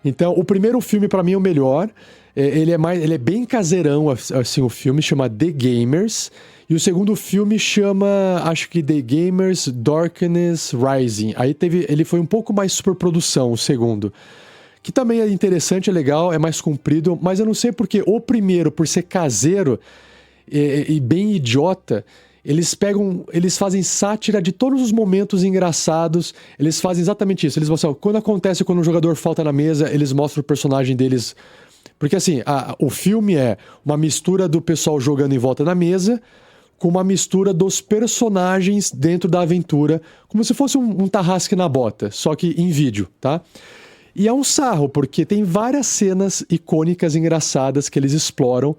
Então, o primeiro filme, pra mim, é o melhor. Ele é bem caseirão, assim, o filme, chama The Gamers. E o segundo filme chama, acho que The Gamers Darkness Rising. Aí ele foi um pouco mais superprodução, o segundo. Que também é interessante, é legal, é mais comprido, mas eu não sei porque o primeiro, por ser caseiro e bem idiota, eles fazem sátira de todos os momentos engraçados, eles fazem exatamente isso. Eles mostram, quando um jogador falta na mesa, eles mostram o personagem deles. Porque assim, o filme é uma mistura do pessoal jogando em volta da mesa, com uma mistura dos personagens dentro da aventura, como se fosse um Tarrasque na Bota, só que em vídeo, tá? E é um sarro, porque tem várias cenas icônicas, engraçadas, que eles exploram,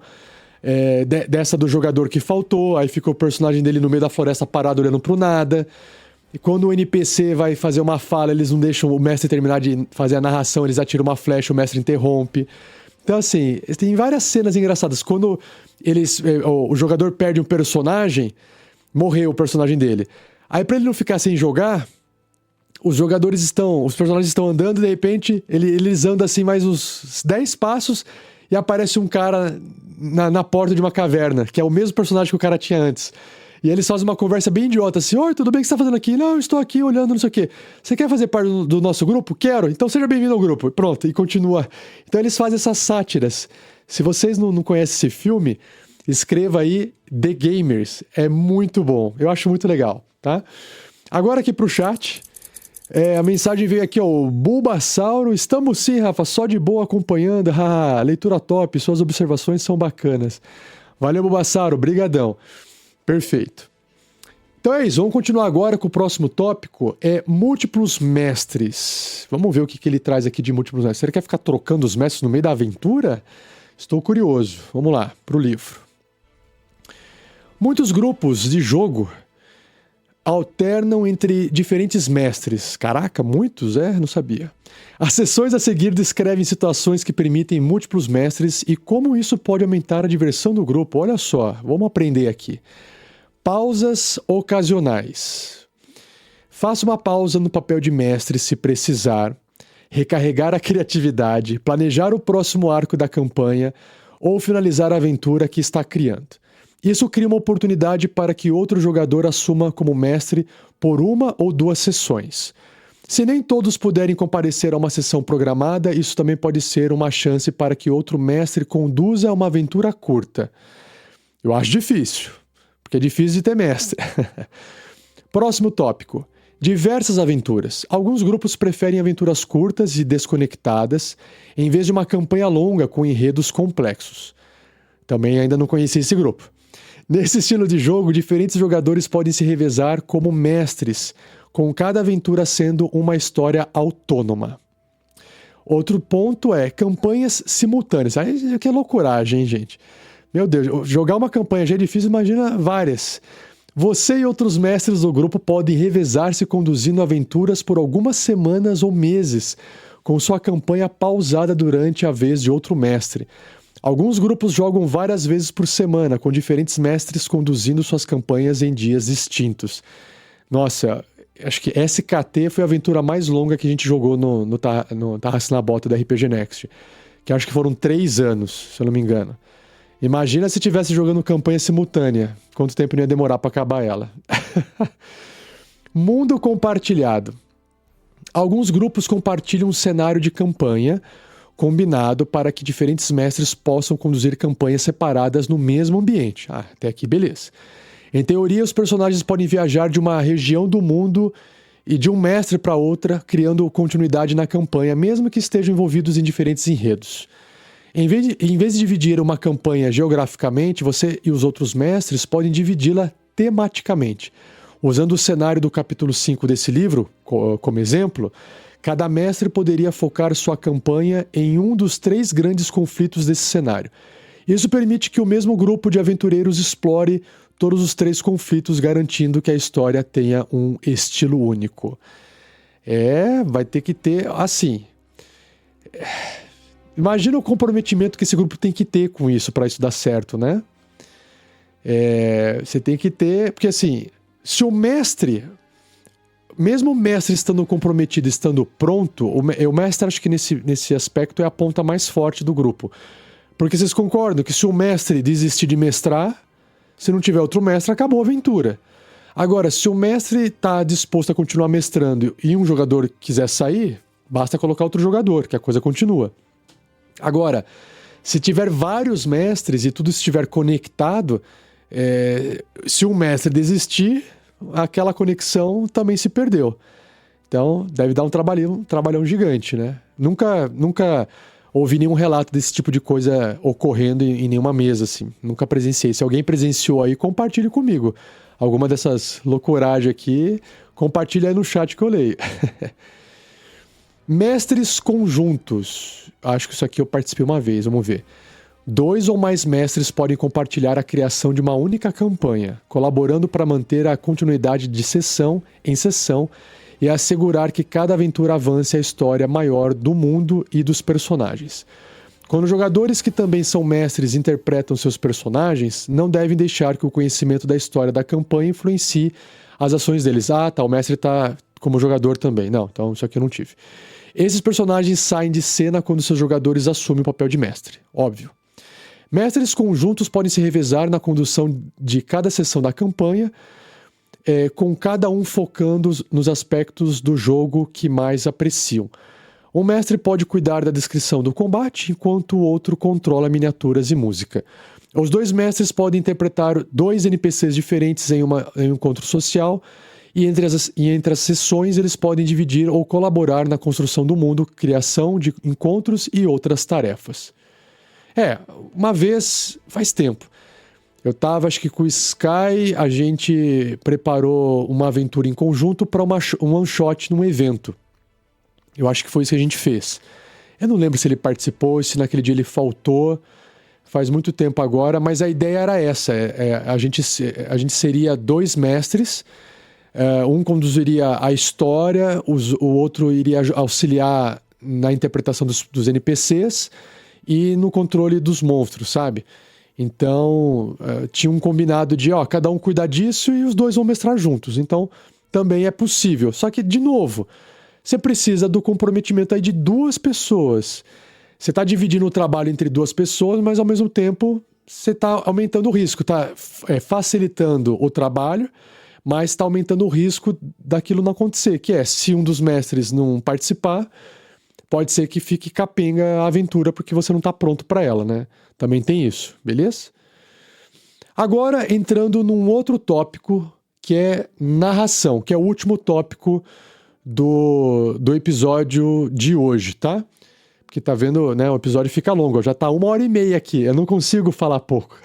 dessa do jogador que faltou, aí fica o personagem dele no meio da floresta parado olhando pro nada, e quando o NPC vai fazer uma fala, eles não deixam o mestre terminar de fazer a narração, eles atiram uma flecha, o mestre interrompe. Então, assim, tem várias cenas engraçadas. Quando o jogador perde um personagem, morreu o personagem dele. Aí, pra ele não ficar sem jogar, os personagens estão andando e, de repente, eles andam assim mais uns 10 passos e aparece um cara na porta de uma caverna, que é o mesmo personagem que o cara tinha antes. E eles fazem uma conversa bem idiota, assim, oi, tudo bem, o que você tá fazendo aqui? Não, eu estou aqui olhando, não sei o quê. Você quer fazer parte do nosso grupo? Quero, então seja bem-vindo ao grupo. Pronto, e continua. Então eles fazem essas sátiras. Se vocês não conhecem esse filme, escreva aí The Gamers. É muito bom. Eu acho muito legal, tá? Agora aqui pro chat. A mensagem veio aqui, ó. O Bulbasauro. Estamos sim, Rafa. Só de boa acompanhando. Leitura top. Suas observações são bacanas. Valeu, Bulbasauro. Brigadão. Perfeito. Então é isso, vamos continuar agora com o próximo tópico, múltiplos mestres. Vamos ver o que ele traz aqui de múltiplos mestres. Ele quer ficar trocando os mestres no meio da aventura? Estou curioso. Vamos lá, para o livro. Muitos grupos de jogo alternam entre diferentes mestres. Caraca, muitos? Não sabia. As sessões a seguir descrevem situações que permitem múltiplos mestres e como isso pode aumentar a diversão do grupo. Olha só, vamos aprender aqui. Pausas ocasionais. Faça uma pausa no papel de mestre se precisar, recarregar a criatividade, planejar o próximo arco da campanha ou finalizar a aventura que está criando. Isso cria uma oportunidade para que outro jogador assuma como mestre por uma ou duas sessões. Se nem todos puderem comparecer a uma sessão programada, isso também pode ser uma chance para que outro mestre conduza uma aventura curta. Eu acho difícil. Porque é difícil de ter mestre. Próximo tópico. Diversas aventuras. Alguns grupos preferem aventuras curtas e desconectadas, em vez de uma campanha longa com enredos complexos. Também ainda não conheci esse grupo. Nesse estilo de jogo, diferentes jogadores podem se revezar como mestres, com cada aventura sendo uma história autônoma. Outro ponto é campanhas simultâneas. Aí que é loucuragem, hein, gente? Meu Deus, jogar uma campanha já é difícil, imagina várias. Você e outros mestres do grupo podem revezar-se conduzindo aventuras por algumas semanas ou meses, com sua campanha pausada durante a vez de outro mestre. Alguns grupos jogam várias vezes por semana, com diferentes mestres conduzindo suas campanhas em dias distintos. Nossa, acho que SKT foi a aventura mais longa que a gente jogou no Tarrasque na Bota da RPG Next, que acho que foram 3 anos, se eu não me engano. Imagina se estivesse jogando campanha simultânea. Quanto tempo não ia demorar para acabar ela. Mundo compartilhado. Alguns grupos compartilham um cenário de campanha combinado para que diferentes mestres possam conduzir campanhas separadas no mesmo ambiente. Até aqui beleza. Em teoria, os personagens podem viajar de uma região do mundo e de um mestre para outra, criando continuidade na campanha, mesmo que estejam envolvidos em diferentes enredos. Em vez de dividir uma campanha geograficamente, você e os outros mestres podem dividi-la tematicamente. Usando o cenário do capítulo 5 desse livro, como exemplo, cada mestre poderia focar sua campanha em um dos 3 grandes conflitos desse cenário. Isso permite que o mesmo grupo de aventureiros explore todos os 3 conflitos, garantindo que a história tenha um estilo único. Vai ter que ter, assim... Imagina o comprometimento que esse grupo tem que ter com isso para isso dar certo, né? Você tem que ter... Porque assim, se o mestre... Mesmo o mestre estando comprometido, estando pronto, o mestre acho que nesse aspecto é a ponta mais forte do grupo. Porque vocês concordam que se o mestre desistir de mestrar, se não tiver outro mestre, acabou a aventura. Agora, se o mestre está disposto a continuar mestrando e um jogador quiser sair, basta colocar outro jogador, que a coisa continua. Agora, se tiver vários mestres e tudo estiver conectado, se um mestre desistir, aquela conexão também se perdeu. Então, deve dar um trabalhão gigante, né? Nunca ouvi nenhum relato desse tipo de coisa ocorrendo em nenhuma mesa, assim. Nunca presenciei. Se alguém presenciou aí, compartilhe comigo. Alguma dessas loucuragens aqui, compartilha aí no chat que eu leio. Mestres conjuntos. Acho que isso aqui eu participei uma vez, vamos ver. 2 ou mais mestres podem compartilhar a criação de uma única campanha, colaborando para manter a continuidade de sessão em sessão e assegurar que cada aventura avance a história maior do mundo e dos personagens. Quando jogadores que também são mestres interpretam seus personagens, não devem deixar que o conhecimento da história da campanha influencie as ações deles. O mestre está como jogador também. Não, então isso aqui eu não tive. Esses personagens saem de cena quando seus jogadores assumem o papel de mestre, óbvio. Mestres conjuntos podem se revezar na condução de cada sessão da campanha, com cada um focando nos aspectos do jogo que mais apreciam. Um mestre pode cuidar da descrição do combate, enquanto o outro controla miniaturas e música. Os dois mestres podem interpretar 2 NPCs diferentes em um encontro social, e entre as sessões eles podem dividir ou colaborar na construção do mundo, criação de encontros e outras tarefas. Uma vez, faz tempo, eu estava, acho que com o Sky, a gente preparou uma aventura em conjunto para um one-shot num evento. Eu acho que foi isso que a gente fez. Eu não lembro se ele participou, se naquele dia ele faltou, faz muito tempo agora, mas a ideia era essa, a gente seria 2 mestres, um conduziria a história, o outro iria auxiliar na interpretação dos NPCs e no controle dos monstros, sabe? Então, tinha um combinado de, cada um cuidar disso e os 2 vão mestrar juntos. Então, também é possível. Só que, de novo, você precisa do comprometimento aí de 2 pessoas. Você está dividindo o trabalho entre 2 pessoas, mas ao mesmo tempo você está aumentando o risco, está facilitando o trabalho, mas está aumentando o risco daquilo não acontecer, que é, se um dos mestres não participar, pode ser que fique capenga a aventura porque você não está pronto para ela, né? Também tem isso, beleza? Agora, entrando num outro tópico, que é narração, que é o último tópico do episódio de hoje, tá? Porque tá vendo, né? O episódio fica longo, já tá 1h30 aqui, eu não consigo falar pouco.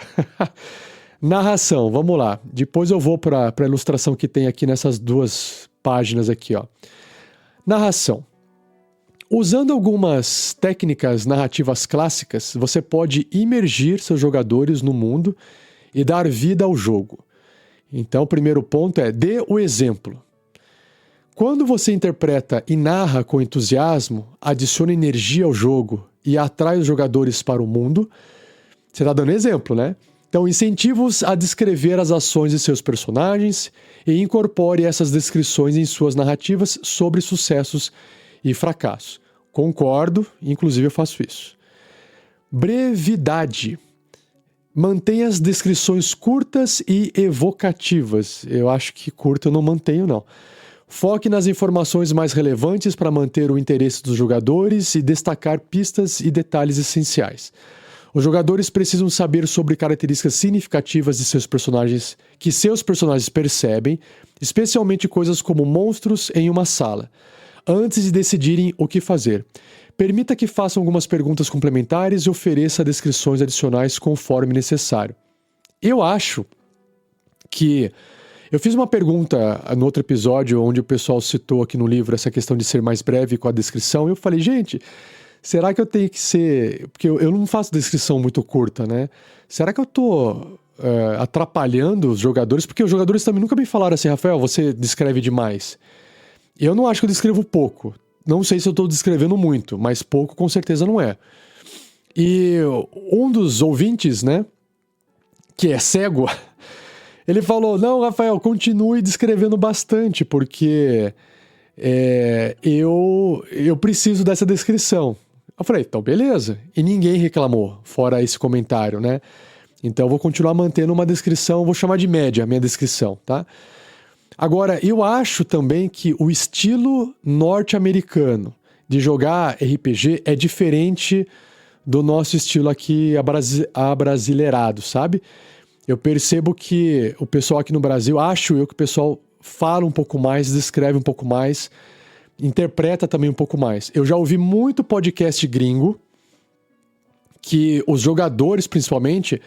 Narração, vamos lá. Depois eu vou para a ilustração que tem aqui nessas 2 páginas aqui, ó. Narração. Usando algumas técnicas narrativas clássicas, você pode imergir seus jogadores no mundo e dar vida ao jogo. Então, o primeiro ponto é: dê o exemplo. Quando você interpreta e narra com entusiasmo, adiciona energia ao jogo e atrai os jogadores para o mundo, você está dando exemplo, né? Então, incentive-os a descrever as ações de seus personagens e incorpore essas descrições em suas narrativas sobre sucessos e fracassos. Concordo, inclusive eu faço isso. Brevidade. Mantenha as descrições curtas e evocativas. Eu acho que curta eu não mantenho, não. Foque nas informações mais relevantes para manter o interesse dos jogadores e destacar pistas e detalhes essenciais. Os jogadores precisam saber sobre características significativas de seus personagens que seus personagens percebem, especialmente coisas como monstros em uma sala, antes de decidirem o que fazer. Permita que façam algumas perguntas complementares e ofereça descrições adicionais conforme necessário. Eu acho que... Eu fiz uma pergunta no outro episódio, onde o pessoal citou aqui no livro essa questão de ser mais breve com a descrição, e eu falei, gente, será que eu tenho que ser... Porque eu não faço descrição muito curta, né? Será que eu tô atrapalhando os jogadores? Porque os jogadores também nunca me falaram assim, Rafael, você descreve demais. Eu não acho que eu descrevo pouco. Não sei se eu estou descrevendo muito, mas pouco com certeza não é. E um dos ouvintes, né, que é cego, ele falou, não, Rafael, continue descrevendo bastante, porque eu preciso dessa descrição. Eu falei, então beleza. E ninguém reclamou, fora esse comentário, né? Então eu vou continuar mantendo uma descrição, vou chamar de média a minha descrição, tá? Agora, eu acho também que o estilo norte-americano de jogar RPG é diferente do nosso estilo aqui abrasileirado, sabe? Eu percebo que o pessoal aqui no Brasil, acho eu que o pessoal fala um pouco mais, descreve um pouco mais, interpreta também um pouco mais. Eu já ouvi muito podcast gringo que os jogadores, principalmente,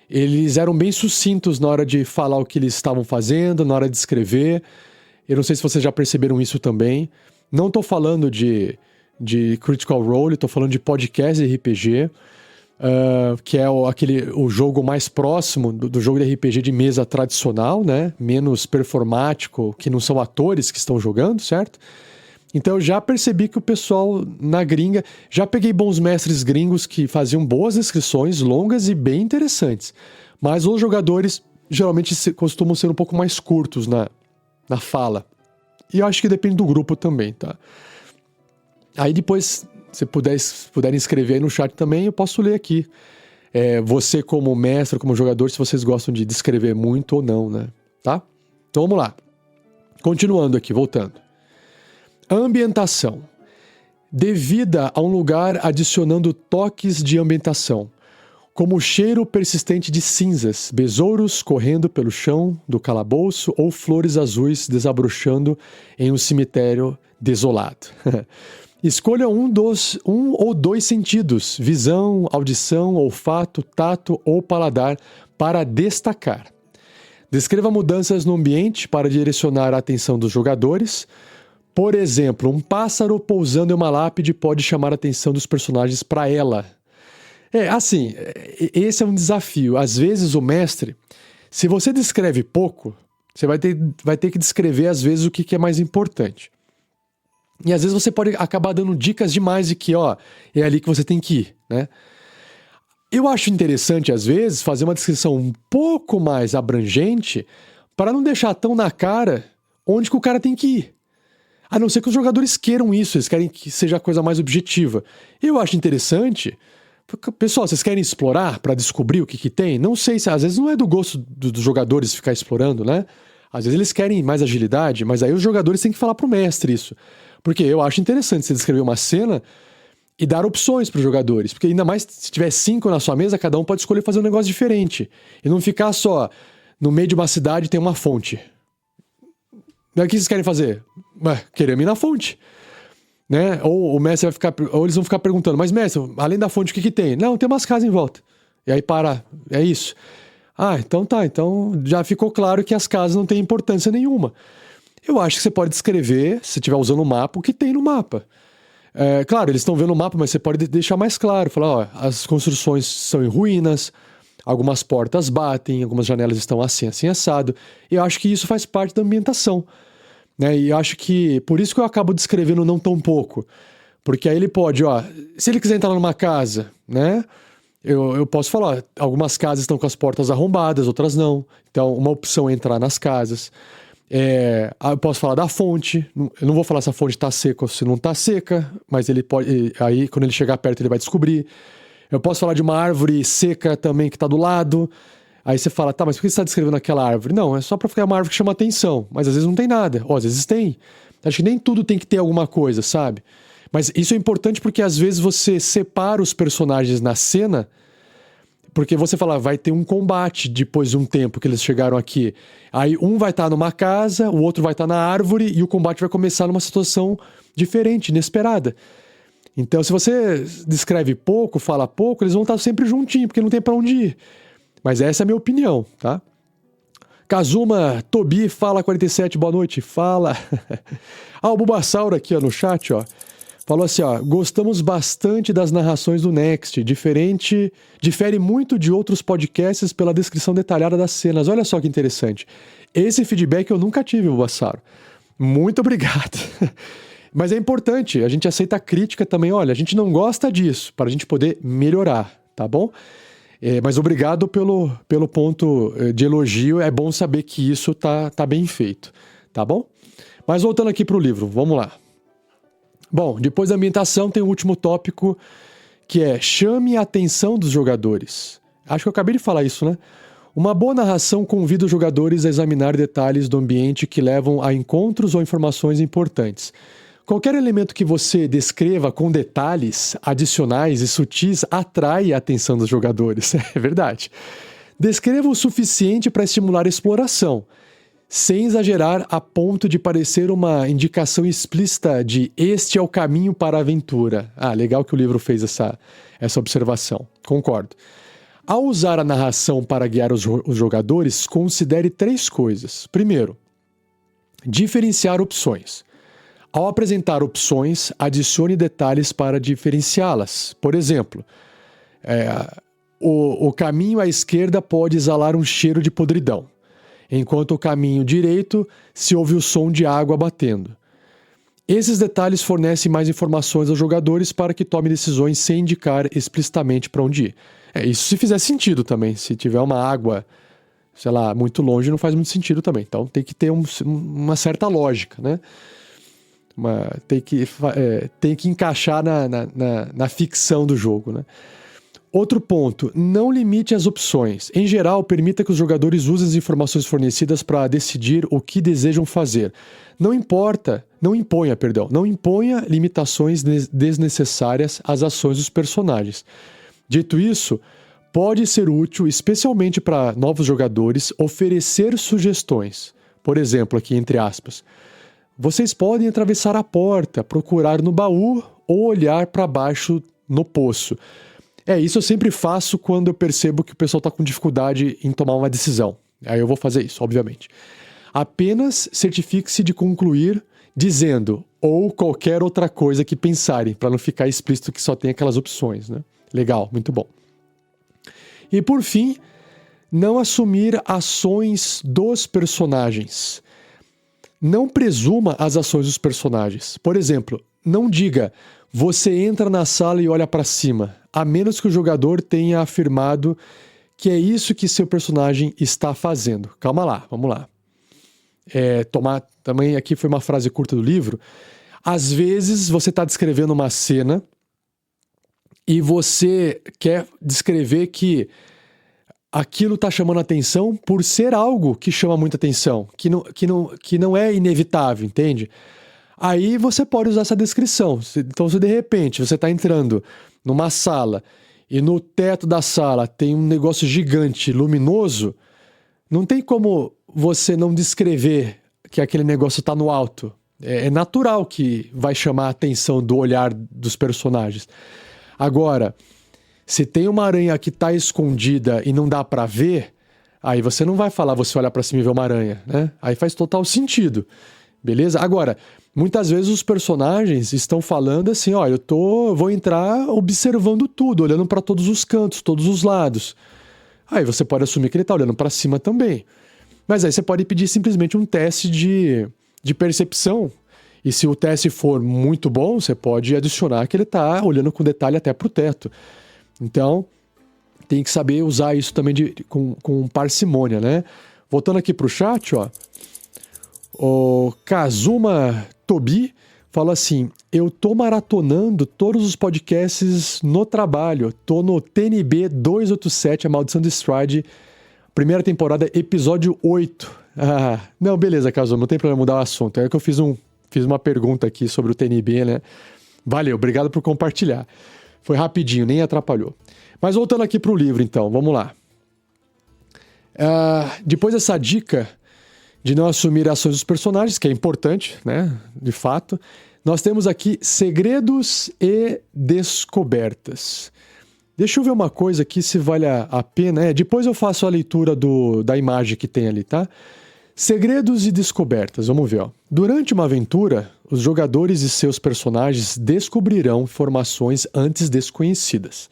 eles eram bem sucintos na hora de falar o que eles estavam fazendo, na hora de escrever. Eu não sei se vocês já perceberam isso também. Não estou falando de Critical Role, estou falando de podcast de RPG, que é o jogo mais próximo do jogo de RPG de mesa tradicional, né? Menos performático, que não são atores que estão jogando, certo? Então eu já percebi que o pessoal na gringa... Já peguei bons mestres gringos que faziam boas descrições, longas e bem interessantes. Mas os jogadores geralmente costumam ser um pouco mais curtos na fala. E eu acho que depende do grupo também, tá? Aí depois, se puderem escrever aí no chat também, eu posso ler aqui. Você como mestre, como jogador, se vocês gostam de descrever muito ou não, né? Tá? Então vamos lá. Continuando aqui, voltando. Ambientação. Dê vida a um lugar adicionando toques de ambientação. como o cheiro persistente de cinzas, besouros correndo pelo chão do calabouço ou flores azuis desabrochando em um cemitério desolado. Escolha um ou dois sentidos, visão, audição, olfato, tato ou paladar, para destacar. Descreva mudanças no ambiente para direcionar a atenção dos jogadores. Por exemplo, um pássaro pousando em uma lápide pode chamar a atenção dos personagens para ela. Esse é um desafio. Às vezes o mestre, se você descreve pouco, você vai ter que descrever às vezes o que é mais importante. E às vezes você pode acabar dando dicas demais de que, é ali que você tem que ir, né? Eu acho interessante, às vezes, fazer uma descrição um pouco mais abrangente para não deixar tão na cara onde que o cara tem que ir. A não ser que os jogadores queiram isso, eles querem que seja a coisa mais objetiva. Eu acho interessante. Pessoal, vocês querem explorar para descobrir o que tem? Não sei se às vezes não é do gosto dos jogadores ficar explorando, né? Às vezes eles querem mais agilidade, mas aí os jogadores têm que falar pro mestre isso. Porque eu acho interessante você descrever uma cena e dar opções para os jogadores. Porque ainda mais se tiver 5 na sua mesa, cada um pode escolher fazer um negócio diferente. E não ficar só no meio de uma cidade tem uma fonte. O que vocês querem fazer? Queremos ir na fonte. Né? Ou o mestre vai ficar, ou eles vão ficar perguntando, mas mestre, além da fonte, o que tem? Não, tem umas casas em volta. E aí é isso. Então tá, então já ficou claro que as casas não têm importância nenhuma. Eu acho que você pode descrever, se estiver usando o mapa, o que tem no mapa. Claro, eles estão vendo o mapa, mas você pode deixar mais claro, falar, as construções são em ruínas, algumas portas batem, algumas janelas estão assim, assado. Eu acho que isso faz parte da ambientação. Né? E eu acho que, por isso que eu acabo descrevendo não tão pouco, porque aí ele pode, se ele quiser entrar numa casa, né, eu posso falar, algumas casas estão com as portas arrombadas, outras não, então uma opção é entrar nas casas. Eu posso falar da fonte, eu não vou falar se a fonte está seca ou se não está seca, mas ele pode, aí quando ele chegar perto ele vai descobrir. Eu posso falar de uma árvore seca também que está do lado. Aí você fala, tá, mas por que você está descrevendo aquela árvore? Não, é só para ficar uma árvore que chama atenção. Mas às vezes não tem nada. Às vezes tem. Acho que nem tudo tem que ter alguma coisa, sabe? Mas isso é importante porque às vezes você separa os personagens na cena, porque você fala, vai ter um combate depois de um tempo que eles chegaram aqui. Aí um vai estar numa casa, o outro vai estar na árvore e o combate vai começar numa situação diferente, inesperada. Então, se você descreve pouco, fala pouco, eles vão estar sempre juntinhos, porque não tem pra onde ir. Mas essa é a minha opinião, tá? Kazuma Tobi, fala 47, boa noite, fala. O Bulbasauro aqui, no chat, falou assim, gostamos bastante das narrações do Next, difere muito de outros podcasts pela descrição detalhada das cenas. Olha só que interessante. Esse feedback eu nunca tive, Bulbasauro. Muito obrigado. Mas é importante, a gente aceita a crítica também. Olha, a gente não gosta disso, para a gente poder melhorar, tá bom? Mas obrigado pelo ponto de elogio, é bom saber que isso tá bem feito, tá bom? Mas voltando aqui para o livro, vamos lá. Bom, depois da ambientação tem o último tópico, que é chame a atenção dos jogadores. Acho que eu acabei de falar isso, né? Uma boa narração convida os jogadores a examinar detalhes do ambiente que levam a encontros ou informações importantes. Qualquer elemento que você descreva com detalhes adicionais e sutis atrai a atenção dos jogadores. É verdade. Descreva o suficiente para estimular a exploração, sem exagerar a ponto de parecer uma indicação explícita de este é o caminho para a aventura. Legal que o livro fez essa observação. Concordo. Ao usar a narração para guiar os jogadores, considere 3 coisas. Primeiro, diferenciar opções. Ao apresentar opções, adicione detalhes para diferenciá-las. Por exemplo, o caminho à esquerda pode exalar um cheiro de podridão, enquanto o caminho direito se ouve o som de água batendo. Esses detalhes fornecem mais informações aos jogadores para que tomem decisões sem indicar explicitamente para onde ir. Isso se fizer sentido também. Se tiver uma água, sei lá, muito longe, não faz muito sentido também. Então tem que ter uma certa lógica, né? Tem que encaixar na ficção do jogo, né? Outro ponto, não limite as opções. Em geral, permita que os jogadores usem as informações fornecidas para decidir o que desejam fazer. Não imponha limitações desnecessárias às ações dos personagens. Dito isso, pode ser útil, especialmente para novos jogadores, oferecer sugestões. Por exemplo, aqui entre aspas, vocês podem atravessar a porta, procurar no baú ou olhar para baixo no poço. Isso eu sempre faço quando eu percebo que o pessoal está com dificuldade em tomar uma decisão. Aí eu vou fazer isso, obviamente. Apenas certifique-se de concluir dizendo ou qualquer outra coisa que pensarem, para não ficar explícito que só tem aquelas opções, né? Legal, muito bom. E por fim, não assumir ações dos personagens. Não presuma as ações dos personagens. Por exemplo, não diga, você entra na sala e olha para cima, a menos que o jogador tenha afirmado que é isso que seu personagem está fazendo. Calma lá, vamos lá. Também aqui foi uma frase curta do livro. Às vezes você está descrevendo uma cena e você quer descrever que aquilo está chamando atenção por ser algo que chama muita atenção, que não é inevitável, entende? Aí você pode usar essa descrição. Então, se de repente você está entrando numa sala e no teto da sala tem um negócio gigante, luminoso, não tem como você não descrever que aquele negócio está no alto. É natural que vai chamar a atenção do olhar dos personagens. Agora, se tem uma aranha que está escondida e não dá para ver, aí você não vai falar, você olhar para cima e ver uma aranha, né? Aí faz total sentido, beleza? Agora, muitas vezes os personagens estão falando assim, ó, vou entrar observando tudo, olhando para todos os cantos, todos os lados. Aí você pode assumir que ele está olhando para cima também. Mas aí você pode pedir simplesmente um teste de percepção. E se o teste for muito bom, você pode adicionar que ele está olhando com detalhe até para o teto. Então, tem que saber usar isso também com parcimônia, né? Voltando aqui para o chat, ó. O Kazuma Tobi fala assim, eu tô maratonando todos os podcasts no trabalho. Tô no TNB 287, A Maldição de Stride, primeira temporada, episódio 8. Não, beleza, Kazuma, não tem problema mudar o assunto. É que eu fiz uma pergunta aqui sobre o TNB, né? Valeu, obrigado por compartilhar. Foi rapidinho, nem atrapalhou. Mas voltando aqui pro livro, então, vamos lá. Depois dessa dica de não assumir ações dos personagens, que é importante, né? De fato, nós temos aqui segredos e descobertas. Deixa eu ver uma coisa aqui, se vale a pena. Depois eu faço a leitura da imagem que tem ali, tá? Segredos e descobertas, vamos ver. Ó. Durante uma aventura, os jogadores e seus personagens descobrirão informações antes desconhecidas.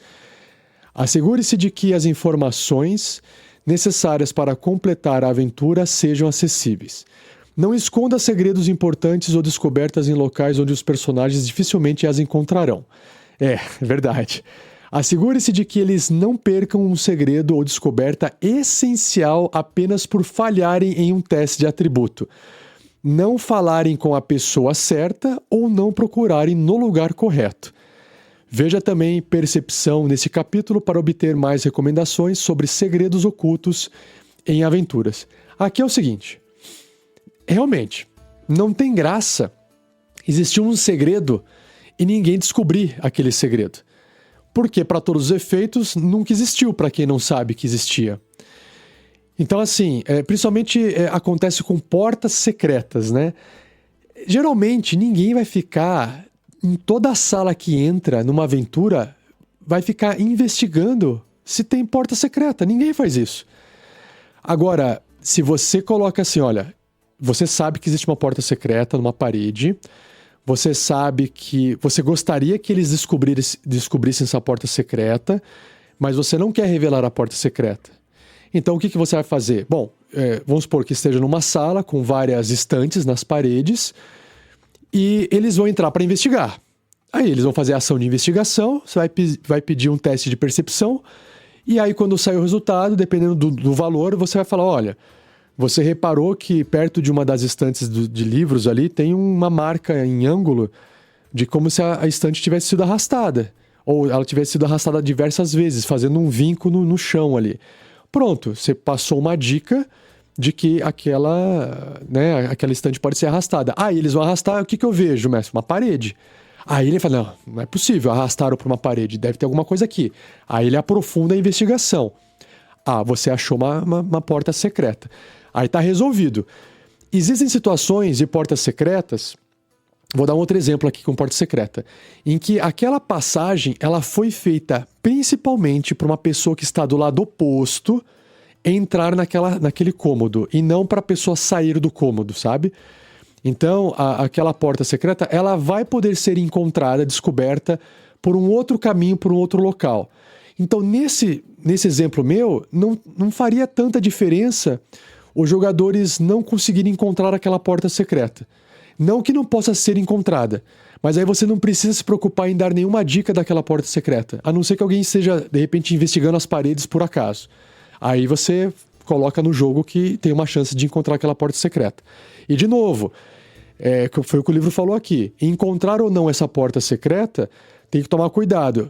Assegure-se de que as informações necessárias para completar a aventura sejam acessíveis. Não esconda segredos importantes ou descobertas em locais onde os personagens dificilmente as encontrarão. É verdade. Assegure-se de que eles não percam um segredo ou descoberta essencial apenas por falharem em um teste de atributo. Não falarem com a pessoa certa ou não procurarem no lugar correto. Veja também percepção nesse capítulo para obter mais recomendações sobre segredos ocultos em aventuras. Aqui é o seguinte, realmente, não tem graça existir um segredo e ninguém descobrir aquele segredo. Porque, para todos os efeitos, nunca existiu para quem não sabe que existia. Então, assim, principalmente acontece com portas secretas, né? Geralmente, ninguém vai ficar, em toda a sala que entra numa aventura, vai ficar investigando se tem porta secreta. Ninguém faz isso. Agora, se você coloca assim, olha, você sabe que existe uma porta secreta numa parede, você sabe que você gostaria que eles descobrissem essa porta secreta, mas você não quer revelar a porta secreta. Então, o que você vai fazer? Bom, vamos supor que esteja numa sala com várias estantes nas paredes e eles vão entrar para investigar. Aí eles vão fazer a ação de investigação, você vai pedir um teste de percepção e aí quando sair o resultado, dependendo do valor, você vai falar, olha, você reparou que perto de uma das estantes de livros ali tem uma marca em ângulo de como se a estante tivesse sido arrastada. Ou ela tivesse sido arrastada diversas vezes, fazendo um vinco no chão ali. Pronto, você passou uma dica de que aquela estante pode ser arrastada. Aí eles vão arrastar, o que eu vejo, mestre? Uma parede. Aí ele fala, não é possível, arrastaram para uma parede, deve ter alguma coisa aqui. Aí ele aprofunda a investigação. Você achou uma porta secreta. Aí tá resolvido. Existem situações de portas secretas, vou dar um outro exemplo aqui com porta secreta, em que aquela passagem ela foi feita principalmente para uma pessoa que está do lado oposto entrar naquele cômodo, e não para a pessoa sair do cômodo, sabe? Então, aquela porta secreta, ela vai poder ser encontrada, descoberta por um outro caminho, por um outro local. Então, nesse exemplo meu, não faria tanta diferença os jogadores não conseguirem encontrar aquela porta secreta. Não que não possa ser encontrada, mas aí você não precisa se preocupar em dar nenhuma dica daquela porta secreta, a não ser que alguém esteja, de repente, investigando as paredes por acaso. Aí você coloca no jogo que tem uma chance de encontrar aquela porta secreta. E, de novo, foi o que o livro falou aqui. Encontrar ou não essa porta secreta, tem que tomar cuidado.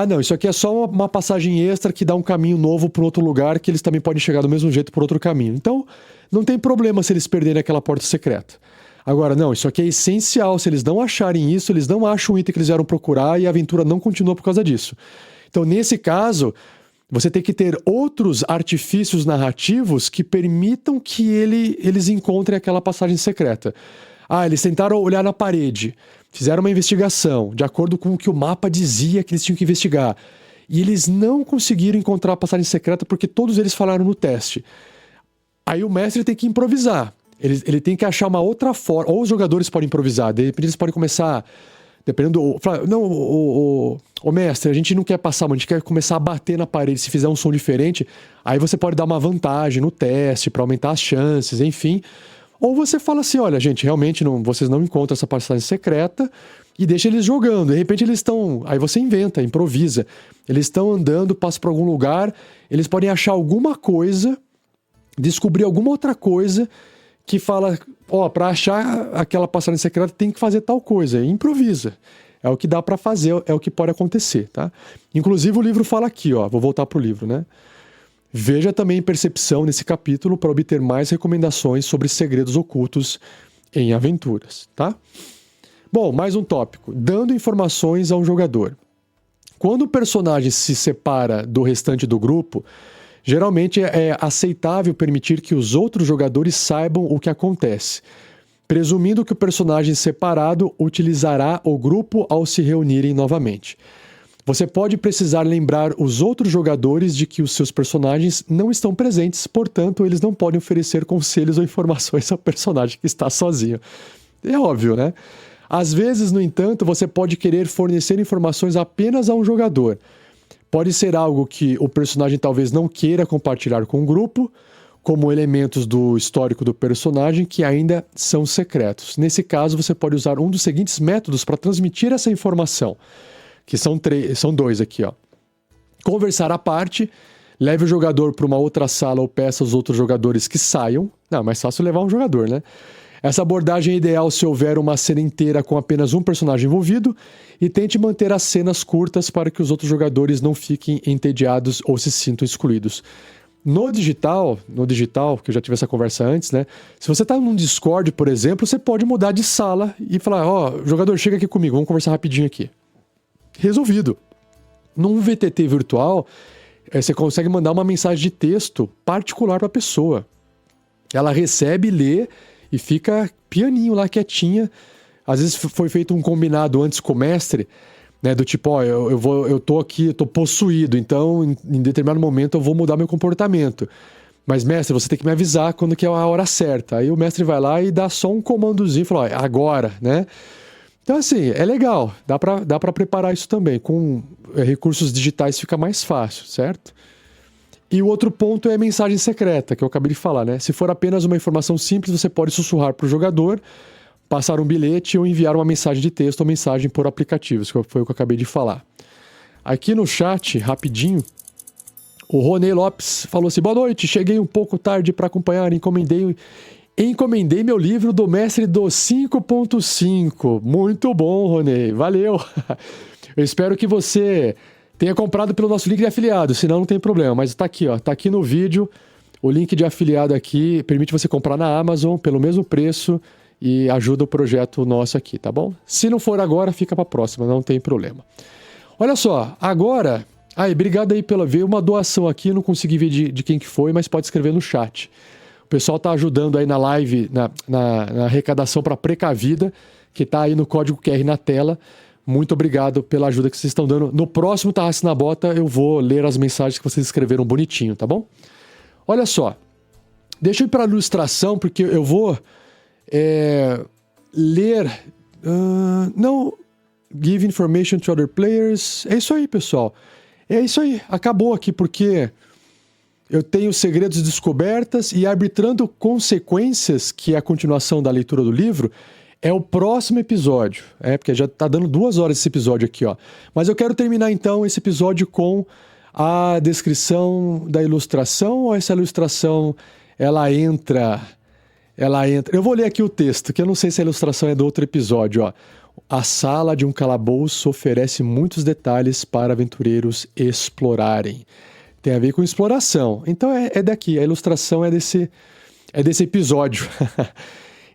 Não, isso aqui é só uma passagem extra que dá um caminho novo para outro lugar, que eles também podem chegar do mesmo jeito por outro caminho. Então, não tem problema se eles perderem aquela porta secreta. Agora, não, isso aqui é essencial. Se eles não acharem isso, eles não acham o item que eles vieram procurar e a aventura não continua por causa disso. Então, nesse caso, você tem que ter outros artifícios narrativos que permitam que eles encontrem aquela passagem secreta. Eles tentaram olhar na parede, fizeram uma investigação, de acordo com o que o mapa dizia que eles tinham que investigar. E eles não conseguiram encontrar a passagem secreta porque todos eles falaram no teste. Aí o mestre tem que improvisar. Ele tem que achar uma outra forma. Ou os jogadores podem improvisar, de repente eles podem começar... Dependendo falar, não, o mestre, a gente não quer passar, mas a gente quer começar a bater na parede. Se fizer um som diferente, aí você pode dar uma vantagem no teste para aumentar as chances, enfim. Ou você fala assim, olha, gente, realmente vocês não encontram essa passagem secreta e deixa eles jogando. De repente eles estão... Aí você inventa, improvisa. Eles estão andando, passam por algum lugar, eles podem achar alguma coisa, descobrir alguma outra coisa que fala... para achar aquela passagem secreta tem que fazer tal coisa. E improvisa. É o que dá para fazer, é o que pode acontecer, tá? Inclusive o livro fala aqui, vou voltar pro livro, né? Veja também Percepção nesse capítulo para obter mais recomendações sobre segredos ocultos em aventuras, tá? Bom, mais um tópico. Dando informações a um jogador. Quando o personagem se separa do restante do grupo, geralmente é aceitável permitir que os outros jogadores saibam o que acontece, presumindo que o personagem separado utilizará o grupo ao se reunirem novamente. Você pode precisar lembrar os outros jogadores de que os seus personagens não estão presentes, portanto, eles não podem oferecer conselhos ou informações ao personagem que está sozinho. É óbvio, né? Às vezes, no entanto, você pode querer fornecer informações apenas a um jogador. Pode ser algo que o personagem talvez não queira compartilhar com o grupo, como elementos do histórico do personagem que ainda são secretos. Nesse caso, você pode usar um dos seguintes métodos para transmitir essa informação, que são dois aqui, Conversar à parte, leve o jogador para uma outra sala ou peça aos outros jogadores que saiam. Não, é mais fácil levar um jogador, né? Essa abordagem é ideal se houver uma cena inteira com apenas um personagem envolvido, e tente manter as cenas curtas para que os outros jogadores não fiquem entediados ou se sintam excluídos. No digital, que eu já tive essa conversa antes, né? Se você está num Discord, por exemplo, você pode mudar de sala e falar, jogador, chega aqui comigo, vamos conversar rapidinho aqui. Resolvido. Num VTT virtual, você consegue mandar uma mensagem de texto particular para a pessoa. Ela recebe, lê e fica pianinho lá, quietinha. Às vezes foi feito um combinado antes com o mestre, né, do tipo, eu tô aqui, eu tô possuído, então em determinado momento eu vou mudar meu comportamento. Mas, mestre, você tem que me avisar quando que é a hora certa. Aí o mestre vai lá e dá só um comandozinho e fala, agora, né? Então, assim, é legal, dá pra preparar isso também. Com recursos digitais fica mais fácil, certo? E o outro ponto é a mensagem secreta, que eu acabei de falar, né? Se for apenas uma informação simples, você pode sussurrar pro jogador, passar um bilhete ou enviar uma mensagem de texto ou mensagem por aplicativos, que foi o que eu acabei de falar. Aqui no chat, rapidinho, o Ronei Lopes falou assim, boa noite, cheguei um pouco tarde para acompanhar, encomendei meu livro do mestre do 5.5. Muito bom, Ronei, valeu. Eu espero que você tenha comprado pelo nosso link de afiliado, senão não tem problema, mas tá aqui, tá aqui no vídeo, o link de afiliado aqui permite você comprar na Amazon pelo mesmo preço e ajuda o projeto nosso aqui, tá bom? Se não for agora, fica pra próxima, não tem problema. Olha só, agora... obrigado aí pela... Veio uma doação aqui, não consegui ver de quem que foi, mas pode escrever no chat. O pessoal tá ajudando aí na live, na arrecadação para Precavida, que tá aí no código QR na tela. Muito obrigado pela ajuda que vocês estão dando. No próximo Tarrasque na Bota, eu vou ler as mensagens que vocês escreveram bonitinho, tá bom? Olha só. Deixa eu ir para a ilustração, porque eu vou ler... não... Give information to other players. É isso aí, pessoal. É isso aí. Acabou aqui, porque eu tenho Segredos e Descobertas e Arbitrando Consequências, que é a continuação da leitura do livro, é o próximo episódio. Porque já tá dando 2 horas esse episódio aqui, ó. Mas eu quero terminar, então, esse episódio com a descrição da ilustração, ou essa ilustração, ela entra... Eu vou ler aqui o texto, que eu não sei se a ilustração é do outro episódio, ó. A sala de um calabouço oferece muitos detalhes para aventureiros explorarem. Tem a ver com exploração. Então é daqui, a ilustração é desse episódio.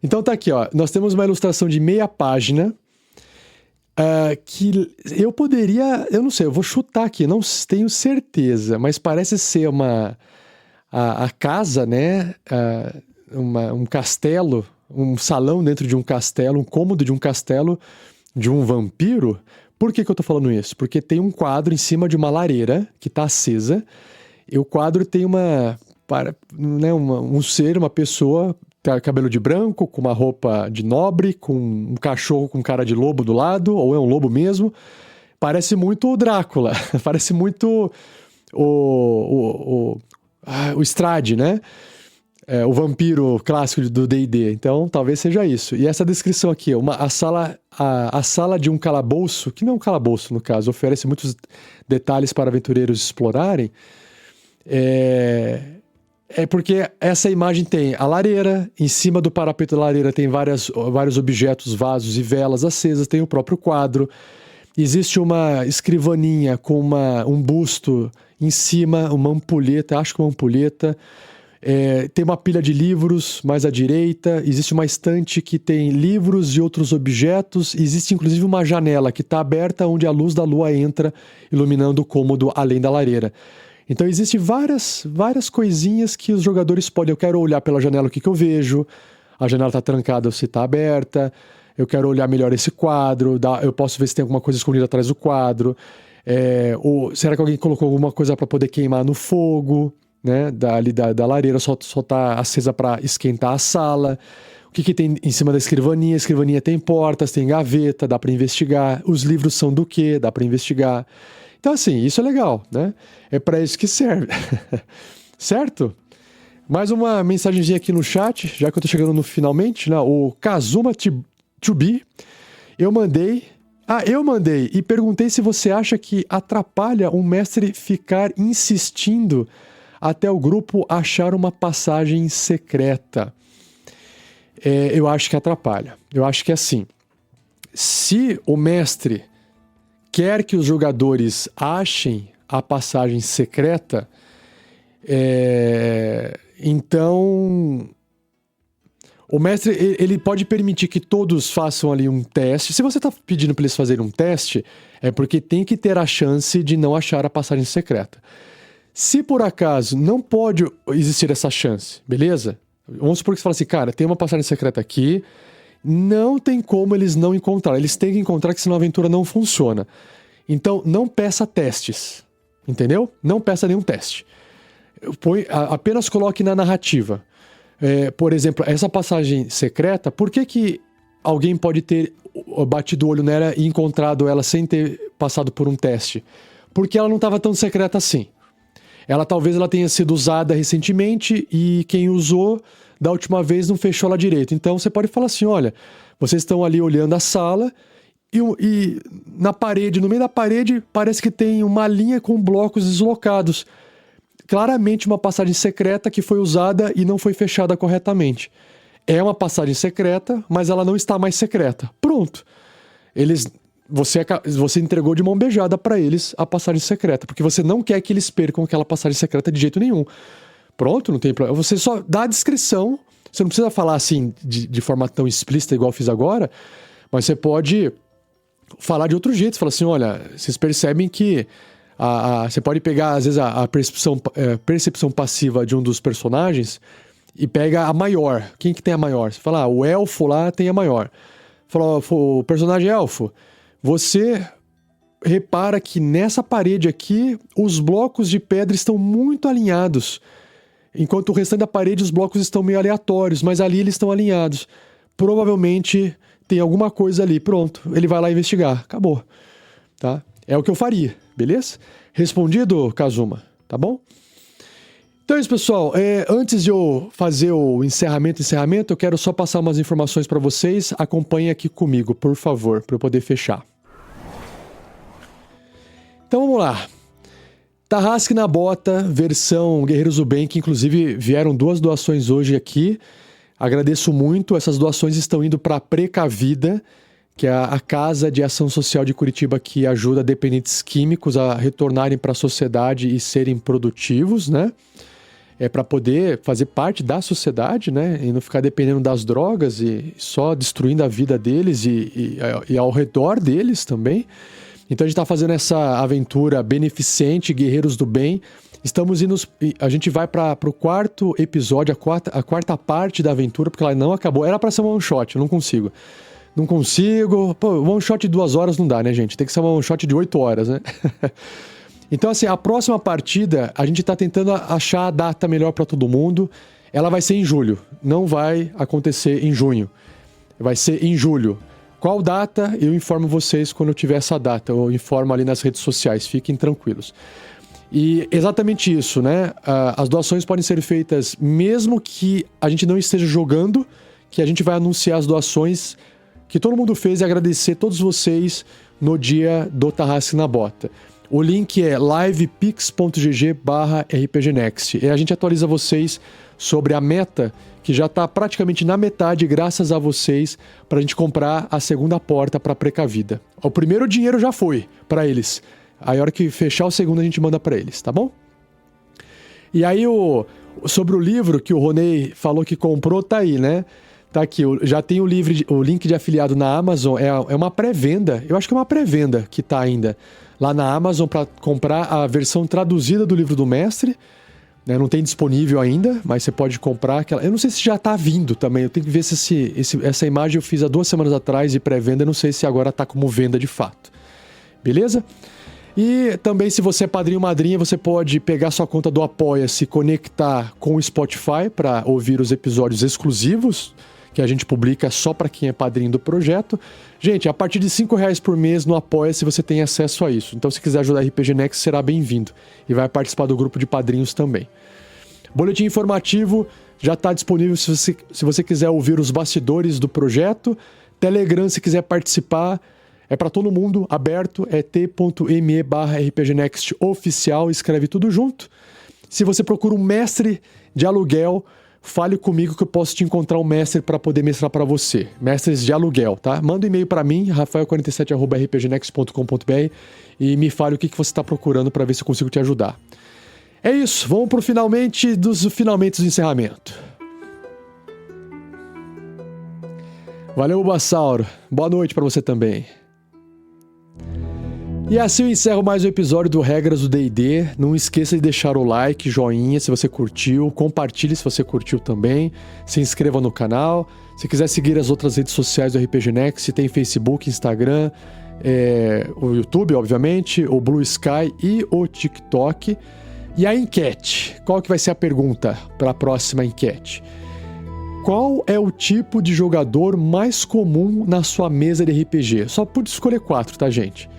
Então tá aqui, ó. Nós temos uma ilustração de meia página que eu poderia... Eu não sei, eu vou chutar aqui, não tenho certeza, mas parece ser a casa, né? Um castelo, um salão dentro de um castelo, um cômodo de um castelo de um vampiro. Por que eu tô falando isso? Porque tem um quadro em cima de uma lareira que tá acesa, e o quadro tem um ser, uma pessoa, cabelo de branco, com uma roupa de nobre, com um cachorro com cara de lobo do lado, ou é um lobo mesmo. Parece muito o Drácula, parece muito o Strahd, né? O vampiro clássico do D&D. Então, talvez seja isso. E essa descrição aqui, a sala de um calabouço, que não é um calabouço, no caso, oferece muitos detalhes para aventureiros explorarem, porque essa imagem tem a lareira, em cima do parapeito da lareira tem vários objetos, vasos e velas acesas, tem o próprio quadro, existe uma escrivaninha com um busto em cima, uma ampulheta, acho que uma ampulheta. Tem uma pilha de livros mais à direita, existe uma estante que tem livros e outros objetos, existe inclusive uma janela que está aberta onde a luz da lua entra, iluminando o cômodo além da lareira. Então existem várias coisinhas que os jogadores podem... Eu quero olhar pela janela o que eu vejo, a janela está trancada ou se está aberta, eu quero olhar melhor esse quadro, eu posso ver se tem alguma coisa escondida atrás do quadro, ou será que alguém colocou alguma coisa para poder queimar no fogo, né, da lareira, só tá acesa para esquentar a sala. O que tem em cima da escrivaninha? A escrivaninha tem portas, tem gaveta, dá para investigar. Os livros são do quê? Dá para investigar. Então, assim, isso é legal, né? É para isso que serve. Certo? Mais uma mensagenzinha aqui no chat, já que eu tô chegando no finalmente, né? O Kazuma Tubi, eu mandei e perguntei se você acha que atrapalha um mestre ficar insistindo até o grupo achar uma passagem secreta. Eu acho que atrapalha. Eu acho que é assim. Se o mestre quer que os jogadores achem a passagem secreta, então o mestre ele pode permitir que todos façam ali um teste. Se você está pedindo para eles fazerem um teste, é porque tem que ter a chance de não achar a passagem secreta. Se por acaso não pode existir essa chance, beleza? Vamos supor que você fala assim, cara, tem uma passagem secreta aqui, não tem como eles não encontrar. Eles têm que encontrar, que senão a aventura não funciona. Então, não peça testes, entendeu? Não peça nenhum teste. Apenas coloque na narrativa. Por exemplo, essa passagem secreta, por que alguém pode ter batido o olho nela e encontrado ela sem ter passado por um teste? Porque ela não estava tão secreta assim. Talvez ela tenha sido usada recentemente e quem usou da última vez não fechou ela direito. Então você pode falar assim, olha, vocês estão ali olhando a sala e na parede, no meio da parede, parece que tem uma linha com blocos deslocados. Claramente uma passagem secreta que foi usada e não foi fechada corretamente. É uma passagem secreta, mas ela não está mais secreta. Pronto. Você entregou de mão beijada para eles a passagem secreta, porque você não quer que eles percam aquela passagem secreta de jeito nenhum. Pronto, não tem problema. Você só dá a descrição Você não precisa falar assim de forma tão explícita igual eu fiz agora, mas você pode falar de outro jeito. Você fala assim, olha, vocês percebem que você pode pegar, às vezes, a percepção passiva de um dos personagens e pega a maior. Quem que tem a maior? Você fala, o elfo lá tem a maior. Fala, o personagem elfo, você repara que nessa parede aqui, os blocos de pedra estão muito alinhados. Enquanto o restante da parede, os blocos estão meio aleatórios, mas ali eles estão alinhados. Provavelmente tem alguma coisa ali. Pronto, ele vai lá investigar. Acabou. Tá? É o que eu faria, beleza? Respondido, Kazuma, tá bom? Então é isso, pessoal. Antes de eu fazer o encerramento, eu quero só passar umas informações para vocês. Acompanhem aqui comigo, por favor, para eu poder fechar. Então vamos lá. Tarrasque na Bota, versão Guerreiros do Bem, que inclusive vieram 2 doações hoje aqui. Agradeço muito. Essas doações estão indo para a Precavida, que é a Casa de Ação Social de Curitiba, que ajuda dependentes químicos a retornarem para a sociedade e serem produtivos, né? Para poder fazer parte da sociedade, né? E não ficar dependendo das drogas e só destruindo a vida deles e ao redor deles também. Então a gente está fazendo essa aventura beneficente, Guerreiros do Bem. A gente vai para o 4º episódio, a quarta parte da aventura, porque ela não acabou. Era para ser um one shot, eu não consigo. Pô, one shot de 2 horas não dá, né, gente? Tem que ser um one shot de 8 horas, né? Então, assim, a próxima partida, a gente tá tentando achar a data melhor para todo mundo. Ela vai ser em julho, não vai acontecer em junho. Vai ser em julho. Qual data? Eu informo vocês quando eu tiver essa data. Eu informo ali nas redes sociais, fiquem tranquilos. E exatamente isso, né? As doações podem ser feitas mesmo que a gente não esteja jogando, que a gente vai anunciar as doações que todo mundo fez e agradecer todos vocês no dia do Tarrasque na Bota. O link é livepix.gg/rpgnext. E a gente atualiza vocês sobre a meta, que já está praticamente na metade, graças a vocês, para a gente comprar a segunda porta para a Precavida. O primeiro dinheiro já foi para eles. Aí, a hora que fechar o segundo, a gente manda para eles, tá bom? E aí, sobre o livro que o Ronei falou que comprou, tá aí, né? Tá aqui, já tem o link de afiliado na Amazon, é uma pré-venda, eu acho que é uma pré-venda que tá ainda lá na Amazon para comprar a versão traduzida do livro do mestre, né? Não tem disponível ainda, mas você pode comprar aquela. Eu não sei se já tá vindo também, eu tenho que ver se essa imagem eu fiz há 2 semanas atrás de pré-venda, eu não sei se agora tá como venda de fato. Beleza? E também, se você é padrinho ou madrinha, você pode pegar sua conta do Apoia-se, conectar com o Spotify para ouvir os episódios exclusivos que a gente publica só para quem é padrinho do projeto. Gente, a partir de R$5 por mês no Apoia-se você tem acesso a isso. Então, se quiser ajudar a RPG Next, será bem-vindo. E vai participar do grupo de padrinhos também. Boletim informativo já está disponível se você quiser ouvir os bastidores do projeto. Telegram, se quiser participar, é para todo mundo, aberto, é t.me/rpgnext oficial, escreve tudo junto. Se você procura um mestre de aluguel, fale comigo que eu posso te encontrar um mestre para poder mestrar para você. Mestres de aluguel, tá? Manda um e-mail para mim, rafael47@rpgnext.com.br e me fale o que você está procurando para ver se eu consigo te ajudar. É isso, vamos pro finalmente dos encerramento. Valeu, Bassauro. Boa noite para você também. E assim eu encerro mais um episódio do Regras do D&D. Não esqueça de deixar o like, joinha se você curtiu, compartilhe se você curtiu também, se inscreva no canal. Se quiser seguir as outras redes sociais do RPG Next, tem Facebook, Instagram, o YouTube, obviamente, o Blue Sky e o TikTok. E a enquete, qual que vai ser a pergunta para a próxima enquete? Qual é o tipo de jogador mais comum na sua mesa de RPG? Só pude escolher 4, tá, gente?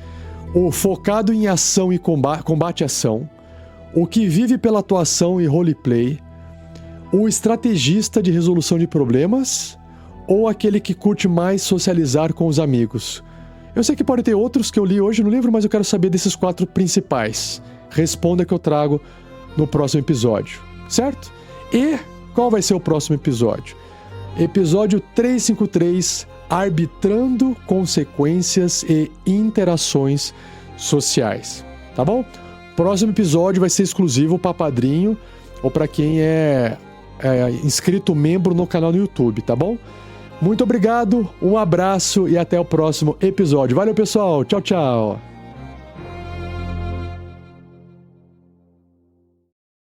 O focado em ação e combate ação, o que vive pela atuação e roleplay, o estrategista de resolução de problemas ou aquele que curte mais socializar com os amigos. Eu sei que pode ter outros que eu li hoje no livro, mas eu quero saber desses 4 principais. Responda que eu trago no próximo episódio, certo? E qual vai ser o próximo episódio? Episódio 353, Arbitrando Consequências e Interações Sociais, tá bom? Próximo episódio vai ser exclusivo para padrinho ou para quem é inscrito membro no canal no YouTube, tá bom? Muito obrigado, um abraço e até o próximo episódio. Valeu, pessoal. Tchau, tchau.